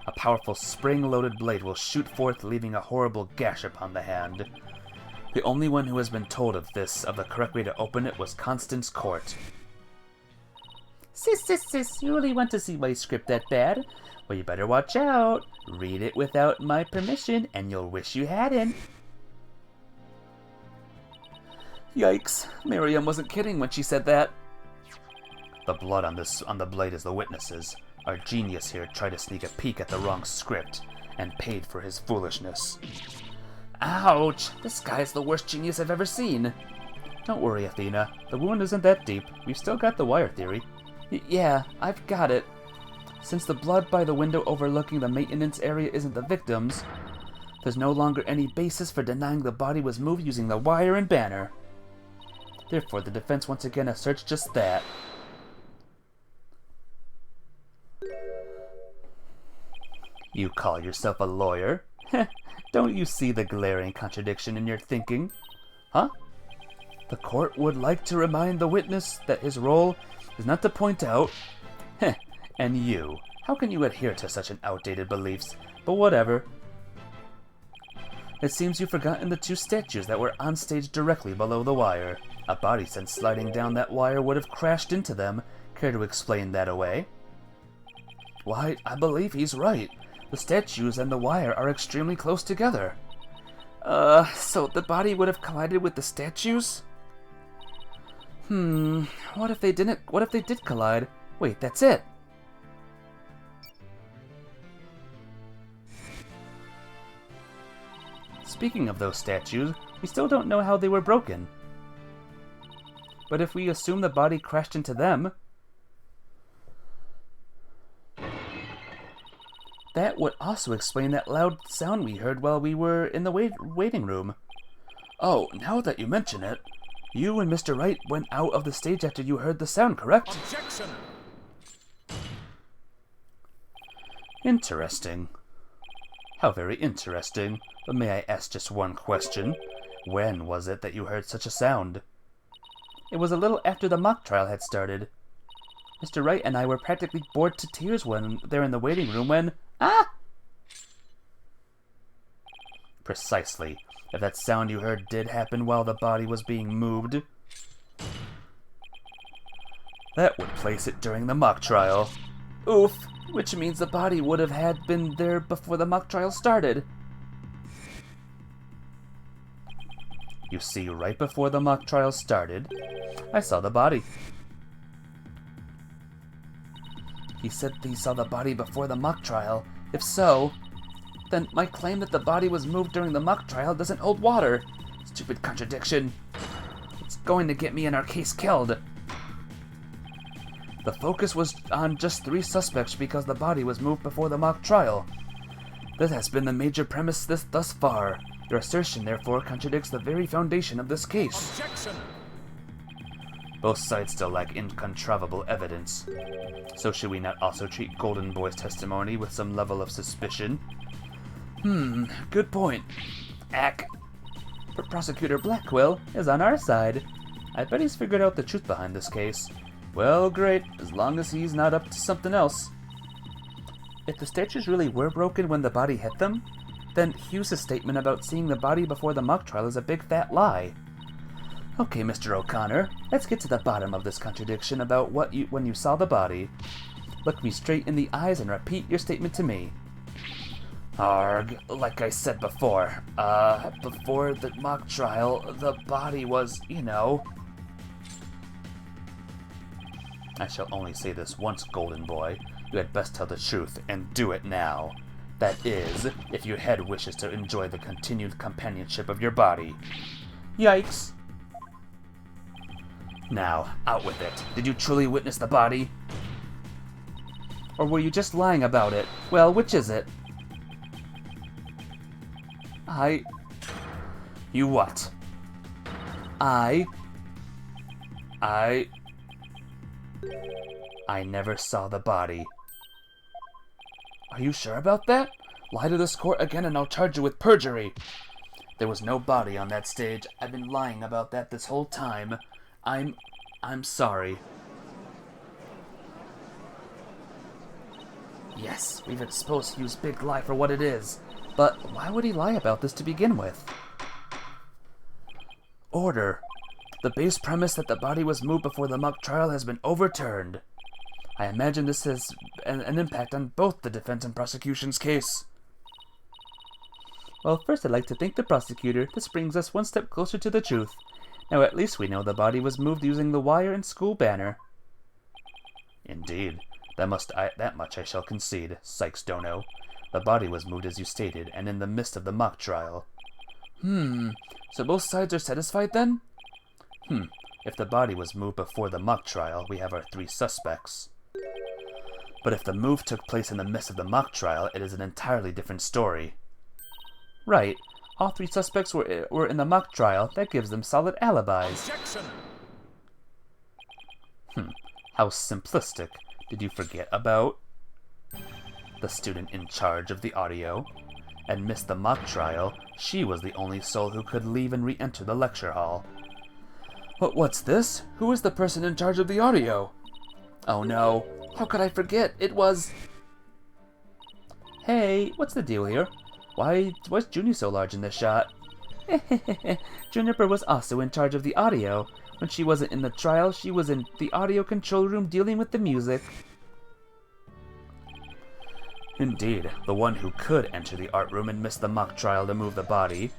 a powerful spring-loaded blade will shoot forth, leaving a horrible gash upon the hand. The only one who has been told of the correct way to open it, was Constance Court. Sis, you really want to see my script that bad? Well, you better watch out. Read it without my permission, and you'll wish you hadn't. Yikes, Miriam wasn't kidding when she said that. The blood on the blade is the witness's. Our genius here tried to sneak a peek at the wrong script, and paid for his foolishness. Ouch! This guy's the worst genius I've ever seen. Don't worry, Athena. The wound isn't that deep. We've still got the wire theory. Yeah, I've got it. Since the blood by the window overlooking the maintenance area isn't the victim's, there's no longer any basis for denying the body was moved using the wire and banner. Therefore, the defense once again asserts just that. You call yourself a lawyer? Don't you see the glaring contradiction in your thinking? Huh? The court would like to remind the witness that his role is not to point out. And you, how can you adhere to such an outdated beliefs? But whatever. It seems you've forgotten the two statues that were on stage directly below the wire. A body sent sliding down that wire would have crashed into them. Care to explain that away? Why, I believe he's right. The statues and the wire are extremely close together. So the body would have collided with the statues? What if they didn't? What if they did collide? Wait, that's it. Speaking of those statues, we still don't know how they were broken. But if we assume the body crashed into them, that would also explain that loud sound we heard while we were in the waiting room. Oh, now that you mention it, you and Mr. Wright went out of the stage after you heard the sound, correct? Objection! Interesting. How very interesting. But may I ask just one question? When was it that you heard such a sound? It was a little after the mock trial had started. Mr. Wright and I were practically bored to tears when they're in the waiting room when... Ah! Precisely. If that sound you heard did happen while the body was being moved, that would place it during the mock trial. Oof! Which means the body would have had been there before the mock trial started. You see, right before the mock trial started, I saw the body. He said he saw the body before the mock trial. If so, then my claim that the body was moved during the mock trial doesn't hold water. Stupid contradiction. It's going to get me and our case killed. The focus was on just 3 suspects because the body was moved before the mock trial. This has been the major premise thus far. Your assertion, therefore, contradicts the very foundation of this case. Objection! Both sides still lack incontrovertible evidence. So should we not also treat Golden Boy's testimony with some level of suspicion? Good point. Ack. Prosecutor Blackwell is on our side. I bet he's figured out the truth behind this case. Well, great, as long as he's not up to something else. If the statues really were broken when the body hit them, then Hughes' statement about seeing the body before the mock trial is a big fat lie. Okay, Mr. O'Connor, let's get to the bottom of this contradiction about when you saw the body. Look me straight in the eyes and repeat your statement to me. Arg, like I said before, before the mock trial, the body was, I shall only say this once, Golden Boy. You had best tell the truth, and do it now. That is, if your head wishes to enjoy the continued companionship of your body. Yikes. Now, out with it. Did you truly witness the body? Or were you just lying about it? Well, which is it? You what? I never saw the body. Are you sure about that? Lie to this court again and I'll charge you with perjury. There was no body on that stage. I've been lying about that this whole time. I'm sorry. Yes, we've exposed Hugh's big lie for what it is. But why would he lie about this to begin with? Order. The base premise that the body was moved before the mock trial has been overturned. I imagine this has an impact on both the defense and prosecution's case. Well, first I'd like to thank the prosecutor. This brings us one step closer to the truth. Now at least we know the body was moved using the wire and school banner. Indeed. That much I shall concede, Sykes Dono. The body was moved as you stated, and in the midst of the mock trial. So both sides are satisfied then? If the body was moved before the mock trial, we have our 3 suspects. But if the move took place in the midst of the mock trial, it is an entirely different story. Right. All 3 suspects were in the mock trial. That gives them solid alibis. Objection! How simplistic. Did you forget about the student in charge of the audio? And missed the mock trial. She was the only soul who could leave and re-enter the lecture hall. What's this? Who is the person in charge of the audio? Oh no. How could I forget? It was... Hey, what's the deal here? Why was Junie so large in this shot? Juniper was also in charge of the audio. When she wasn't in the trial, she was in the audio control room dealing with the music. Indeed, the one who could enter the art room and miss the mock trial to move the body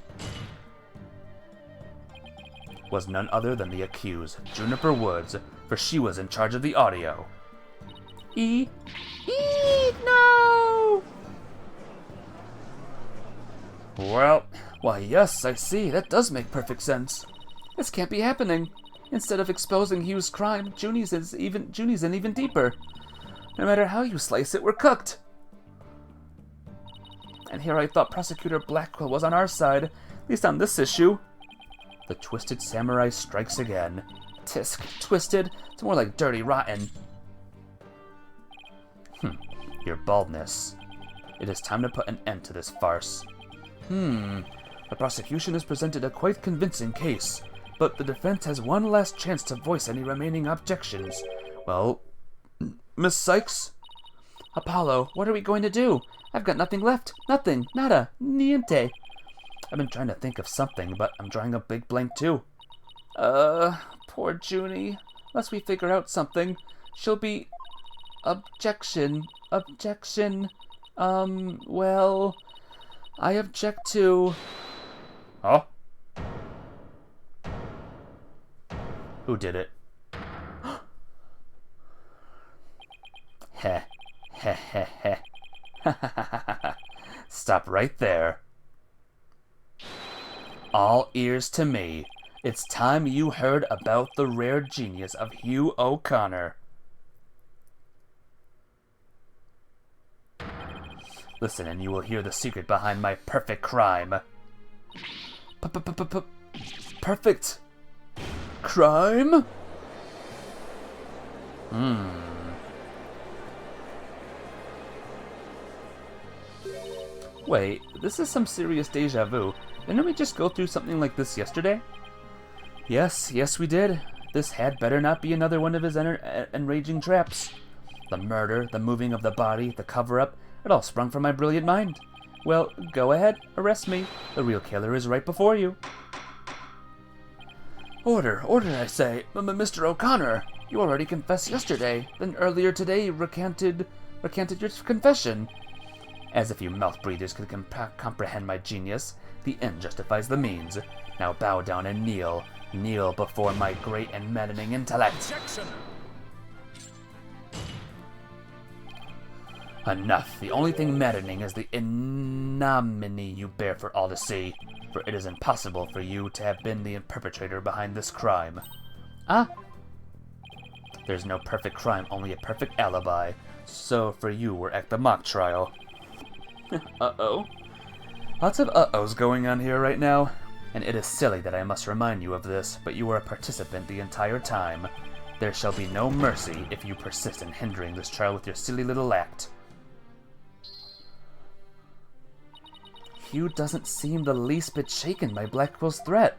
was none other than the accused, Juniper Woods, for she was in charge of the audio. No! Well, why yes, I see, that does make perfect sense. This can't be happening. Instead of exposing Hugh's crime, Junie's in even deeper. No matter how you slice it, we're cooked. And here I thought Prosecutor Blackwell was on our side, at least on this issue. The Twisted Samurai strikes again. Tisk, twisted? It's more like dirty rotten. Your baldness. It is time to put an end to this farce. The prosecution has presented a quite convincing case, but the defense has one last chance to voice any remaining objections. Well, Miss Sykes? Apollo, what are we going to do? I've got nothing left. Nothing. Nada. Niente. I've been trying to think of something, but I'm drawing a big blank too. Poor Junie. Unless we figure out something, she'll be... Objection. Well... I object to... Huh? Who did it? Heh. Stop right there. All ears to me. It's time you heard about the rare genius of Hugh O'Connor. Listen, and you will hear the secret behind my perfect crime. Perfect crime? Wait, this is some serious deja vu. Didn't we just go through something like this yesterday? Yes, we did. This had better not be another one of his enraging traps. The murder, the moving of the body, the cover-up, it all sprung from my brilliant mind. Well, go ahead, arrest me. The real killer is right before you. Order, I say. Mr. O'Connor, you already confessed yesterday. Then earlier today you recanted your confession. As if you mouth-breathers could comprehend my genius, the end justifies the means. Now bow down and kneel. Kneel before my great and maddening intellect. Objection! Enough. The only thing maddening is the ignominy you bear for all to see, for it is impossible for you to have been the perpetrator behind this crime. Ah? There's no perfect crime, only a perfect alibi. So for you, we're at the mock trial. Uh-oh. Lots of uh-ohs going on here right now, and it is silly that I must remind you of this, but you were a participant the entire time. There shall be no mercy if you persist in hindering this trial with your silly little act. Hugh doesn't seem the least bit shaken by Blackwell's threat.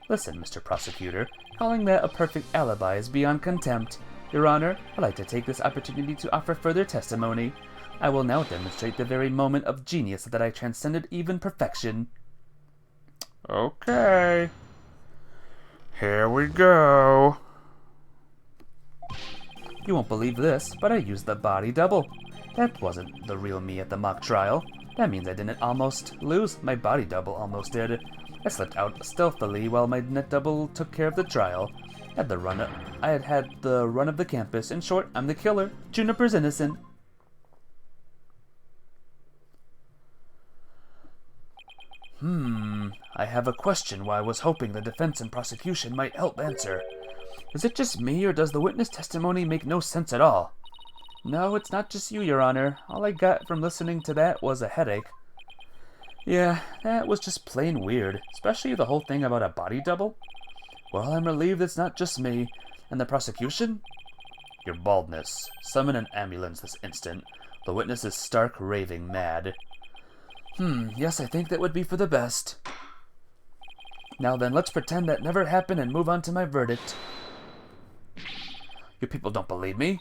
Listen, Mr. Prosecutor, calling that a perfect alibi is beyond contempt. Your Honor, I'd like to take this opportunity to offer further testimony. I will now demonstrate the very moment of genius that I transcended even perfection. Okay. Here we go. You won't believe this, but I used the body double. That wasn't the real me at the mock trial. That means I didn't almost lose. My body double almost did. I slipped out stealthily while my net double took care of the trial. I had had the run of the campus. In short, I'm the killer. Juniper's innocent. I have a question I was hoping the defense and prosecution might help answer. Is it just me, or does the witness testimony make no sense at all? No, it's not just you, Your Honor. All I got from listening to that was a headache. Yeah, that was just plain weird, especially the whole thing about a body double. Well, I'm relieved it's not just me. And the prosecution? Your baldness. Summon an ambulance this instant. The witness is stark raving mad. Yes, I think that would be for the best. Now then, let's pretend that never happened and move on to my verdict. You people don't believe me?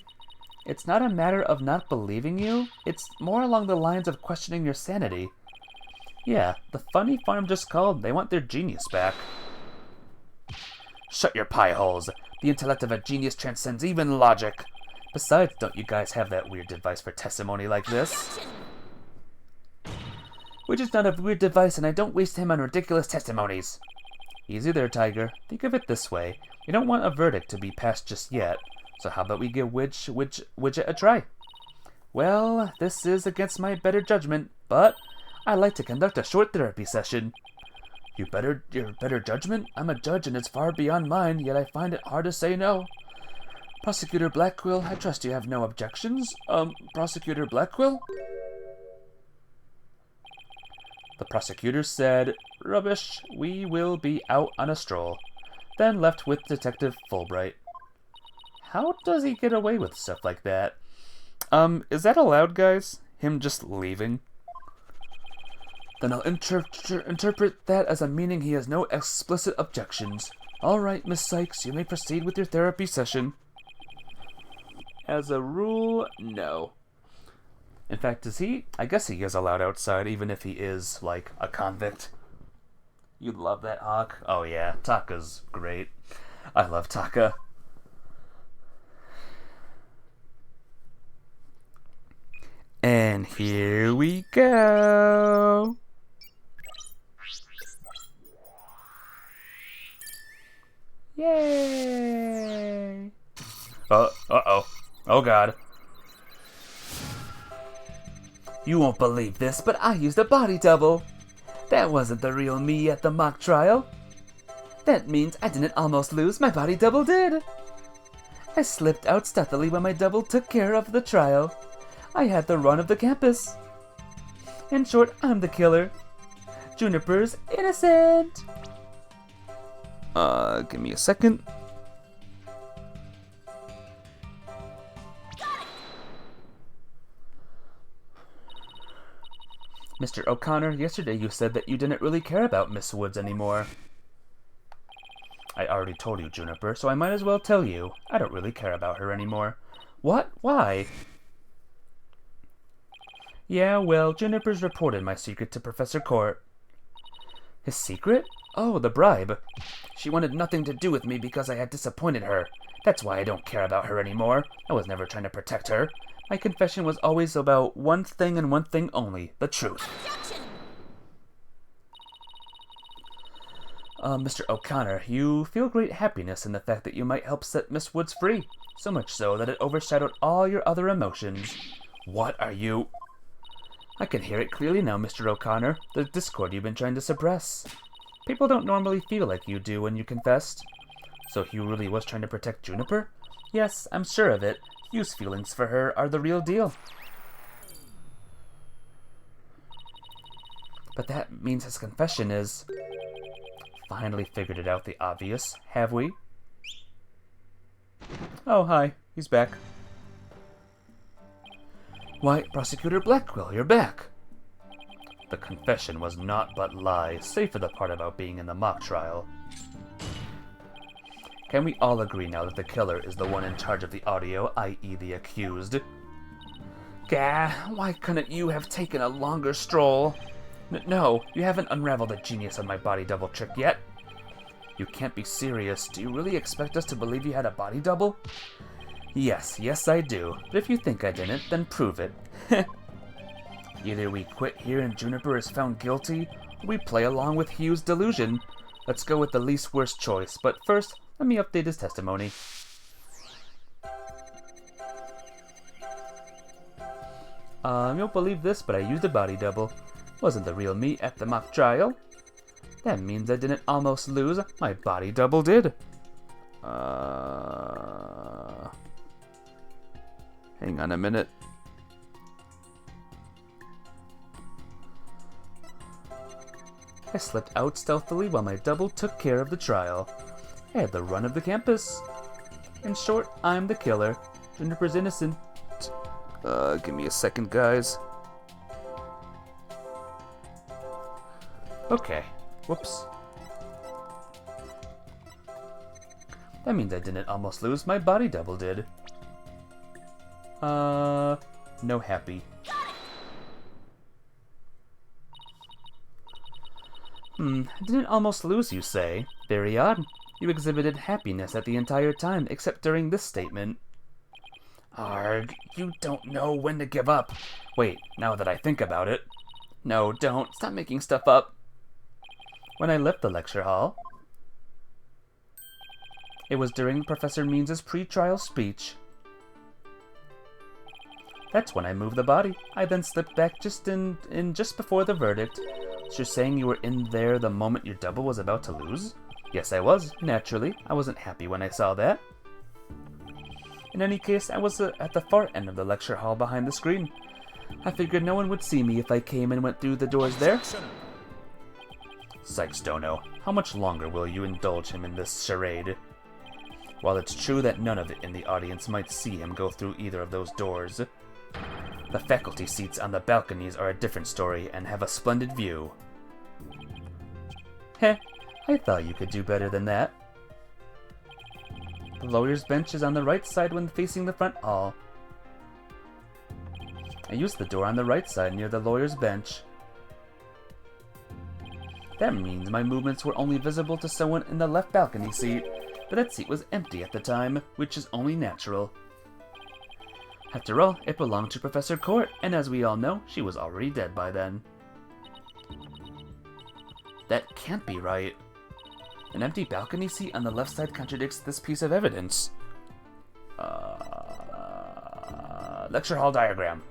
It's not a matter of not believing you. It's more along the lines of questioning your sanity. Yeah, the funny farm just called. They want their genius back. Shut your pie holes. The intellect of a genius transcends even logic. Besides, don't you guys have that weird device for testimony like this? We're just not a weird device, and I don't waste him on ridiculous testimonies. Easy there, Tiger. Think of it this way. We don't want a verdict to be passed just yet, so how about we give Widget a try? Well, this is against my better judgment, but I like to conduct a short therapy session. Your better judgment? I'm a judge and it's far beyond mine, yet I find it hard to say no. Prosecutor Blackwell, I trust you have no objections? Prosecutor Blackwell? The prosecutor said, "Rubbish, we will be out on a stroll," then left with Detective Fulbright. How does he get away with stuff like that? Is that allowed, guys? Him just leaving? Then I'll interpret that as a meaning he has no explicit objections. All right, Miss Sykes, you may proceed with your therapy session. As a rule, no. In fact, is he? I guess he is allowed outside, even if he is, like, a convict. You'd love that, Hawk. Oh yeah, Taka's great. I love Taka. And here we go. Yay! Uh-oh. Oh god. You won't believe this, but I used a body double. That wasn't the real me at the mock trial. That means I didn't almost lose, my body double did. I slipped out stealthily when my double took care of the trial. I had the run of the campus. In short, I'm the killer. Juniper's innocent. Give me a second. Mr. O'Connor, yesterday you said that you didn't really care about Miss Woods anymore. I already told you, Juniper, so I might as well tell you. I don't really care about her anymore. What? Why? Yeah, well, Juniper's reported my secret to Professor Court. His secret? Oh, the bribe. She wanted nothing to do with me because I had disappointed her. That's why I don't care about her anymore. I was never trying to protect her. My confession was always about one thing and one thing only, the truth. Mr. O'Connor, you feel great happiness in the fact that you might help set Miss Woods free. So much so that it overshadowed all your other emotions. What are you... I can hear it clearly now, Mr. O'Connor. The discord you've been trying to suppress. People don't normally feel like you do when you confessed. So Hugh really was trying to protect Juniper? Yes, I'm sure of it. Hugh's feelings for her are the real deal. But that means his confession is... Finally figured it out the obvious, have we? Oh, hi. He's back. Why, Prosecutor Blackwell, you're back. The confession was naught but lies, save for the part about being in the mock trial. Can we all agree now that the killer is the one in charge of the audio, i.e. the accused? Gah, why couldn't you have taken a longer stroll? No, you haven't unraveled the genius of my body double trick yet. You can't be serious. Do you really expect us to believe you had a body double? Yes, I do. But if you think I didn't, then prove it. Either we quit here and Juniper is found guilty, or we play along with Hugh's delusion. Let's go with the least worst choice, but first, let me update his testimony. You won't believe this, but I used a body double. Wasn't the real me at the mock trial. That means I didn't almost lose, my body double did. Hang on a minute. I slipped out stealthily while my double took care of the trial. I had the run of the campus. In short, I'm the killer. Juniper's innocent. Give me a second, guys. Okay. Whoops. That means I didn't almost lose, my body double did. No happy. I didn't almost lose, you say? Very odd. You exhibited happiness at the entire time, except during this statement. Arg, you don't know when to give up. Wait, now that I think about it. No, don't. Stop making stuff up. When I left the lecture hall, it was during Professor Means's pre-trial speech. That's when I moved the body. I then slipped back just before the verdict. So you're saying you were in there the moment your double was about to lose? Yes, I was. Naturally. I wasn't happy when I saw that. In any case, I was at the far end of the lecture hall behind the screen. I figured no one would see me if I came and went through the doors there. Sykes Dono, how much longer will you indulge him in this charade? While it's true that none of it in the audience might see him go through either of those doors, the faculty seats on the balconies are a different story and have a splendid view. Heh, I thought you could do better than that. The lawyer's bench is on the right side when facing the front hall. I used the door on the right side near the lawyer's bench. That means my movements were only visible to someone in the left balcony seat, but that seat was empty at the time, which is only natural. After all, it belonged to Professor Court, and as we all know, she was already dead by then. That can't be right. An empty balcony seat on the left side contradicts this piece of evidence. Lecture hall diagram.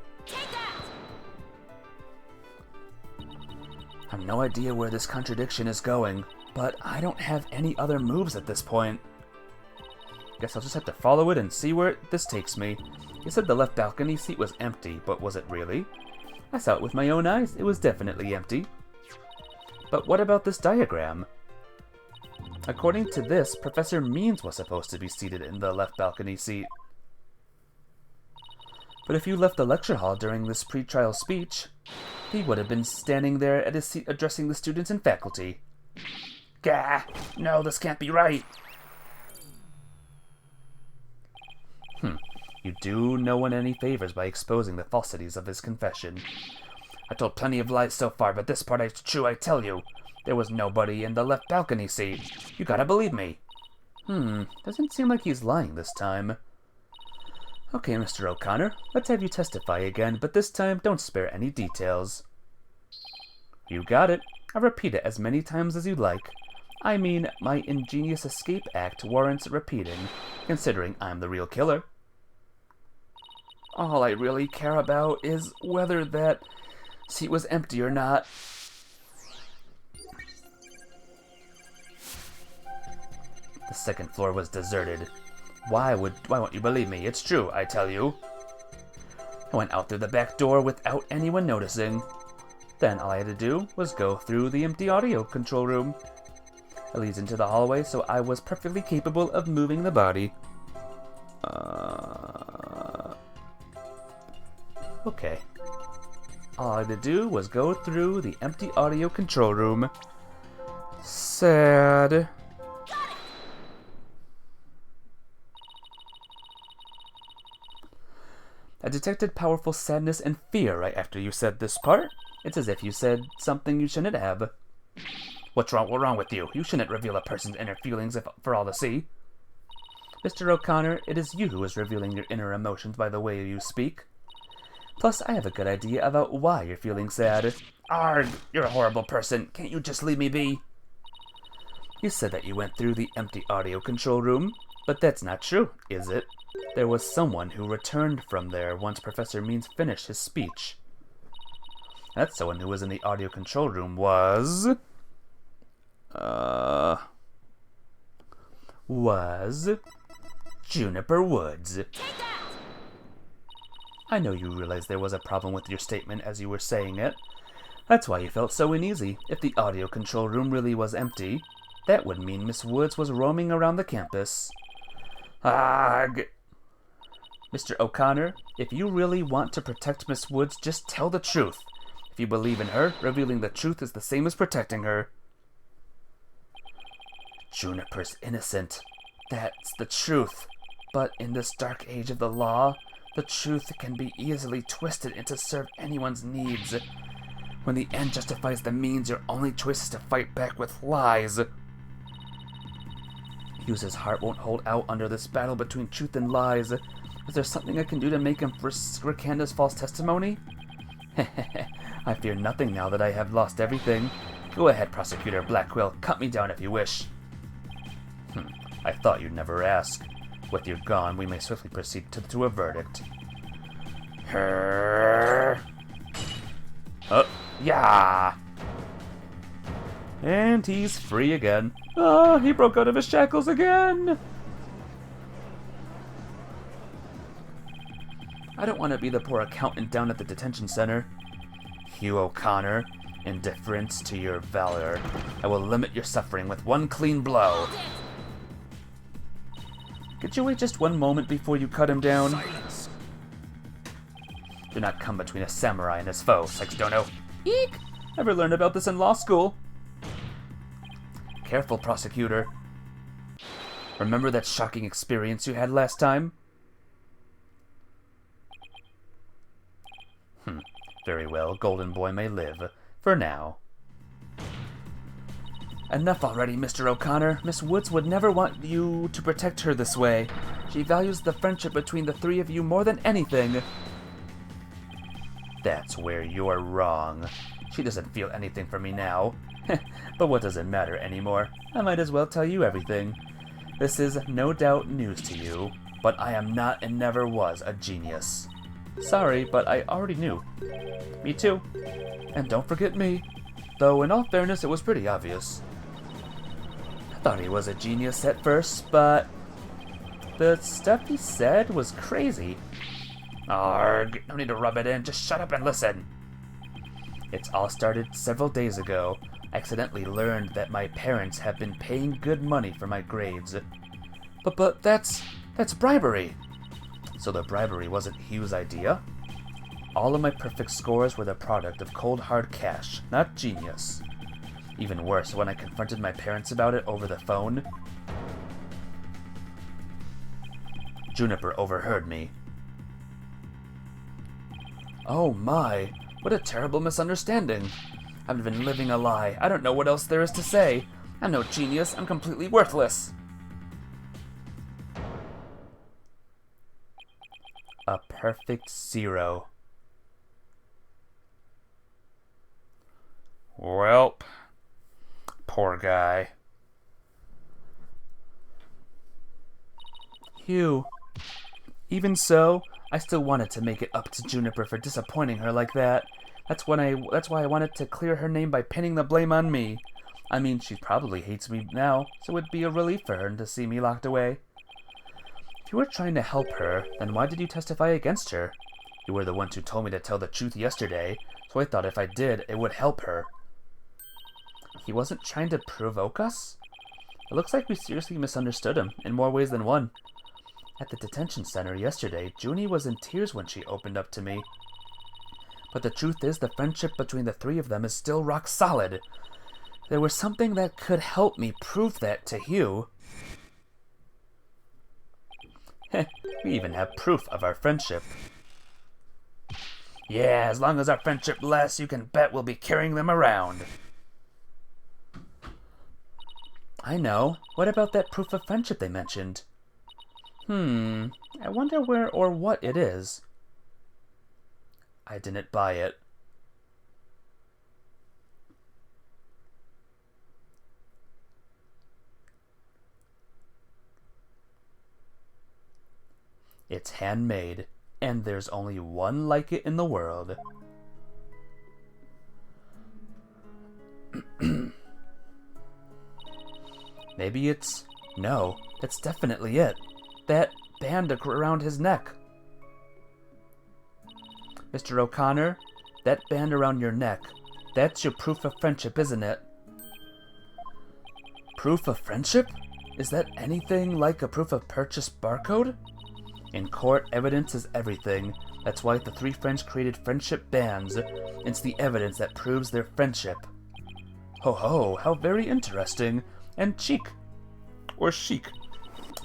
have no idea where this contradiction is going, but I don't have any other moves at this point. Guess I'll just have to follow it and see where this takes me. You said the left balcony seat was empty, but was it really? I saw it with my own eyes. It was definitely empty. But what about this diagram? According to this, Professor Means was supposed to be seated in the left balcony seat. But if you left the lecture hall during this pre-trial speech, he would have been standing there at his seat addressing the students and faculty. Gah! No, this can't be right! You do no one any favors by exposing the falsities of his confession. I told plenty of lies so far, but this part is true, I tell you. There was nobody in the left balcony seat. You gotta believe me. Doesn't seem like he's lying this time. Okay, Mr. O'Connor, let's have you testify again, but this time don't spare any details. You got it. I'll repeat it as many times as you'd like. I mean, my ingenious escape act warrants repeating, considering I'm the real killer. All I really care about is whether that seat was empty or not. The second floor was deserted. Why won't you believe me? It's true, I tell you. I went out through the back door without anyone noticing. Then all I had to do was go through the empty audio control room. It leads into the hallway, so I was perfectly capable of moving the body. Okay. All I had to do was go through the empty audio control room. Sad. I detected powerful sadness and fear right after you said this part. It's as if you said something you shouldn't have. What's wrong with you? You shouldn't reveal a person's inner feelings for all to see. Mr. O'Connor, it is you who is revealing your inner emotions by the way you speak. Plus, I have a good idea about why you're feeling sad. Arg, you're a horrible person. Can't you just leave me be? You said that you went through the empty audio control room, but that's not true, is it? There was someone who returned from there once Professor Means finished his speech. That someone who was in the audio control room was Juniper Woods. I know you realized there was a problem with your statement as you were saying it. That's why you felt so uneasy. If the audio control room really was empty, that would mean Miss Woods was roaming around the campus. Ugh. Mr. O'Connor, if you really want to protect Miss Woods, just tell the truth. If you believe in her, revealing the truth is the same as protecting her. Juniper's innocent. That's the truth. But in this dark age of the law, the truth can be easily twisted to serve anyone's needs. When the end justifies the means, your only choice is to fight back with lies. Hughes's heart won't hold out under this battle between truth and lies. Is there something I can do to make him recant his false testimony? I fear nothing now that I have lost everything. Go ahead, Prosecutor Blackquill. Cut me down if you wish. I thought you'd never ask. With you gone, we may swiftly proceed to a verdict. Yeah! And he's free again. He broke out of his shackles again! I don't want to be the poor accountant down at the detention center. Hugh O'Connor, in deference to your valor, I will limit your suffering with one clean blow. Could you wait just one moment before you cut him down? Silence. Do not come between a samurai and his foe, Sykes-Dono. Eek! Ever learned about this in law school? Careful, prosecutor. Remember that shocking experience you had last time? Very well, Golden Boy may live. For now. Enough already, Mr. O'Connor. Miss Woods would never want you to protect her this way. She values the friendship between the three of you more than anything. That's where you're wrong. She doesn't feel anything for me now. But what does it matter anymore? I might as well tell you everything. This is no doubt news to you, but I am not and never was a genius. Sorry, but I already knew. Me too. And don't forget me. though in all fairness it was pretty obvious. I thought he was a genius at first, but the stuff he said was crazy. Arg, no need to rub it in, just shut up and listen. It's all started several days ago. I accidentally learned that my parents have been paying good money for my grades. But that's bribery. So the bribery wasn't Hugh's idea? All of my perfect scores were the product of cold hard cash, not genius. Even worse, when I confronted my parents about it over the phone, Juniper overheard me. Oh my, what a terrible misunderstanding. I've been living a lie. I don't know what else there is to say. I'm no genius. I'm completely worthless. A perfect 0. Welp. Poor guy. Hugh. Even so, I still wanted to make it up to Juniper for disappointing her like that. That's why I wanted to clear her name by pinning the blame on me. I mean, she probably hates me now, so it'd be a relief for her to see me locked away. If you were trying to help her, then why did you testify against her? You were the ones who told me to tell the truth yesterday, so I thought if I did, it would help her. He wasn't trying to provoke us? It looks like we seriously misunderstood him, in more ways than one. At the detention center yesterday, Junie was in tears when she opened up to me. But the truth is, the friendship between the three of them is still rock solid. There was something that could help me prove that to Hugh. We even have proof of our friendship. Yeah, as long as our friendship lasts, you can bet we'll be carrying them around. I know. What about that proof of friendship they mentioned? I wonder where or what it is. I didn't buy it. It's handmade, and there's only one like it in the world. Maybe it's... No, that's definitely it. That band around his neck. Mr. O'Connor, that band around your neck, that's your proof of friendship, isn't it? Proof of friendship? Is that anything like a proof of purchase barcode? In court, evidence is everything. That's why the three friends created friendship bands. It's the evidence that proves their friendship. Ho ho, how very interesting. And chic. Or chic.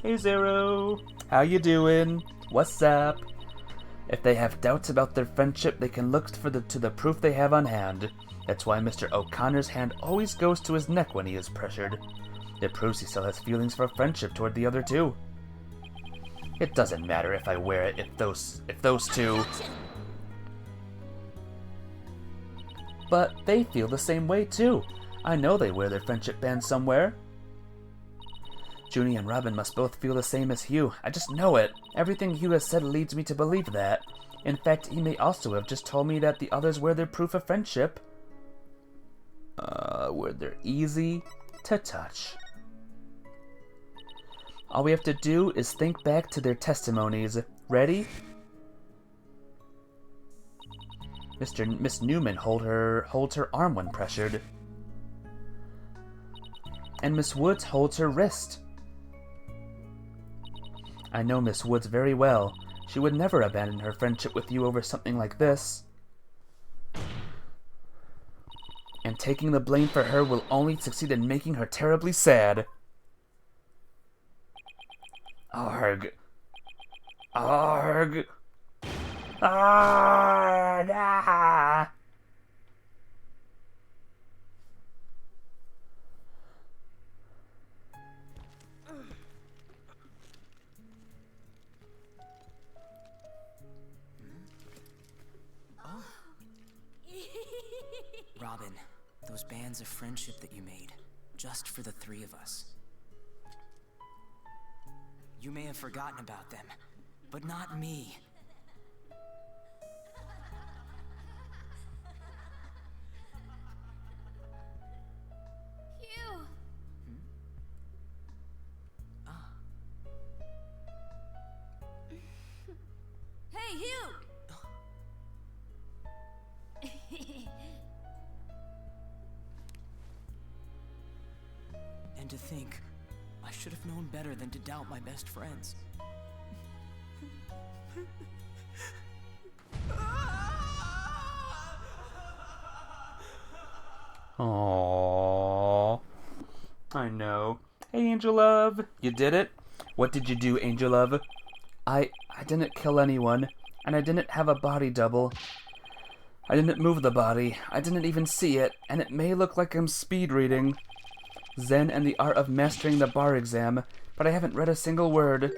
Hey Zero, how you doing? What's up? If they have doubts about their friendship, they can look to the proof they have on hand. That's why Mr. O'Connor's hand always goes to his neck when he is pressured. It proves he still has feelings for friendship toward the other two. It doesn't matter if I wear it if those two... But they feel the same way too. I know they wear their friendship band somewhere. Junie and Robin must both feel the same as Hugh. I just know it. Everything Hugh has said leads me to believe that. In fact, he may also have just told me that the others wear their proof of friendship. Where they're easy to touch. All we have to do is think back to their testimonies. Ready? Miss Newman holds her arm when pressured. And Miss Woods holds her wrist. I know Miss Woods very well. She would never abandon her friendship with you over something like this. And taking the blame for her will only succeed in making her terribly sad. Arg. Arg. Arg. Ah. Robin, those bands of friendship that you made, just for the three of us. You may have forgotten about them, but not me. Hugh! And to think, I should have known better than to doubt my best friends. Aww. I know. Hey, Angel Love. You did it? What did you do, Angel Love? I didn't kill anyone, and I didn't have a body double. I didn't move the body. I didn't even see it, and it may look like I'm speed reading Zen and the Art of Mastering the Bar exam, but I haven't read a single word.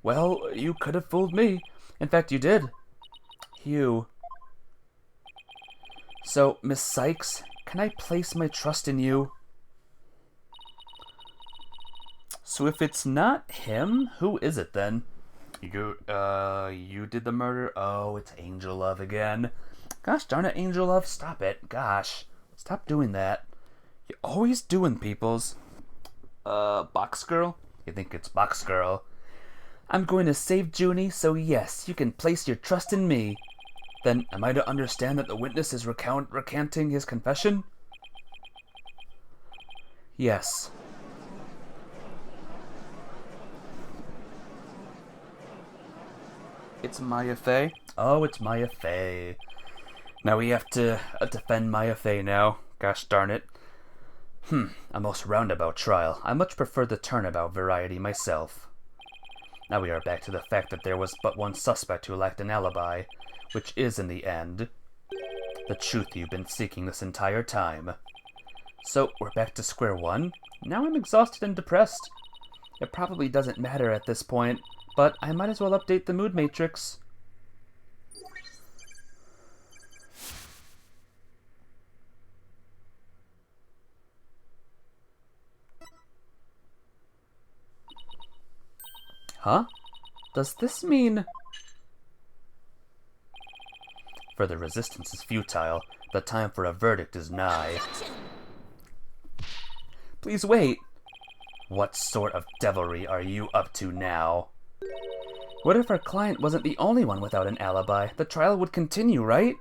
Well, you could have fooled me. In fact, you did. Hugh. So, Miss Sykes, can I place my trust in you? So if it's not him, who is it then? You did the murder? Oh, it's Angel Love again. Gosh darn it, Angel Love, stop it. Gosh, stop doing that. You're always doing people's. Box Girl? You think it's Box Girl? I'm going to save Junie, so yes, you can place your trust in me. Then, am I to understand that the witness is recanting his confession? Yes. It's Maya Fey? Oh, it's Maya Fey. Now we have to defend Maya Fey now. Gosh darn it. A most roundabout trial. I much prefer the turnabout variety myself. Now we are back to the fact that there was but one suspect who lacked an alibi, which is, in the end, the truth you've been seeking this entire time. So, we're back to square one? Now I'm exhausted and depressed. It probably doesn't matter at this point, but I might as well update the mood matrix. Huh? Does this mean... Further resistance is futile. The time for a verdict is nigh. Please wait. What sort of devilry are you up to now? What if our client wasn't the only one without an alibi? The trial would continue, right?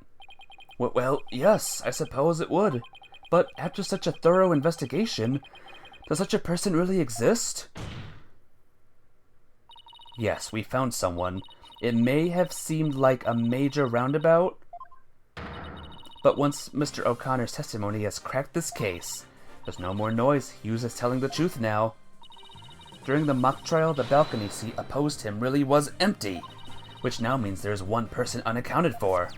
Well, yes, I suppose it would. But after such a thorough investigation, does such a person really exist? Yes, we found someone. It may have seemed like a major roundabout, but once Mr. O'Connor's testimony has cracked this case, there's no more noise. Hughes is telling the truth now. During the mock trial, the balcony seat opposed him really was empty, which now means there's one person unaccounted for.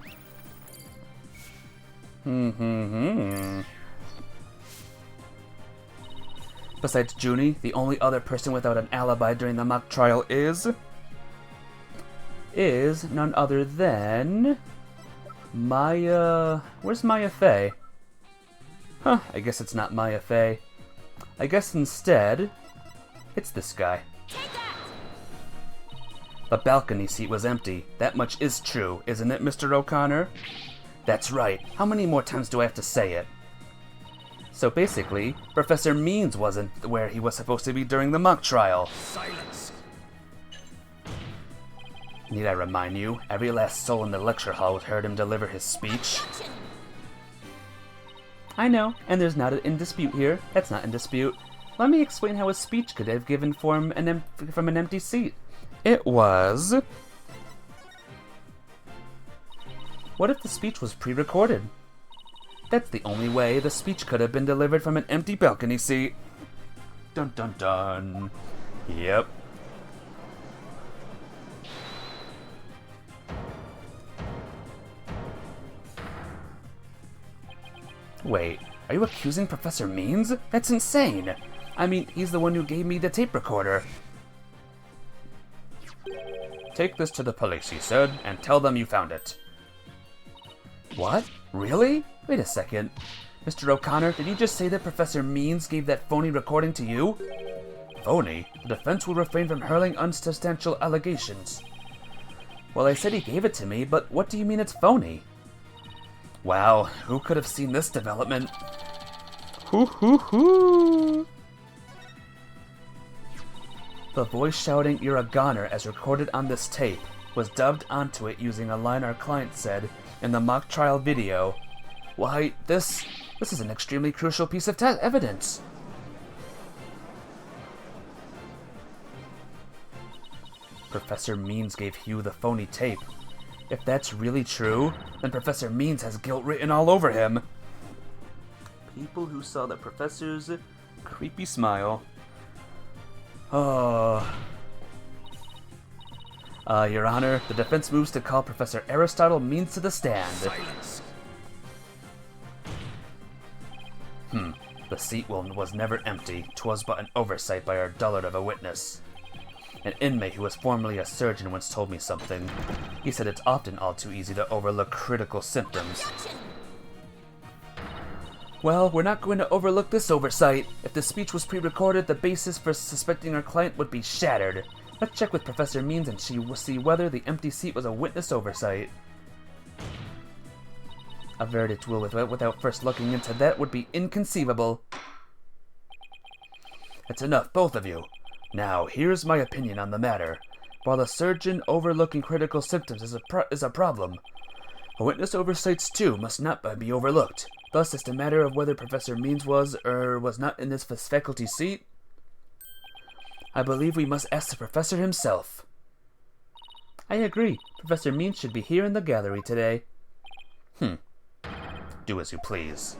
Besides Junie, the only other person without an alibi during the mock trial is none other than Maya... Where's Maya Fey? Huh, I guess it's not Maya Fey. I guess instead, it's this guy. The balcony seat was empty. That much is true, isn't it, Mr. O'Connor? That's right. How many more times do I have to say it? So basically, Professor Means wasn't where he was supposed to be during the mock trial. Silence! Need I remind you, every last soul in the lecture hall heard him deliver his speech. I know, and there's not in dispute here. That's not in dispute. Let me explain how his speech could have given form from an empty seat. It was... What if the speech was pre-recorded? That's the only way the speech could have been delivered from an empty balcony seat. Dun dun dun. Yep. Wait, are you accusing Professor Means? That's insane! I mean, he's the one who gave me the tape recorder. Take this to the police, he said, and tell them you found it. What? Really? Wait a second. Mr. O'Connor, did you just say that Professor Means gave that phony recording to you? Phony? The defense will refrain from hurling unsubstantial allegations. Well, I said he gave it to me, but what do you mean it's phony? Wow, who could have seen this development? Hoo hoo hoo! The voice shouting, "You're a goner," as recorded on this tape. was dubbed onto it using a line our client said in the mock trial video. Why, this is an extremely crucial piece of evidence. Professor Means gave Hugh the phony tape. If that's really true, then Professor Means has guilt written all over him. People who saw the professor's creepy smile. Oh. Your Honor, the defense moves to call Professor Aristotle Means to the stand. Silence. The seat was never empty. 'Twas but an oversight by our dullard of a witness. An inmate who was formerly a surgeon once told me something. He said it's often all too easy to overlook critical symptoms. Well, we're not going to overlook this oversight. If the speech was pre-recorded, the basis for suspecting our client would be shattered. Let's check with Professor Means and she will see whether the empty seat was a witness oversight. A verdict will without first looking into that would be inconceivable. That's enough, both of you. Now, here's my opinion on the matter. While the surgeon overlooking critical symptoms is a problem, a witness oversights too must not be overlooked. Thus, it's a matter of whether Professor Means was or was not in this faculty seat. I believe we must ask the professor himself. I agree. Professor Means should be here in the gallery today. Do as you please.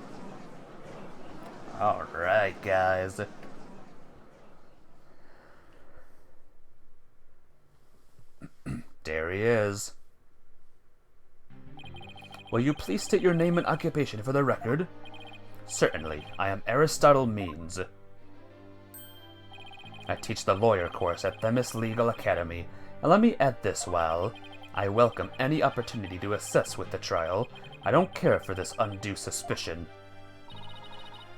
Alright, guys. There he is. Will you please state your name and occupation for the record? Certainly. I am Aristotle Means. I teach the lawyer course at Themis Legal Academy, and let me add this while I welcome any opportunity to assist with the trial. I don't care for this undue suspicion.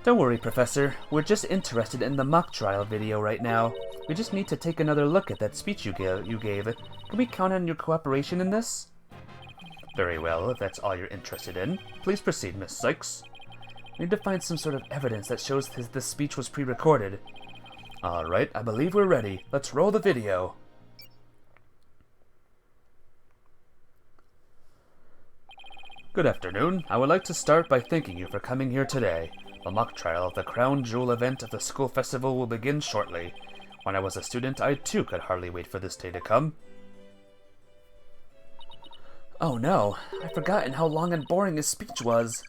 Don't worry, Professor. We're just interested in the mock trial video right now. We just need to take another look at that speech you gave. Can we count on your cooperation in this? Very well, if that's all you're interested in. Please proceed, Miss Sykes. We need to find some sort of evidence that shows this speech was pre-recorded. Alright, I believe we're ready. Let's roll the video. Good afternoon. I would like to start by thanking you for coming here today. The mock trial, the crown jewel event of the school festival, will begin shortly. When I was a student, I too could hardly wait for this day to come. Oh no, I'd forgotten how long and boring his speech was.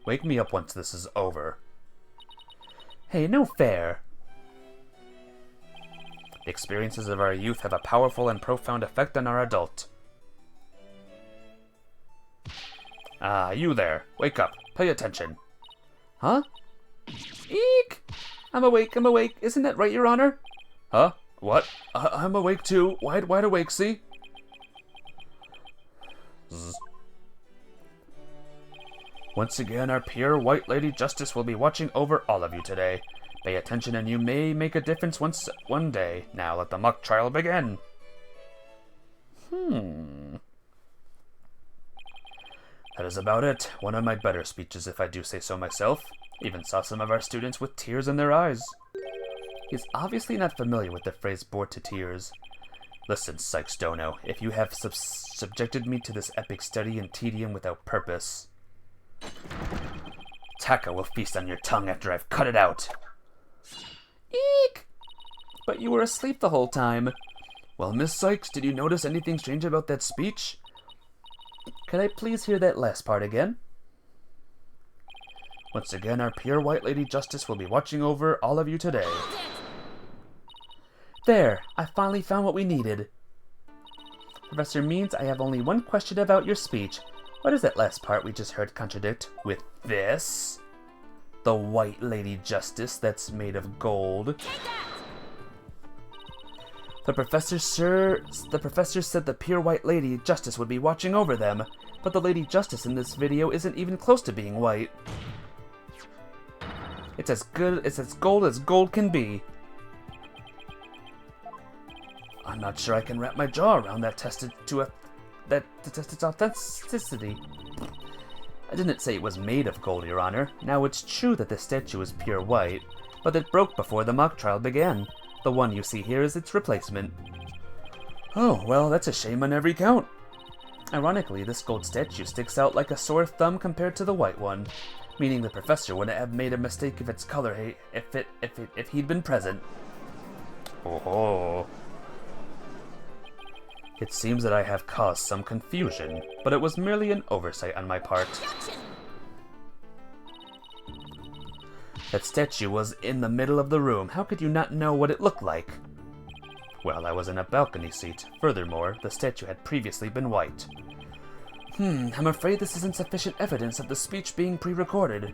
Wake me up once this is over. Hey, no fair. The experiences of our youth have a powerful and profound effect on our adult. Ah, you there. Wake up. Pay attention. Huh? Eek! I'm awake. Isn't that right, Your Honor? Huh? What? I'm awake too. Wide awake, see? Zzz. Once again, our pure white lady justice will be watching over all of you today. Pay attention and you may make a difference one day. Now let the mock trial begin. That is about it. One of my better speeches, if I do say so myself. Even saw some of our students with tears in their eyes. He's obviously not familiar with the phrase bored to tears. Listen, Sykes Dono, if you have subjected me to this epic study and tedium without purpose, Taka will feast on your tongue after I've cut it out. Eek! But you were asleep the whole time. Well, Miss Sykes, did you notice anything strange about that speech? Could I please hear that last part again? Once again, our pure white lady justice will be watching over all of you today. There! I finally found what we needed. Professor Means, I have only one question about your speech. What is that last part we just heard contradict with this? The white lady justice that's made of gold. The professor said the pure white lady justice would be watching over them, but the lady justice in this video isn't even close to being white. It's as gold as gold can be. I'm not sure I can wrap my jaw around that test its authenticity. I didn't say it was made of gold, Your Honor. Now, it's true that the statue is pure white, but it broke before the mock trial began. The one you see here is its replacement. Oh, well, that's a shame on every count. Ironically, this gold statue sticks out like a sore thumb compared to the white one, meaning the professor wouldn't have made a mistake of its color if he'd been present. Oh. It seems that I have caused some confusion, but it was merely an oversight on my part. That statue was in the middle of the room. How could you not know what it looked like? Well, I was in a balcony seat. Furthermore, the statue had previously been white. I'm afraid this isn't sufficient evidence of the speech being pre-recorded.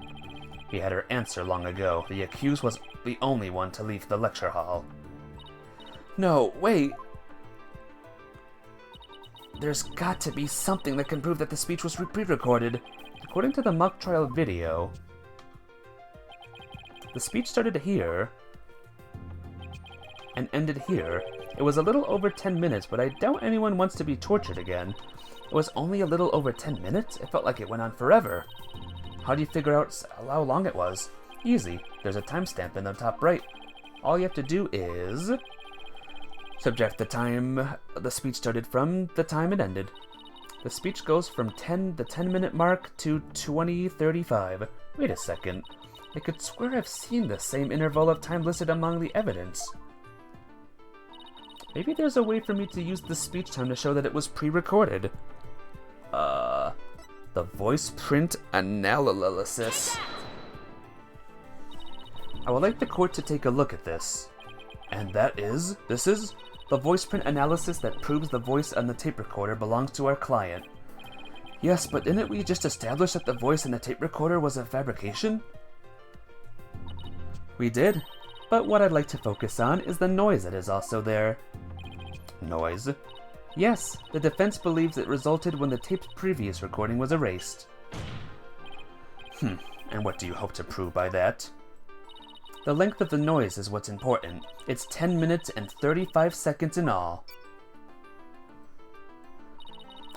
We had her answer long ago. The accused was the only one to leave the lecture hall. No, wait. There's got to be something that can prove that the speech was pre-recorded. According to the mock trial video, the speech started here and ended here. It was a little over 10 minutes, but I doubt anyone wants to be tortured again. It was only a little over 10 minutes? It felt like it went on forever. How do you figure out how long it was? Easy. There's a timestamp in the top right. All you have to do is subtract the time the speech started from the time it ended. The speech goes from the 10-minute mark to 20:35. Wait a second. I could swear I've seen the same interval of time listed among the evidence. Maybe there's a way for me to use the speech time to show that it was pre-recorded. The voice print analysis. I would like the court to take a look at this. And this is the voice print analysis that proves the voice on the tape recorder belongs to our client. Yes, but didn't we just establish that the voice in the tape recorder was a fabrication? We did, but what I'd like to focus on is the noise that is also there. Noise? Yes, the defense believes it resulted when the tape's previous recording was erased. And what do you hope to prove by that? The length of the noise is what's important. It's 10 minutes and 35 seconds in all.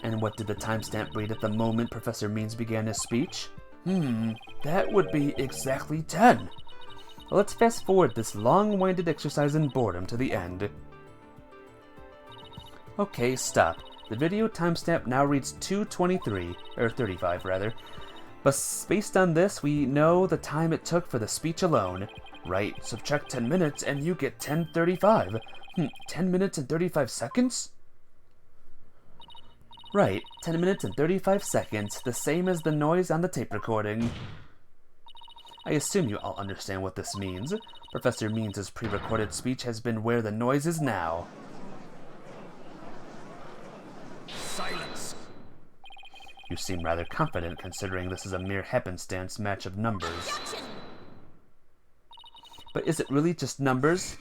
And what did the timestamp read at the moment Professor Means began his speech? That would be exactly 10. Well, let's fast forward this long-winded exercise in boredom to the end. Okay, stop. The video timestamp now reads 2:23, or 35 rather. But based on this, we know the time it took for the speech alone. Right, subtract 10 minutes and you get 10:35. 10 minutes and 35 seconds? Right, 10 minutes and 35 seconds, the same as the noise on the tape recording. I assume you all understand what this means. Professor Means' pre-recorded speech has been where the noise is now. Silence. You seem rather confident considering this is a mere happenstance match of numbers. But is it really just numbers?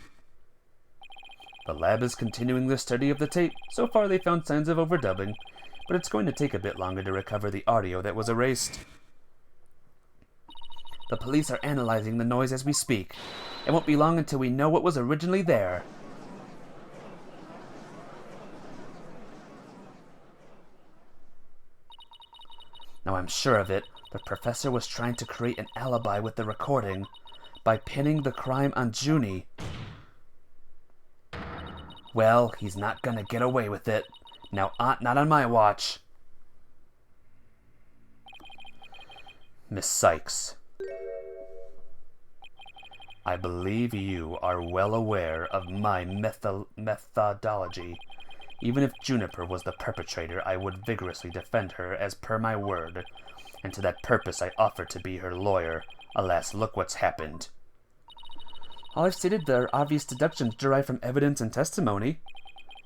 The lab is continuing the study of the tape. So far they found signs of overdubbing, but it's going to take a bit longer to recover the audio that was erased. The police are analyzing the noise as we speak. It won't be long until we know what was originally there. Now I'm sure of it. The professor was trying to create an alibi with the recording by pinning the crime on Junie. Well, he's not gonna get away with it. Now, not on my watch. Miss Sykes, I believe you are well aware of my methodology. Even if Juniper was the perpetrator, I would vigorously defend her as per my word. And to that purpose I offer to be her lawyer. Alas, look what's happened. All I've stated are obvious deductions derived from evidence and testimony.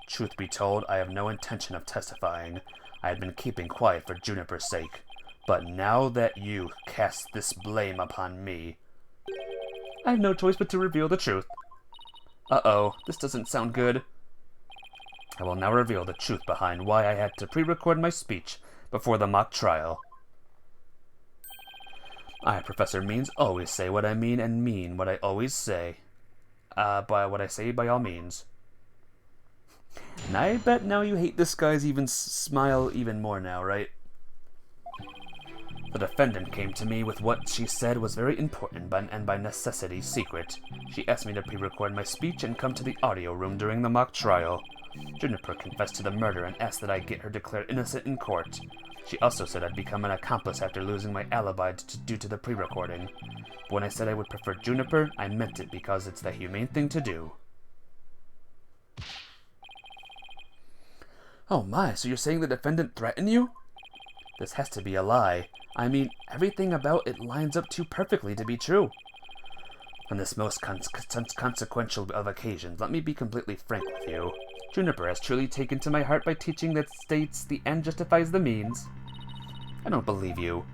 Truth be told, I have no intention of testifying. I had been keeping quiet for Juniper's sake. But now that you cast this blame upon me, I have no choice but to reveal the truth. Uh-oh, this doesn't sound good. I will now reveal the truth behind why I had to pre-record my speech before the mock trial. I, Professor Means, always say what I mean and mean what I always say. By what I say by all means. And I bet now you hate this guy's smile even more now, right? The defendant came to me with what she said was very important and by necessity secret. She asked me to pre-record my speech and come to the audio room during the mock trial. Juniper confessed to the murder and asked that I get her declared innocent in court. She also said I'd become an accomplice after losing my alibi due to the pre-recording. But when I said I would prefer Juniper, I meant it because it's the humane thing to do. Oh my, so you're saying the defendant threatened you? This has to be a lie. I mean, everything about it lines up too perfectly to be true. On this most consequential of occasions, let me be completely frank with you. Juniper has truly taken to my heart by teaching that states the end justifies the means. I don't believe you.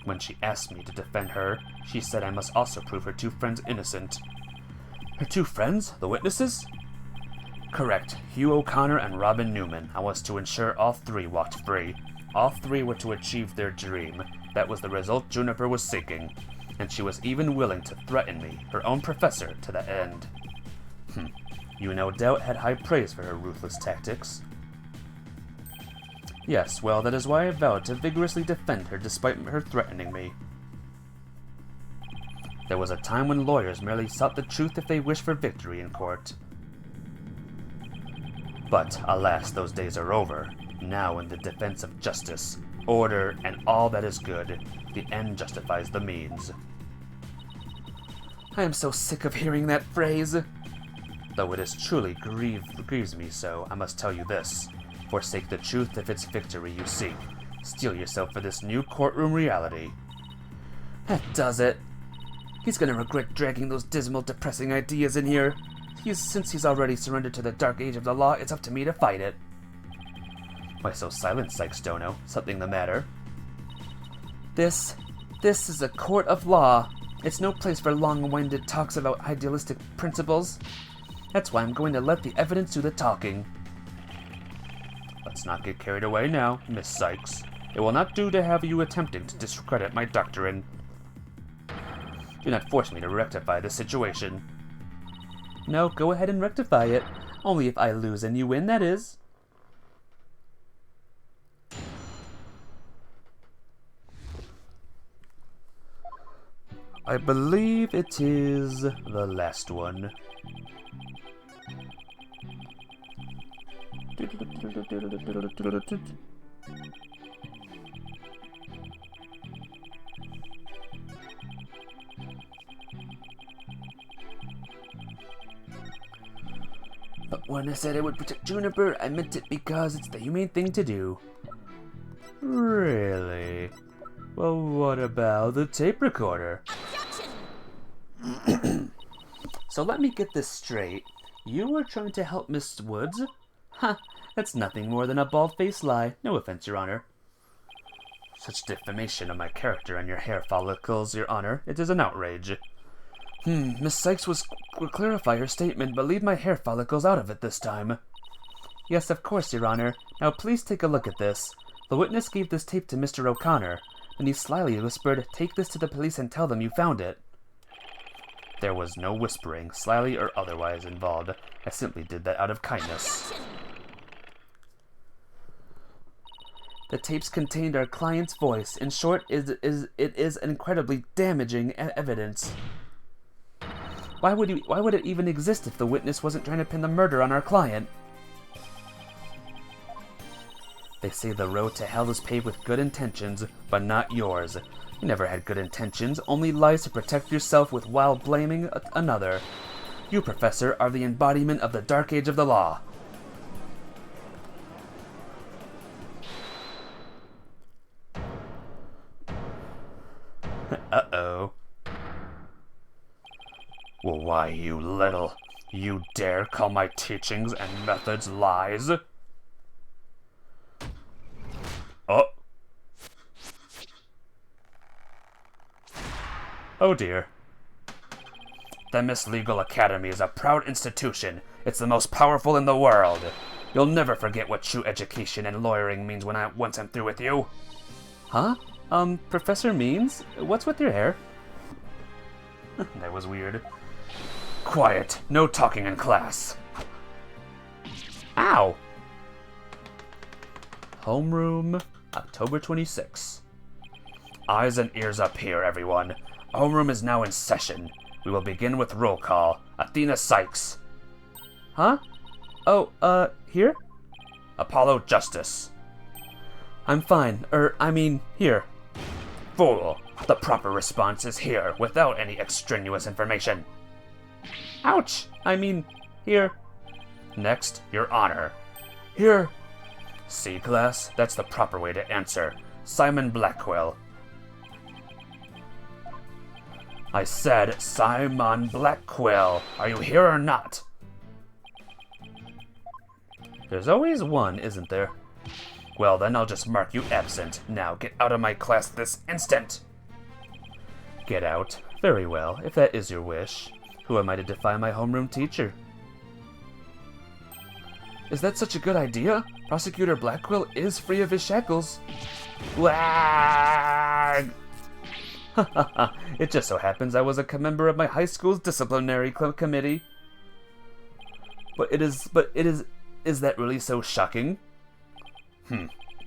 When she asked me to defend her, she said I must also prove her two friends innocent. Her two friends? The witnesses? Correct. Hugh O'Connor and Robin Newman. I was to ensure all three walked free. All three were to achieve their dream. That was the result Juniper was seeking. And she was even willing to threaten me, her own professor, to the end. You no doubt had high praise for her ruthless tactics. Yes, well, that is why I vowed to vigorously defend her despite her threatening me. There was a time when lawyers merely sought the truth if they wished for victory in court. But, alas, those days are over. Now, in the defense of justice, order, and all that is good, the end justifies the means. I am so sick of hearing that phrase. Though it is truly grieves me so, I must tell you this. Forsake the truth if it's victory you seek. Steel yourself for this new courtroom reality. That does it. He's gonna regret dragging those dismal, depressing ideas in here. Since he's already surrendered to the dark age of the law, it's up to me to fight it. Why so silent, Sykes-Dono? Something the matter? This is a court of law. It's no place for long-winded talks about idealistic principles. That's why I'm going to let the evidence do the talking. Let's not get carried away now, Miss Sykes. It will not do to have you attempting to discredit my doctrine. Do not force me to rectify the situation. No, go ahead and rectify it. Only if I lose and you win, that is. I believe it is the last one. But when I said I would protect Juniper, I meant it because it's the humane thing to do. Really? Well, what about the tape recorder? So let me get this straight. You were trying to help Miss Woods? Ha! That's nothing more than a bald-faced lie. No offense, Your Honor. Such defamation of my character and your hair follicles, Your Honor. It is an outrage. Miss Sykes will clarify her statement, but leave my hair follicles out of it this time. Yes, of course, Your Honor. Now please take a look at this. The witness gave this tape to Mr. O'Connor, and he slyly whispered, "Take this to the police and tell them you found it." There was no whispering, slyly or otherwise, involved. I simply did that out of kindness. The tapes contained our client's voice. In short, it is incredibly damaging evidence. Why would it even exist if the witness wasn't trying to pin the murder on our client? They say the road to hell is paved with good intentions, but not yours. You never had good intentions, only lies to protect yourself with while blaming another. You, Professor, are the embodiment of the dark age of the law. Uh-oh. Well, why, you dare call my teachings and methods lies? Oh. Oh dear. The Miss Legal Academy is a proud institution. It's the most powerful in the world. You'll never forget what true education and lawyering means once I'm through with you. Huh? Professor Means? What's with your hair? That was weird. Quiet. No talking in class. Ow! Homeroom, October 26. Eyes and ears up here, everyone. Homeroom is now in session. We will begin with roll call. Athena Sykes. Huh? Oh, here? Apollo Justice. I'm fine. Here. Fool. The proper response is here, without any extraneous information. Ouch! Here. Next, Your Honor. Here. See, class? That's the proper way to answer. Simon Blackwell. I said Simon Blackwell. Are you here or not? There's always one, isn't there? Well, then I'll just mark you absent. Now, get out of my class this instant! Get out. Very well, if that is your wish. Who am I to defy my homeroom teacher? Is that such a good idea? Prosecutor Blackwell is free of his shackles. Wag! It just so happens I was a member of my high school's disciplinary committee. Is that really so shocking?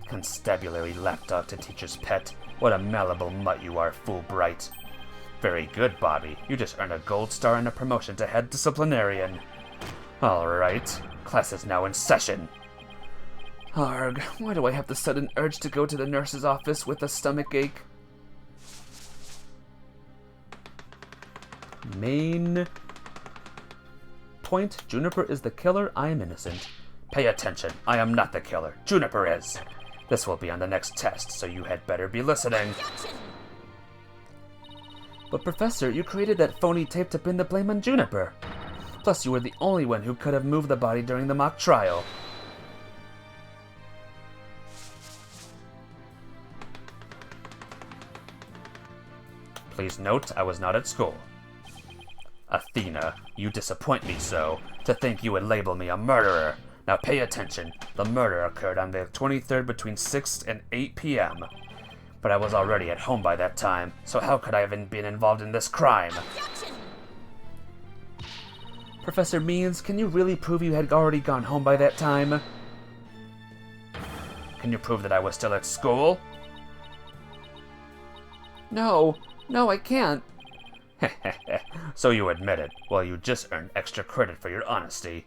Constabulary lapdog to teacher's pet. What a malleable mutt you are, fool Wright. Very good, Bobby. You just earned a gold star and a promotion to head disciplinarian. Alright, class is now in session. Arg, why do I have the sudden urge to go to the nurse's office with a stomach ache? Main point, Juniper is the killer, I am innocent. Pay attention, I am not the killer. Juniper is. This will be on the next test, so you had better be listening. But Professor, you created that phony tape to pin the blame on Juniper. Plus, you were the only one who could have moved the body during the mock trial. Please note, I was not at school. Athena, you disappoint me so. To think you would label me a murderer. Now pay attention. The murder occurred on the 23rd between 6 and 8 p.m. But I was already at home by that time, so how could I have been involved in this crime? Professor Means, can you really prove you had already gone home by that time? Can you prove that I was still at school? No, I can't. So you admit it. Well, you just earned extra credit for your honesty.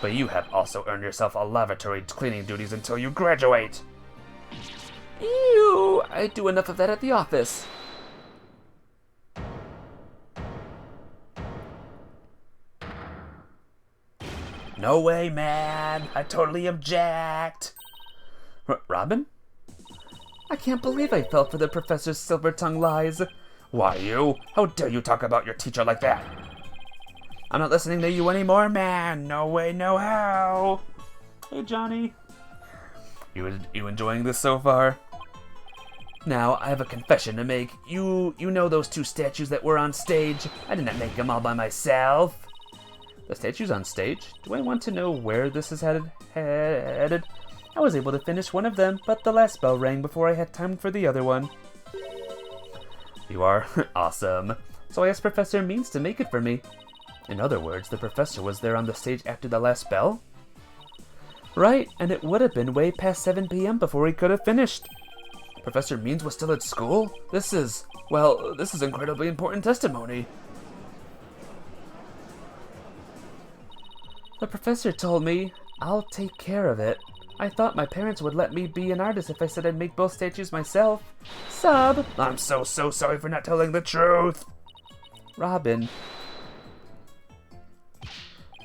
But you have also earned yourself a lavatory cleaning duties until you graduate. Ew, I do enough of that at the office. No way, man. I totally object. Robin? I can't believe I fell for the professor's silver-tongued lies. Why, you? How dare you talk about your teacher like that? I'm not listening to you anymore, man. No way, no how. Hey, Johnny. You enjoying this so far? Now, I have a confession to make. You know those two statues that were on stage? I didn't make them all by myself. The statues on stage? Do I want to know where this is headed? I was able to finish one of them, but the last bell rang before I had time for the other one. You are? Awesome. So I asked Professor Means to make it for me. In other words, the professor was there on the stage after the last bell? Right, and it would have been way past 7 p.m. before he could have finished. Professor Means was still at school? This is incredibly important testimony. The professor told me, I'll take care of it. I thought my parents would let me be an artist if I said I'd make both statues myself. Sub! I'm so sorry for not telling the truth. Robin.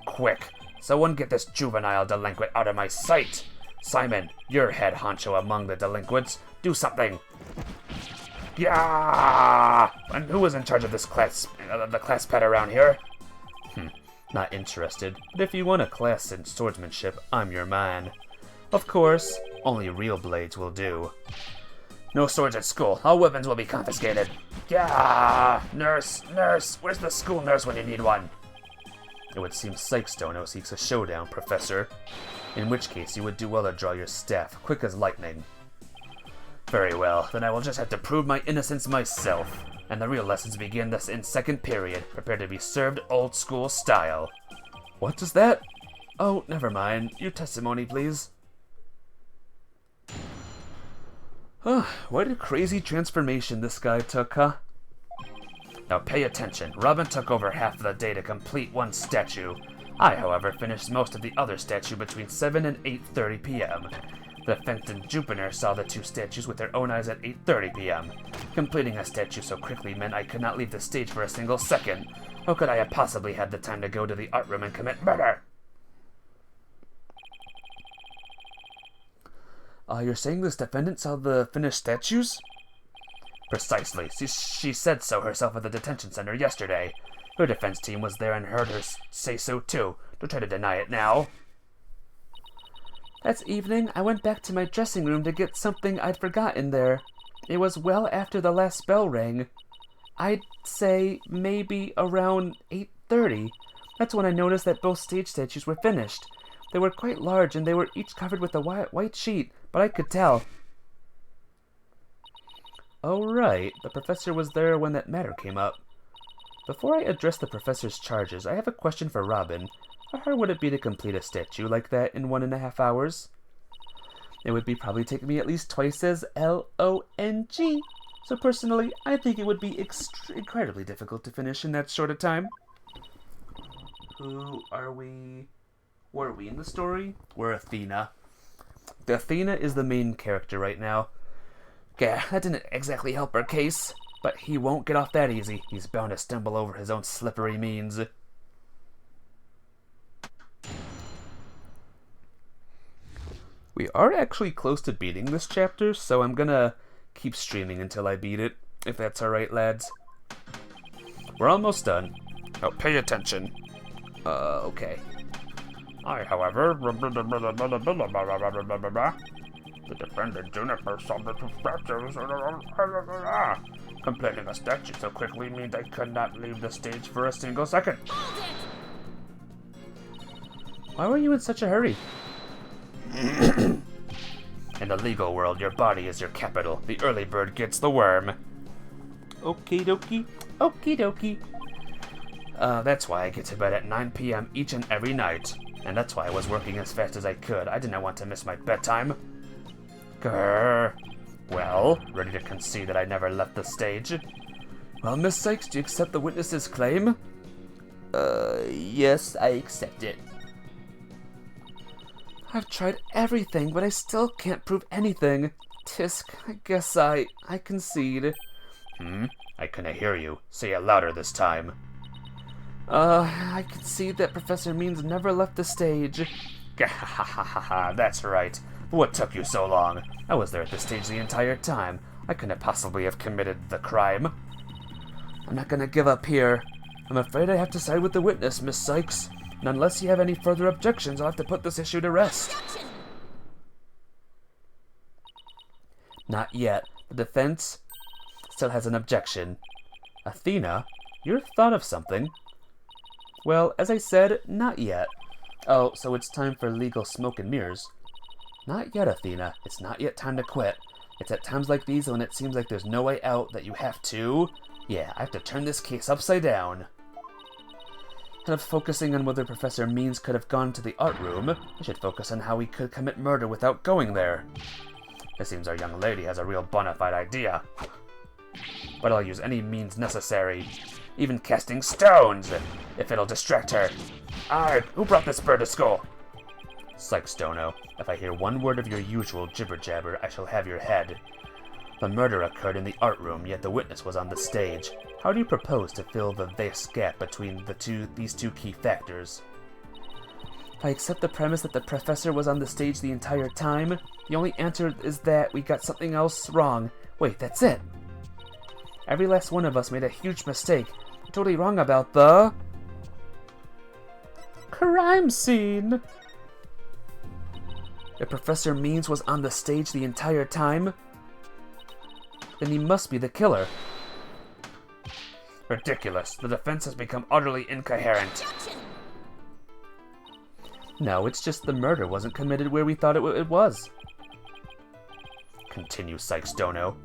Quick, someone get this juvenile delinquent out of my sight. Simon, you're head honcho among the delinquents. Do something. Yeah! And who is in charge of this class, the class pet around here? Not interested, but if you want a class in swordsmanship, I'm your man. Of course, only real blades will do. No swords at school. All weapons will be confiscated. Yeah! Nurse, where's the school nurse when you need one? It would seem Sykestone seeks a showdown, Professor. In which case, you would do well to draw your staff, quick as lightning. Very well, then I will just have to prove my innocence myself. And the real lessons begin this in second period. Prepare to be served old school style. What is that? Oh, never mind. Your testimony, please. What a crazy transformation this guy took, huh? Now pay attention. Robin took over half of the day to complete one statue. I, however, finished most of the other statue between 7 and 8:30 p.m. The defendant Jupiter saw the two statues with their own eyes at 8:30 p.m. Completing a statue so quickly meant I could not leave the stage for a single second. How could I have possibly had the time to go to the art room and commit murder? You're saying this defendant saw the finished statues? Precisely. She said so herself at the detention center yesterday. Her defense team was there and heard her say so too. Don't try to deny it now. That evening, I went back to my dressing room to get something I'd forgotten there. It was well after the last bell rang. I'd say maybe around 8:30. That's when I noticed that both stage statues were finished. They were quite large and they were each covered with a white sheet, but I could tell. Oh, right. The professor was there when that matter came up. Before I address the professor's charges, I have a question for Robin. How hard would it be to complete a statue like that in 1.5 hours? It would probably take me at least twice as long. So personally, I think it would be incredibly difficult to finish in that short a time. Who are we? Where are we in the story? We're Athena. The Athena is the main character right now. Yeah, that didn't exactly help her case, but he won't get off that easy. He's bound to stumble over his own slippery means. We are actually close to beating this chapter, so I'm gonna keep streaming until I beat it, if that's alright, lads. We're almost done. Oh, pay attention. Okay. I, however, the defendant Juniper saw the two statues, completing a statue so quickly means I could not leave the stage for a single second. Why were you in such a hurry? In the legal world, your body is your capital. The early bird gets the worm. Okie dokie. Okie dokie. That's why I get to bed at 9 p.m. each and every night. And that's why I was working as fast as I could. I did not want to miss my bedtime. Grrr. Well, ready to concede that I never left the stage? Well, Miss Sykes, do you accept the witness's claim? Yes, I accept it. I've tried everything, but I still can't prove anything. Tisk, I guess I concede. I couldn't hear you. Say it louder this time. I concede that Professor Means never left the stage. That's right. What took you so long? I was there at the stage the entire time. I couldn't possibly have committed the crime. I'm not gonna give up here. I'm afraid I have to side with the witness, Miss Sykes. And unless you have any further objections, I'll have to put this issue to rest. Not yet. The defense still has an objection. Athena, you've thought of something. Well, as I said, not yet. Oh, so it's time for legal smoke and mirrors. Not yet, Athena. It's not yet time to quit. It's at times like these when it seems like there's no way out that you have to... Yeah, I have to turn this case upside down. Instead of focusing on whether Professor Means could have gone to the art room, I should focus on how he could commit murder without going there. It seems our young lady has a real bona fide idea. But I'll use any means necessary, even casting stones, if it'll distract her. Who brought this bird to school? Sykes, Dono. If I hear one word of your usual jibber-jabber, I shall have your head. The murder occurred in the art room, yet the witness was on the stage. How do you propose to fill the vast gap between these two key factors? If I accept the premise that the professor was on the stage the entire time, the only answer is that we got something else wrong. Wait, that's it! Every last one of us made a huge mistake. We're totally wrong about the... crime scene! If Professor Means was on the stage the entire time, then he must be the killer. Ridiculous. The defense has become utterly incoherent. No, it's just the murder wasn't committed where we thought it was. Continue, Sykes, Dono.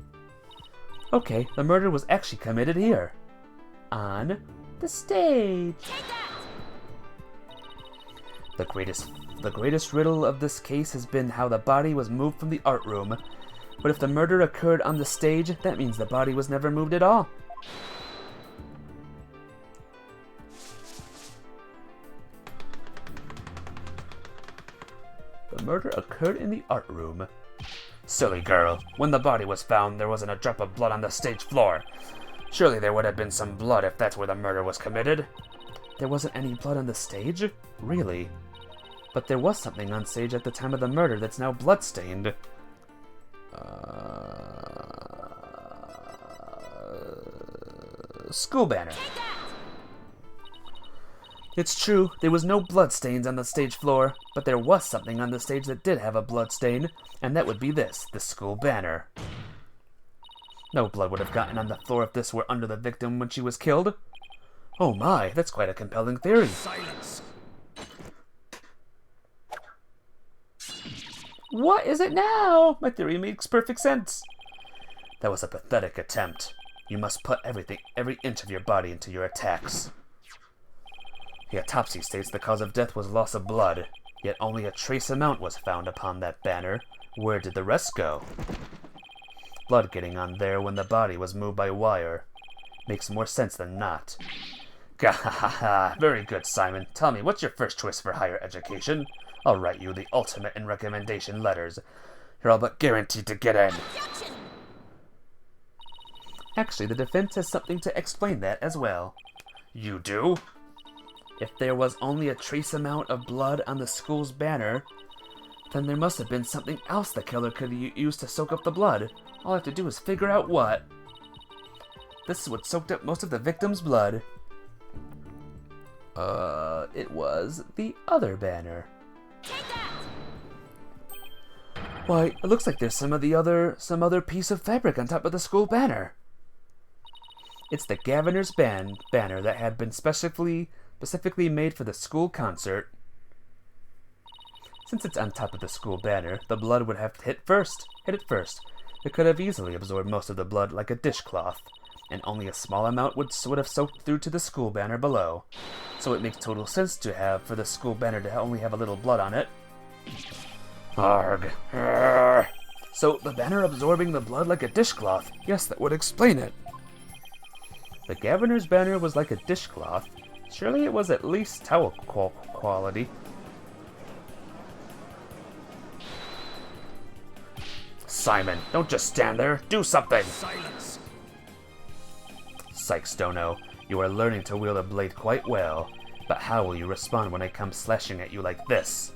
Okay, the murder was actually committed here. On the stage. The greatest riddle of this case has been how the body was moved from the art room. But if the murder occurred on the stage, that means the body was never moved at all. The murder occurred in the art room. Silly girl. When the body was found, there wasn't a drop of blood on the stage floor. Surely there would have been some blood if that's where the murder was committed. There wasn't any blood on the stage? Really? But there was something on stage at the time of the murder that's now bloodstained. School banner. It's true, there was no bloodstains on the stage floor, but there was something on the stage that did have a bloodstain, and that would be this, the school banner. No blood would have gotten on the floor if this were under the victim when she was killed. Oh my, that's quite a compelling theory. Silence! What is it now? My theory makes perfect sense. That was a pathetic attempt. You must put every inch of your body into your attacks. The autopsy states the cause of death was loss of blood, yet only a trace amount was found upon that banner. Where did the rest go? Blood getting on there when the body was moved by wire. Makes more sense than not. Gahahaha, very good, Simon. Tell me, what's your first choice for higher education? I'll write you the ultimate in recommendation letters. You're all but guaranteed to get in. Actually, the defense has something to explain that as well. You do? If there was only a trace amount of blood on the school's banner, then there must have been something else the killer could use to soak up the blood. All I have to do is figure out what. This is what soaked up most of the victim's blood. It was the other banner. Why, it looks like there's some other piece of fabric on top of the school banner. It's the Gaviner's banner that had been specifically made for the school concert. Since it's on top of the school banner, the blood would have to hit it first. It could have easily absorbed most of the blood like a dishcloth, and only a small amount would have soaked through to the school banner below. So it makes total sense for the school banner to only have a little blood on it. Arg. So the banner absorbing the blood like a dishcloth. Yes, that would explain it. The Gaviner's banner was like a dishcloth. Surely it was at least towel quality. Simon, don't just stand there. Do something. Silence! Sykes, Dono, you are learning to wield a blade quite well, but how will you respond when I come slashing at you like this?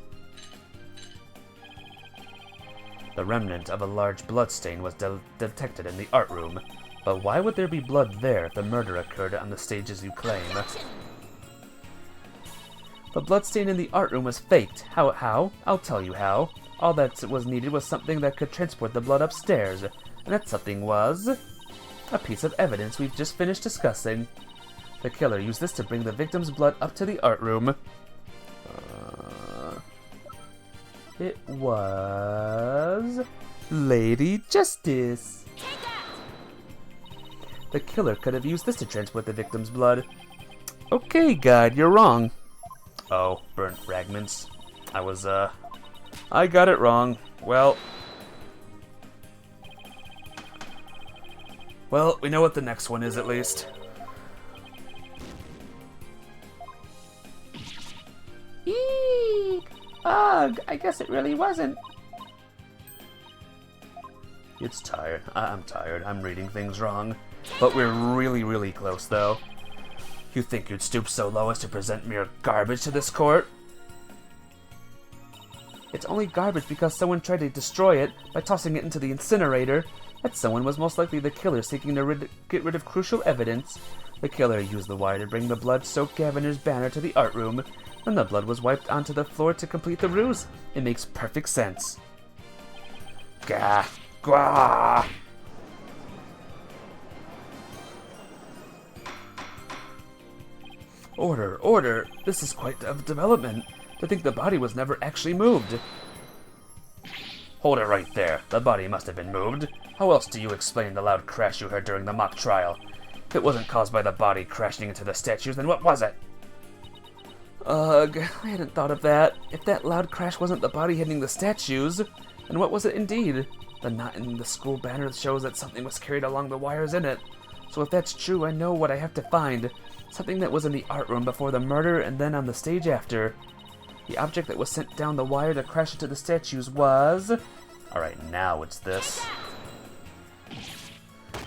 The remnant of a large bloodstain was detected in the art room, but why would there be blood there if the murder occurred on the stage as you claim? The bloodstain in the art room was faked. How? I'll tell you how. All that was needed was something that could transport the blood upstairs, and that something was a piece of evidence we've just finished discussing. The killer used this to bring the victim's blood up to the art room. It was Lady Justice. The killer could have used this to transport the victim's blood. Okay, guide, you're wrong. Oh, burnt fragments. I got it wrong. Well, we know what the next one is at least. Eek! Ugh, I guess it really wasn't. It's tired. I'm tired. I'm reading things wrong. But we're really, really close, though. You think you'd stoop so low as to present mere garbage to this court? It's only garbage because someone tried to destroy it by tossing it into the incinerator. That someone was most likely the killer seeking to get rid of crucial evidence. The killer used the wire to bring the blood-soaked Gaviner's banner to the art room. Then the blood was wiped onto the floor to complete the ruse. It makes perfect sense. Gah! Gah! Order! This is quite a development. To think the body was never actually moved. Hold it right there. The body must have been moved. How else do you explain the loud crash you heard during the mock trial? If it wasn't caused by the body crashing into the statues, then what was it? Ugh, I hadn't thought of that. If that loud crash wasn't the body hitting the statues, then what was it indeed? The knot in the school banner shows that something was carried along the wires in it. So if that's true, I know what I have to find. Something that was in the art room before the murder and then on the stage after. The object that was sent down the wire to crash into the statues was... Alright, now it's this.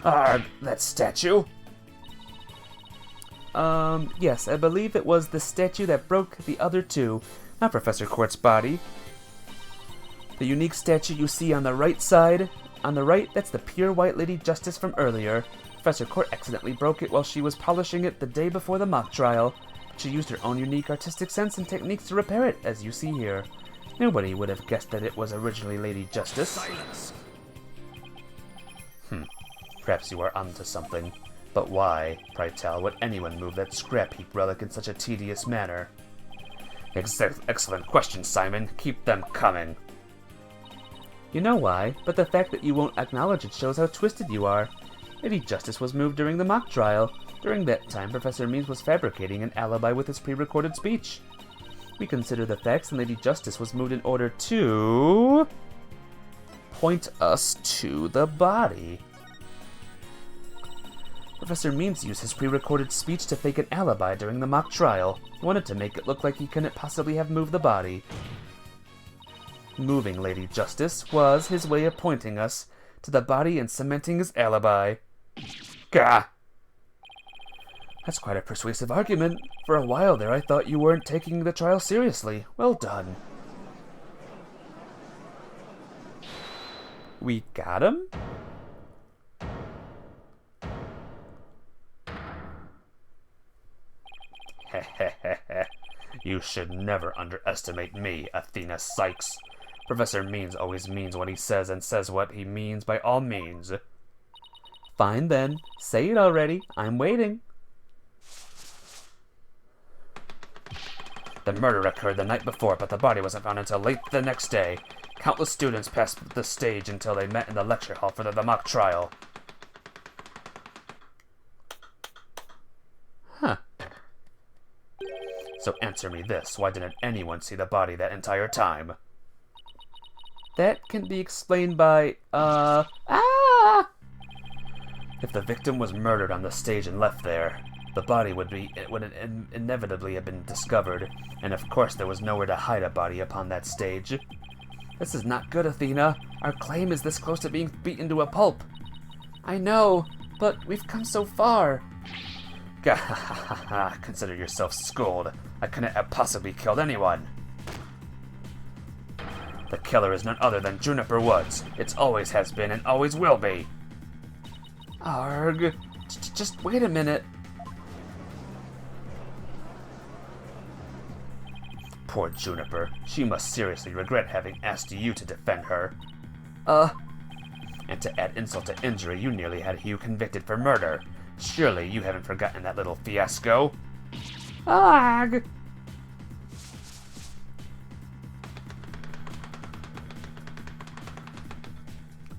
That statue? Yes, I believe it was the statue that broke the other two, not Professor Quart's body. The unique statue you see on the right side. On the right, that's the pure white Lady Justice from earlier. Professor Quart accidentally broke it while she was polishing it the day before the mock trial. She used her own unique artistic sense and techniques to repair it, as you see here. Nobody would have guessed that it was originally Lady Justice. Silence! Perhaps you are onto something. But why, pray tell, would anyone move that scrap heap relic in such a tedious manner? Excellent question, Simon. Keep them coming. You know why, but the fact that you won't acknowledge it shows how twisted you are. Lady Justice was moved during the mock trial. During that time, Professor Means was fabricating an alibi with his pre-recorded speech. We consider the facts, and Lady Justice was moved in order to... point us to the body. Professor Means used his pre-recorded speech to fake an alibi during the mock trial. He wanted to make it look like he couldn't possibly have moved the body. Moving Lady Justice was his way of pointing us to the body and cementing his alibi. Gah! That's quite a persuasive argument. For a while there, I thought you weren't taking the trial seriously. Well done. We got him? You should never underestimate me, Athena Sykes. Professor Means always means what he says and says what he means by all means. Fine then. Say it already. I'm waiting. The murder occurred the night before, but the body wasn't found until late the next day. Countless students passed the stage until they met in the lecture hall for the mock trial. Huh. So answer me this, why didn't anyone see the body that entire time? That can be explained by, If the victim was murdered on the stage and left there, the body would inevitably have been discovered, and of course there was nowhere to hide a body upon that stage. This is not good, Athena. Our claim is this close to being beaten to a pulp. I know, but we've come so far. Gah, consider yourself schooled. I couldn't have possibly killed anyone. The killer is none other than Juniper Woods. It always has been and always will be. Arg. Just wait a minute. Poor Juniper. She must seriously regret having asked you to defend her. And to add insult to injury, you nearly had Hugh convicted for murder. Surely you haven't forgotten that little fiasco. Arg.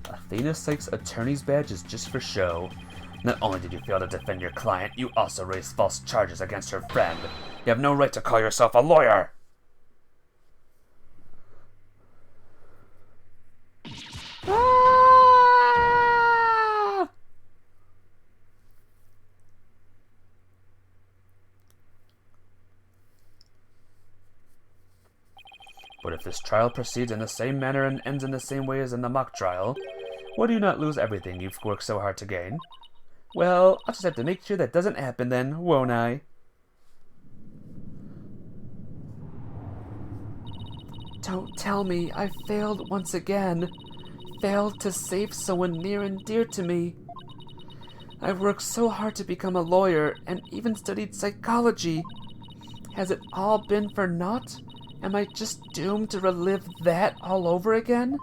Athena Sykes' attorney's badge is just for show. Not only did you fail to defend your client, you also raised false charges against her friend. You have no right to call yourself a lawyer! Ah! But if this trial proceeds in the same manner and ends in the same way as in the mock trial, would you not lose everything you've worked so hard to gain? Well, I'll just have to make sure that doesn't happen then, won't I? Don't tell me I failed once again. Failed to save someone near and dear to me. I've worked so hard to become a lawyer and even studied psychology. Has it all been for naught? Am I just doomed to relive that all over again?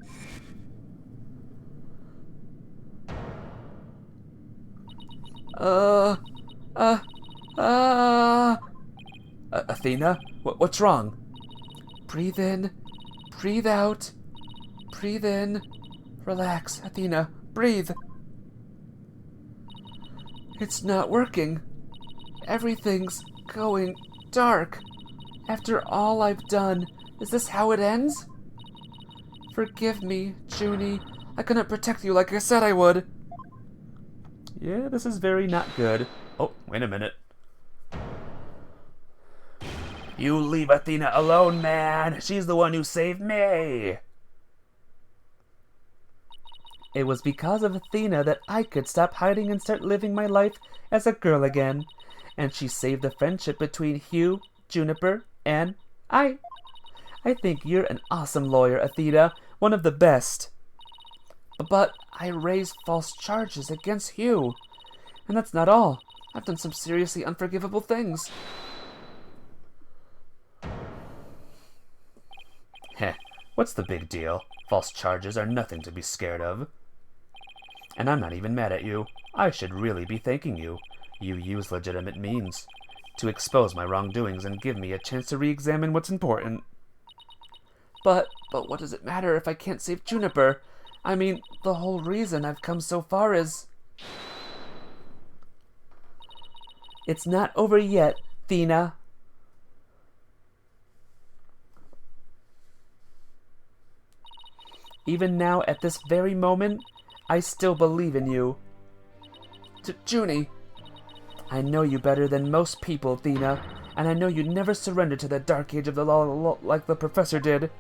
Athena? What's wrong? Breathe in. Breathe out. Breathe in. Relax, Athena. Breathe. It's not working. Everything's going dark. After all I've done, is this how it ends? Forgive me, Junie. I couldn't protect you like I said I would. Yeah, this is very not good. Oh, wait a minute. You leave Athena alone, man! She's the one who saved me! It was because of Athena that I could stop hiding and start living my life as a girl again. And she saved the friendship between Hugh, Juniper, and I. I think you're an awesome lawyer, Athena. One of the best. But I raised false charges against Hugh. And that's not all. I've done some seriously unforgivable things. Heh, what's the big deal? False charges are nothing to be scared of. And I'm not even mad at you. I should really be thanking you. You use legitimate means to expose my wrongdoings and give me a chance to re-examine what's important. But what does it matter if I can't save Juniper? I mean, the whole reason I've come so far is... It's not over yet, Athena. Even now, at this very moment, I still believe in you. Junie, I know you better than most people, Athena, and I know you'd never surrender to the dark age of the law like the professor did.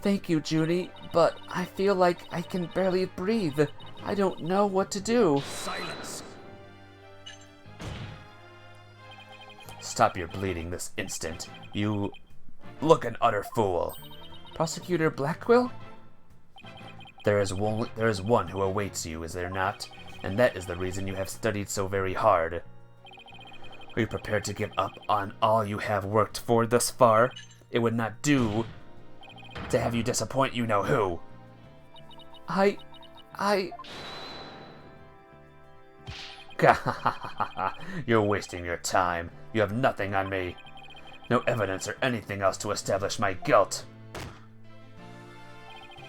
Thank you, Junie, but I feel like I can barely breathe. I don't know what to do. Silence! Stop your bleeding this instant. You look an utter fool. Prosecutor Blackquill? There is one who awaits you, is there not? And that is the reason you have studied so very hard. Are you prepared to give up on all you have worked for thus far? It would not do to have you disappoint you-know-who. You're wasting your time. You have nothing on me. No evidence or anything else to establish my guilt.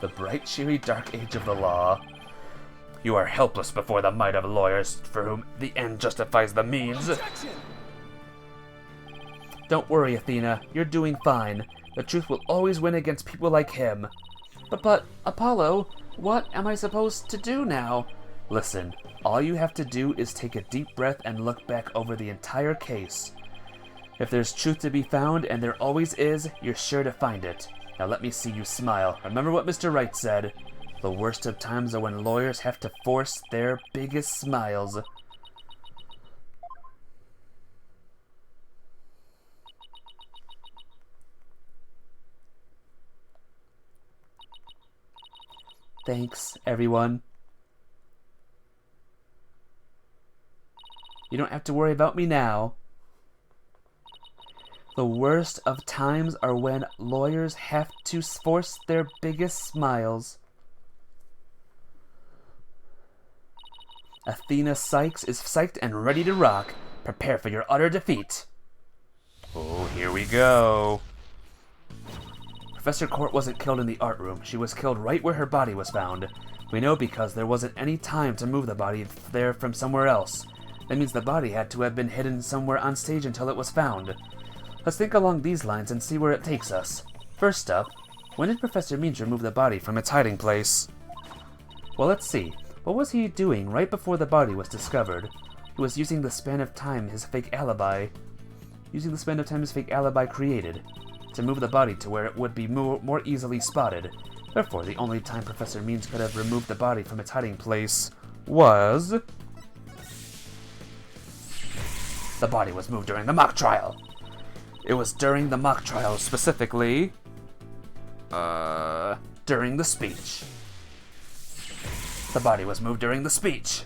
The bright, cheery, dark age of the law. You are helpless before the might of lawyers, for whom the end justifies the means. Objection! Don't worry, Athena. You're doing fine. The truth will always win against people like him. But Apollo, what am I supposed to do now? Listen, all you have to do is take a deep breath and look back over the entire case. If there's truth to be found, and there always is, you're sure to find it. Now let me see you smile. Remember what Mr. Wright said. The worst of times are when lawyers have to force their biggest smiles. Thanks, everyone. You don't have to worry about me now. The worst of times are when lawyers have to force their biggest smiles. Athena Sykes is psyched and ready to rock. Prepare for your utter defeat. Oh, here we go. Professor Court wasn't killed in the art room. She was killed right where her body was found. We know because there wasn't any time to move the body there from somewhere else. That means the body had to have been hidden somewhere on stage until it was found. Let's think along these lines and see where it takes us. First up, when did Professor Means remove the body from its hiding place? Well, let's see. What was he doing right before the body was discovered? He was using the span of time his fake alibi created to move the body to where it would be more easily spotted. Therefore, the only time Professor Means could have removed the body from its hiding place was... The body was moved during the mock trial. It was during the mock trial, specifically... during the speech. The body was moved during the speech.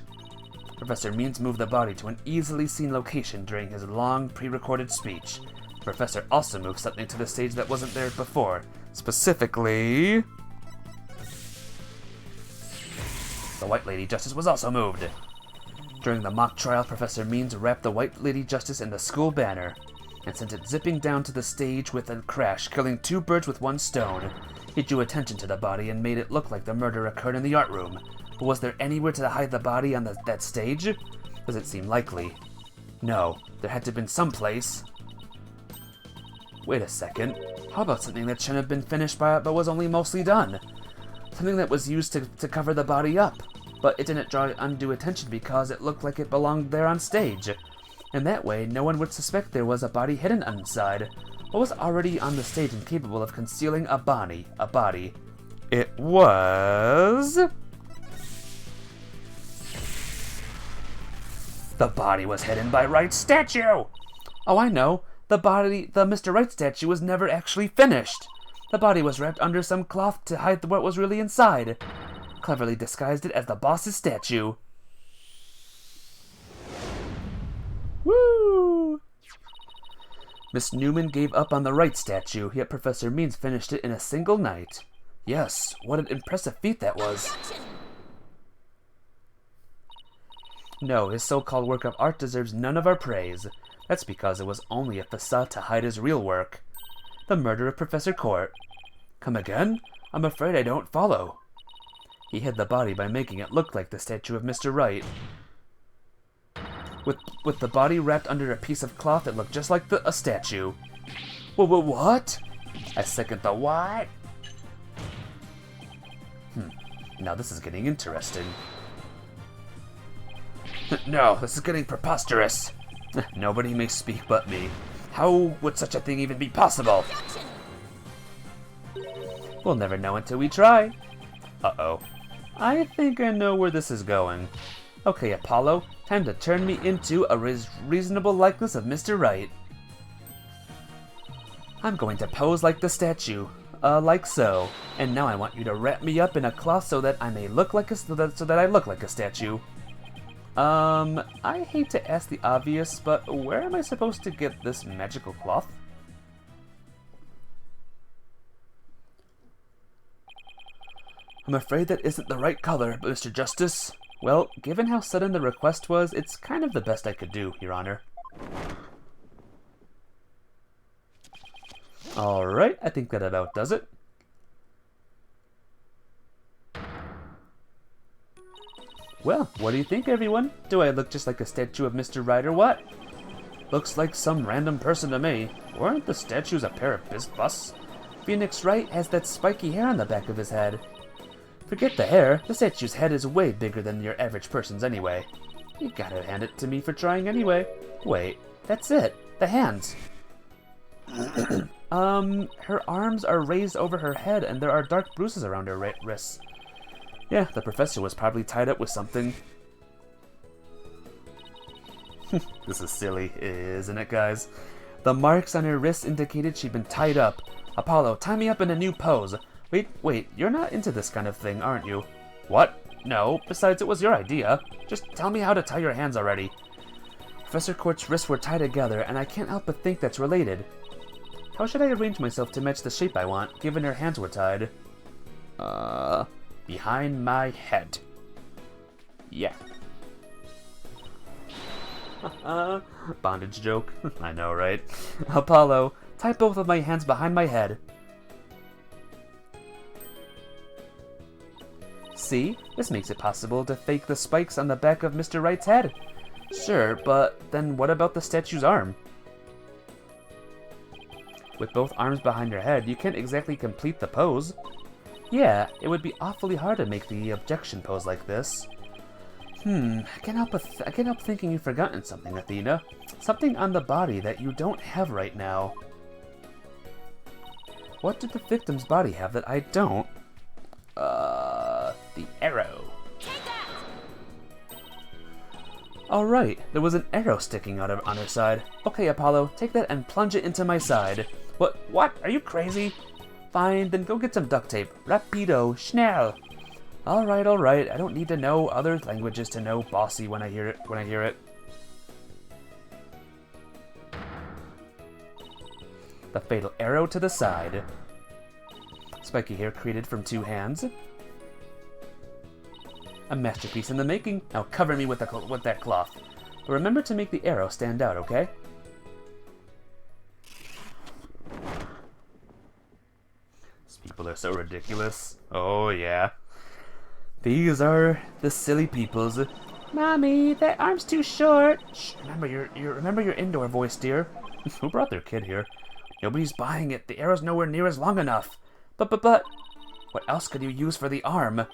Professor Means moved the body to an easily seen location during his long, pre-recorded speech. The professor also moved something to the stage that wasn't there before. Specifically... The White Lady Justice was also moved. During the mock trial, Professor Means wrapped the White Lady Justice in the school banner and sent it zipping down to the stage with a crash, killing 2 birds with 1 stone. He drew attention to the body and made it look like the murder occurred in the art room. But was there anywhere to hide the body on that stage? Does it seem likely? No, there had to have been some place. Wait a second. How about something that shouldn't have been finished but was only mostly done? Something that was used to cover the body up, but it didn't draw undue attention because it looked like it belonged there on stage. In that way, no one would suspect there was a body hidden inside. What was already on the stage and capable of concealing a body? It was... The body was hidden by Wright's statue! Oh, I know. The Mr. Wright statue was never actually finished. The body was wrapped under some cloth to hide what was really inside. Cleverly disguised it as the boss's statue. Woo! Miss Newman gave up on the Wright statue, yet Professor Means finished it in a single night. Yes, what an impressive feat that was. No, his so-called work of art deserves none of our praise. That's because it was only a facade to hide his real work. The murder of Professor Court. Come again? I'm afraid I don't follow. He hid the body by making it look like the statue of Mr. Wright. With the body wrapped under a piece of cloth, it looked just like a statue. What? I second the what? Now this is getting interesting. No, this is getting preposterous. Nobody may speak but me. How would such a thing even be possible? We'll never know until we try. Uh-oh. I think I know where this is going. Okay, Apollo, time to turn me into a reasonable likeness of Mr. Wright. I'm going to pose like the statue, like so. And now I want you to wrap me up in a cloth so that I may look like so that I look like a statue. I hate to ask the obvious, but where am I supposed to get this magical cloth? I'm afraid that isn't the right color, Mr. Justice. Well, given how sudden the request was, it's kind of the best I could do, Your Honor. Alright, I think that about does it. Well, what do you think, everyone? Do I look just like a statue of Mr. Wright or what? Looks like some random person to me. Weren't the statues a pair of busts? Phoenix Wright has that spiky hair on the back of his head. Forget the hair, the statue's head is way bigger than your average person's anyway. You gotta hand it to me for trying anyway. Wait, that's it, the hands. Her arms are raised over her head and there are dark bruises around her wrists. Yeah, the professor was probably tied up with something. This is silly, isn't it, guys? The marks on her wrists indicated she'd been tied up. Apollo, tie me up in a new pose. Wait, you're not into this kind of thing, aren't you? What? No, besides it was your idea. Just tell me how to tie your hands already. Professor Court's wrists were tied together, and I can't help but think that's related. How should I arrange myself to match the shape I want, given her hands were tied? Behind my head. Yeah. Bondage joke. I know, right? Apollo, tie both of my hands behind my head. See? This makes it possible to fake the spikes on the back of Mr. Wright's head. Sure, but then what about the statue's arm? With both arms behind her head, you can't exactly complete the pose. Yeah, it would be awfully hard to make the objection pose like this. I can't help thinking you've forgotten something, Athena. Something on the body that you don't have right now. What did the victim's body have that I don't? The arrow. Alright, there was an arrow sticking out on her side. Okay, Apollo, take that and plunge it into my side. What? Are you crazy? Fine, then go get some duct tape. Rapido, schnell. Alright, I don't need to know other languages to know bossy when I hear it. The fatal arrow to the side. Spiky hair created from 2 hands. A masterpiece in the making. Now cover me with that cloth. But remember to make the arrow stand out, okay? These people are so ridiculous. Oh yeah. These are the silly peoples. Mommy, that arm's too short. Shh, remember your indoor voice, dear. Who brought their kid here? Nobody's buying it. The arrow's nowhere near as long enough. But, what else could you use for the arm?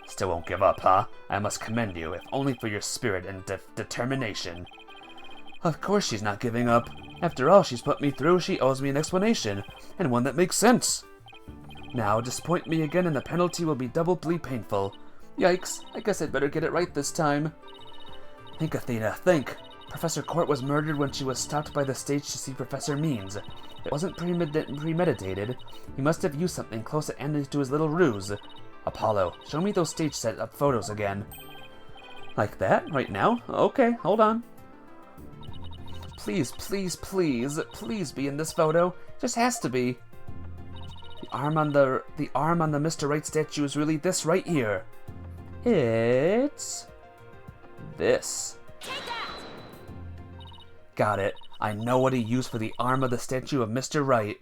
Still won't give up, huh? I must commend you, if only for your spirit and determination. Of course she's not giving up. After all she's put me through, she owes me an explanation, and one that makes sense. Now, disappoint me again and the penalty will be doubly painful. Yikes, I guess I'd better get it right this time. Think, Athena, think. Professor Court was murdered when she was stopped by the stage to see Professor Means. It wasn't premeditated. He must have used something close at hand to his little ruse. Apollo, show me those stage set-up photos again. Like that? Right now? Okay, hold on. Please, please, please, please be in this photo. Just has to be. The arm on the Mr. Wright statue is really this right here. It's this. Got it. I know what he used for the arm of the statue of Mr. Wright.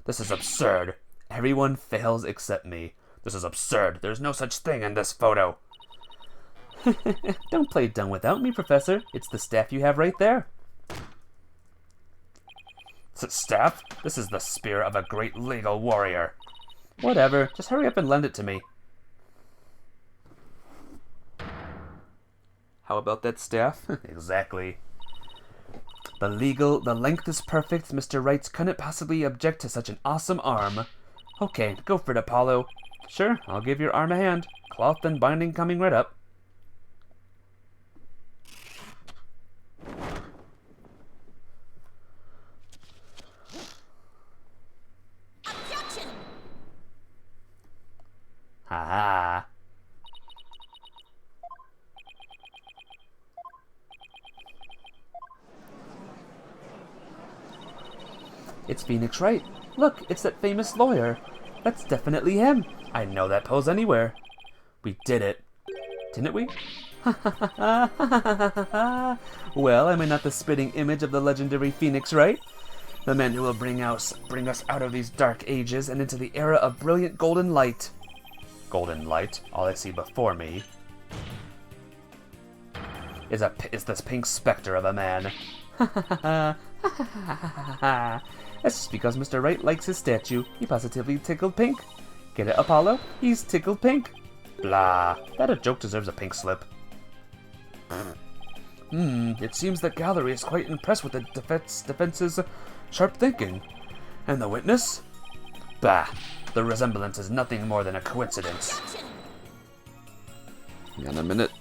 This is absurd. Everyone fails except me. This is absurd. There's no such thing in this photo. Don't play dumb without me, Professor. It's the staff you have right there. Staff? This is the spear of a great legal warrior. Whatever. Just hurry up and lend it to me. How about that staff? Exactly. The length is perfect. Mr. Wright couldn't possibly object to such an awesome arm. Okay, go for it, Apollo. Sure, I'll give your arm a hand. Cloth and binding coming right up. Objection! Ha. It's Phoenix Wright. Look, it's that famous lawyer. That's definitely him. I know that pose anywhere. We did it. Didn't we? Well, am I not the spitting image of the legendary Phoenix Wright? The man who will bring us out of these dark ages and into the era of brilliant golden light. Golden light? All I see before me is this pink specter of a man. That's just because Mr. Wright likes his statue. He positively tickled pink. Get it, Apollo? He's tickled pink. Blah. That a joke deserves a pink slip. It seems the gallery is quite impressed with the defense's sharp thinking. And the witness? Bah. The resemblance is nothing more than a coincidence. Hang on a minute.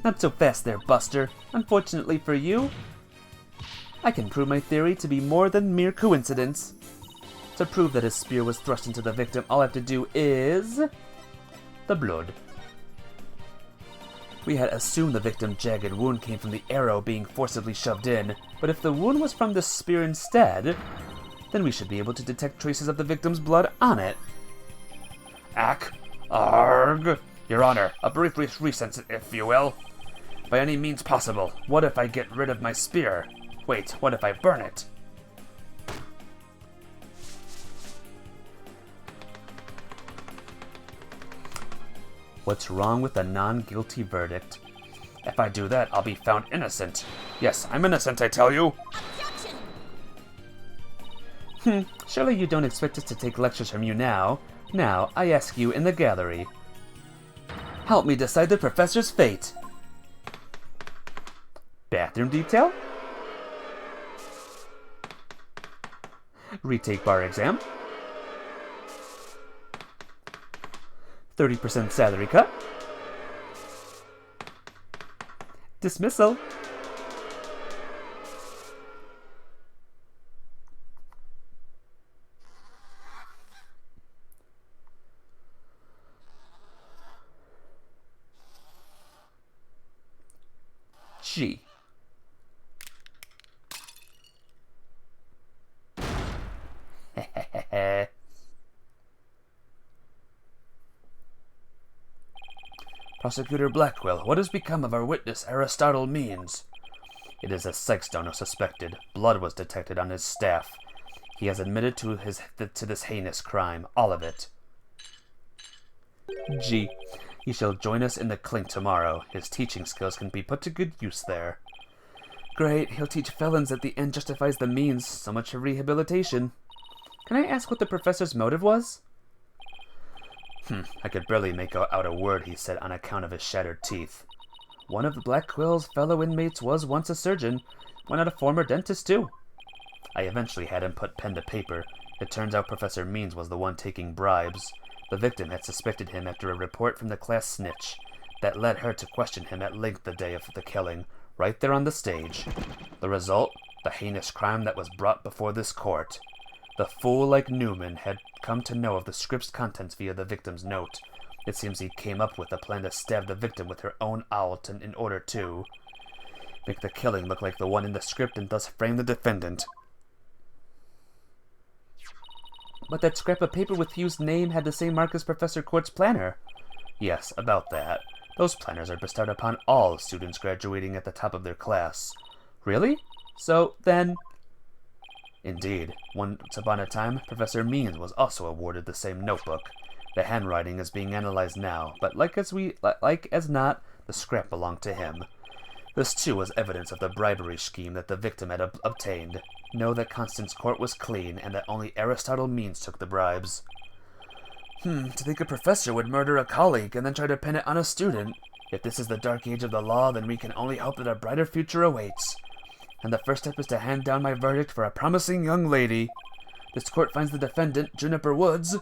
Not so fast there, Buster. Unfortunately for you, I can prove my theory to be more than mere coincidence. To prove that his spear was thrust into the victim, all I have to do is the blood. We had assumed the victim's jagged wound came from the arrow being forcibly shoved in, but if the wound was from the spear instead, then we should be able to detect traces of the victim's blood on it. Ack. Arg. Your Honor, a brief recess, if you will. By any means possible, what if I get rid of my spear? Wait, what if I burn it? What's wrong with a non-guilty verdict? If I do that, I'll be found innocent. Yes, I'm innocent, I tell you. Surely you don't expect us to take lectures from you now. Now, I ask you in the gallery. Help me decide the professor's fate. Bathroom detail? Retake bar exam? 30% salary cut? Dismissal? G. Prosecutor Blackwell, what has become of our witness Aristotle Means? It is as Sykes-Stoner suspected. Blood was detected on his staff. He has admitted to this heinous crime, all of it. G. He shall join us in the clink tomorrow. His teaching skills can be put to good use there. Great, he'll teach felons that the end justifies the means. So much for rehabilitation. Can I ask what the professor's motive was? I could barely make out a word he said on account of his shattered teeth. one of the Black Quill's fellow inmates was once a surgeon, why not a former dentist too? I eventually had him put pen to paper. It turns out Professor Means was the one taking bribes. The victim had suspected him after a report from the class snitch. That led her to question him at length the day of the killing, right there on the stage. The result? The heinous crime that was brought before this court. The fool like Newman had come to know of the script's contents via the victim's note. It seems he came up with a plan to stab the victim with her own owl in order to make the killing look like the one in the script and thus frame the defendant. But that scrap of paper with Hugh's name had the same mark as Professor Court's planner. Yes, about that. Those planners are bestowed upon all students graduating at the top of their class. Really? So, then... Indeed, once upon a time, Professor Means was also awarded the same notebook. The handwriting is being analyzed now, but like as not, the scrap belonged to him. This too was evidence of the bribery scheme that the victim had obtained. Know that Constance Court was clean, and that only Aristotle Means took the bribes. To think a professor would murder a colleague and then try to pin it on a student. If this is the dark age of the law, then we can only hope that a brighter future awaits. And the first step is to hand down my verdict for a promising young lady. This court finds the defendant, Juniper Woods,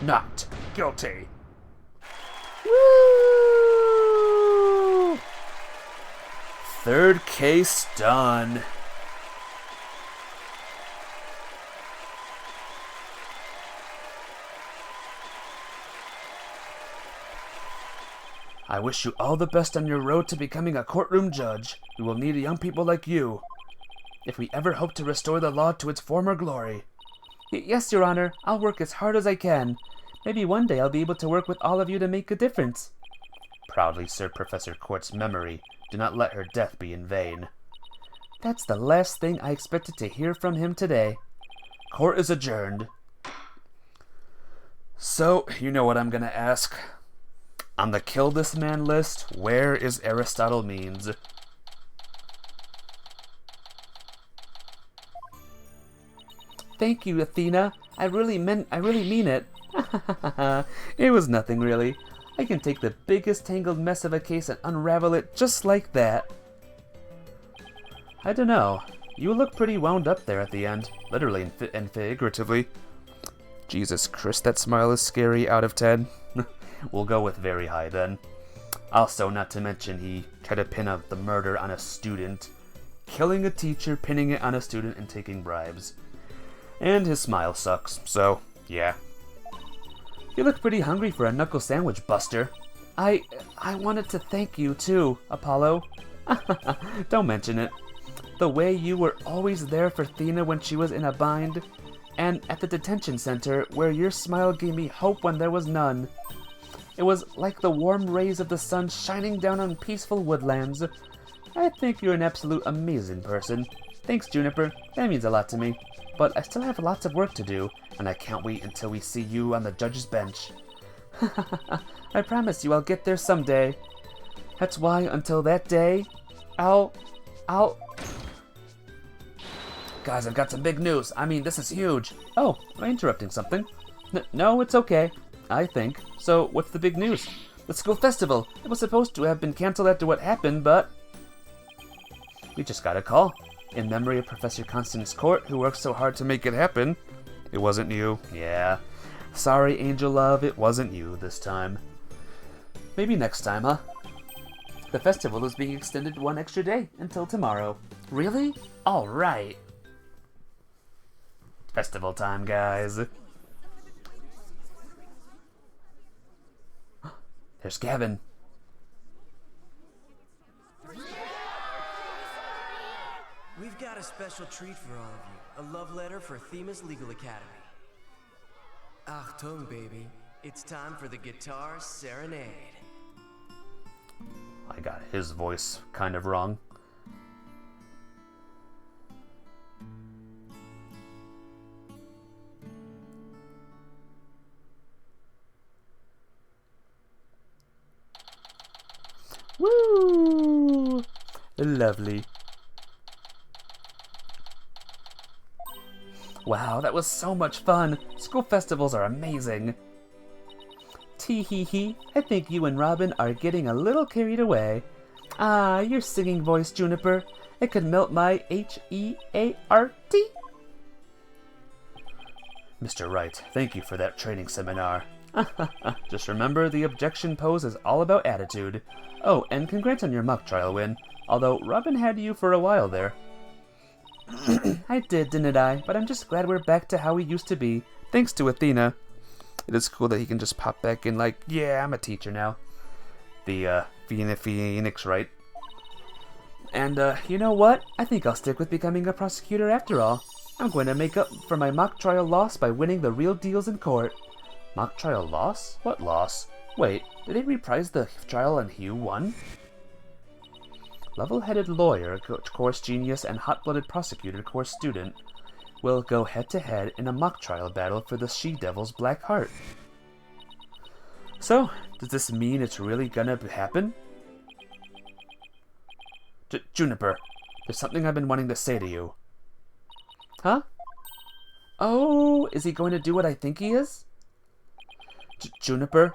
not guilty. Woo! Third case done. I wish you all the best on your road to becoming a courtroom judge. We will need young people like you, if we ever hope to restore the law to its former glory. Yes, Your Honor. I'll work as hard as I can. Maybe one day I'll be able to work with all of you to make a difference. Proudly serve Professor Court's memory. Do not let her death be in vain. That's the last thing I expected to hear from him today. Court is adjourned. So, you know what I'm gonna ask. On the kill this man list, where is Aristotle Means? Thank you, Athena. I really mean it. It was nothing, really. I can take the biggest tangled mess of a case and unravel it just like that. I don't know. You look pretty wound up there at the end, literally and figuratively. Jesus Christ, that smile is scary. Out of 10. We'll go with very high then. Also, not to mention, he tried to pin the murder on a student, killing a teacher, pinning it on a student, and taking bribes. And his smile sucks, so, yeah. You look pretty hungry for a knuckle sandwich, Buster. I wanted to thank you, too, Apollo. Don't mention it. The way you were always there for Athena when she was in a bind, and at the detention center, where your smile gave me hope when there was none. It was like the warm rays of the sun shining down on peaceful woodlands. I think you're an absolute amazing person. Thanks, Juniper. That means a lot to me. But I still have lots of work to do, and I can't wait until we see you on the judge's bench. I promise you I'll get there someday. That's why, until that day, I'll... Guys, I've got some big news. I mean, this is huge. Oh, am I interrupting something? No, it's okay. I think. So, what's the big news? The school festival. It was supposed to have been canceled after what happened, but... We just got a call. In memory of Professor Constance Court, who worked so hard to make it happen. It wasn't you. Yeah. Sorry, Angel Love, it wasn't you this time. Maybe next time, huh? The festival is being extended one extra day, until tomorrow. Really? Alright. Festival time, guys. There's Gavin. We've got a special treat for all of you. A love letter for Themis Legal Academy. Achtung, baby. It's time for the Guitar Serenade. I got his voice kind of wrong. Woo! Lovely. Wow, that was so much fun. School festivals are amazing. Tee hee hee. I think you and Robin are getting a little carried away. Ah, your singing voice, Juniper. It could melt my H-E-A-R-T. Mr. Wright, thank you for that training seminar. Just remember, the objection pose is all about attitude. Oh, and congrats on your mock trial win, although Robin had you for a while there. I did, didn't I? But I'm just glad we're back to how we used to be, thanks to Athena. It is cool that he can just pop back in like, yeah, I'm a teacher now. The, Phoenix, right? And, you know what? I think I'll stick with becoming a prosecutor after all. I'm going to make up for my mock trial loss by winning the real deals in court. Mock trial loss? What loss? Wait, did they reprise the trial and Hugh won? Level-headed lawyer, course genius, and hot-blooded prosecutor, course student will go head-to-head in a mock trial battle for the she-devil's black heart. So, does this mean it's really gonna happen? Juniper, there's something I've been wanting to say to you. Huh? Oh, is he going to do what I think he is? Juniper,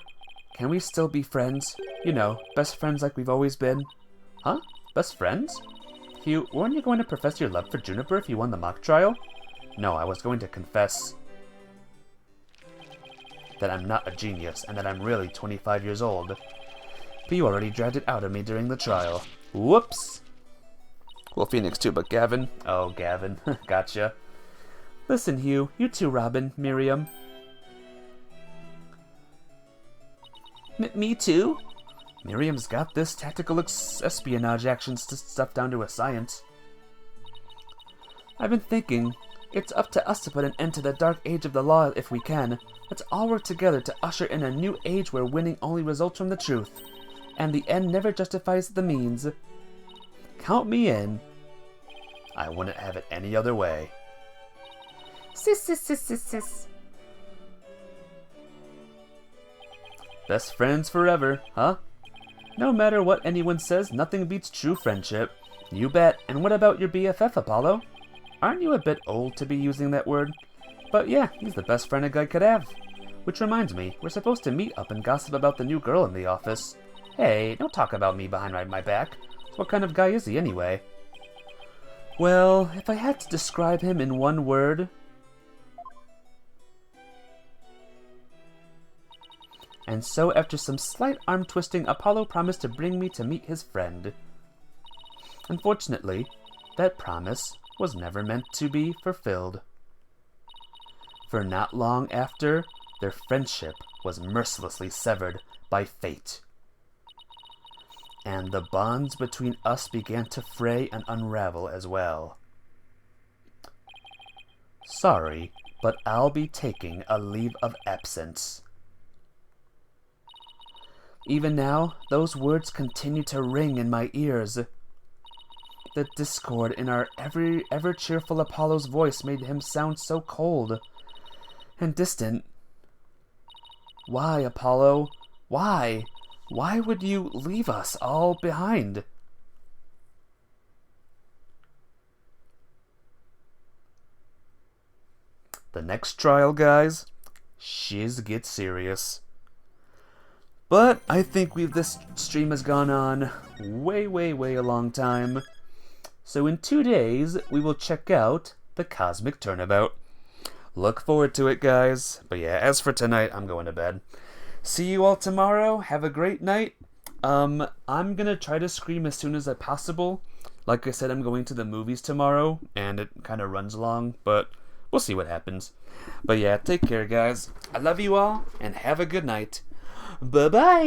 can we still be friends? You know, best friends like we've always been. Huh? Best friends? Hugh, weren't you going to profess your love for Juniper if you won the mock trial? No, I was going to confess that I'm not a genius and that I'm really 25 years old. But you already dragged it out of me during the trial. Whoops! Well, Phoenix too, but Gavin. Oh, Gavin. Gotcha. Listen, Hugh. You too, Robin. Miriam. Me too? Miriam's got this tactical espionage action stuff down to a science. I've been thinking, it's up to us to put an end to the dark age of the law if we can. Let's all work together to usher in a new age where winning only results from the truth, and the end never justifies the means. Count me in. I wouldn't have it any other way. Sis. Best friends forever, huh? No matter what anyone says, nothing beats true friendship. You bet. And what about your BFF, Apollo? Aren't you a bit old to be using that word? But yeah, he's the best friend a guy could have. Which reminds me, we're supposed to meet up and gossip about the new girl in the office. Hey, don't talk about me behind my back. What kind of guy is he anyway? Well, if I had to describe him in one word... And so, after some slight arm-twisting, Apollo promised to bring me to meet his friend. Unfortunately, that promise was never meant to be fulfilled. For not long after, their friendship was mercilessly severed by fate. And the bonds between us began to fray and unravel as well. Sorry, but I'll be taking a leave of absence. Even now, those words continue to ring in my ears. The discord in our ever-cheerful Apollo's voice made him sound so cold and distant. Why, Apollo? Why? Why would you leave us all behind? The next trial, guys, shiz gets serious. But I think this stream has gone on way a long time. So in 2 days, we will check out the Cosmic Turnabout. Look forward to it, guys. But yeah, as for tonight, I'm going to bed. See you all tomorrow. Have a great night. I'm gonna try to stream as soon as possible. Like I said, I'm going to the movies tomorrow, and it kind of runs long, but we'll see what happens. But yeah, take care, guys. I love you all, and have a good night. Bye-bye!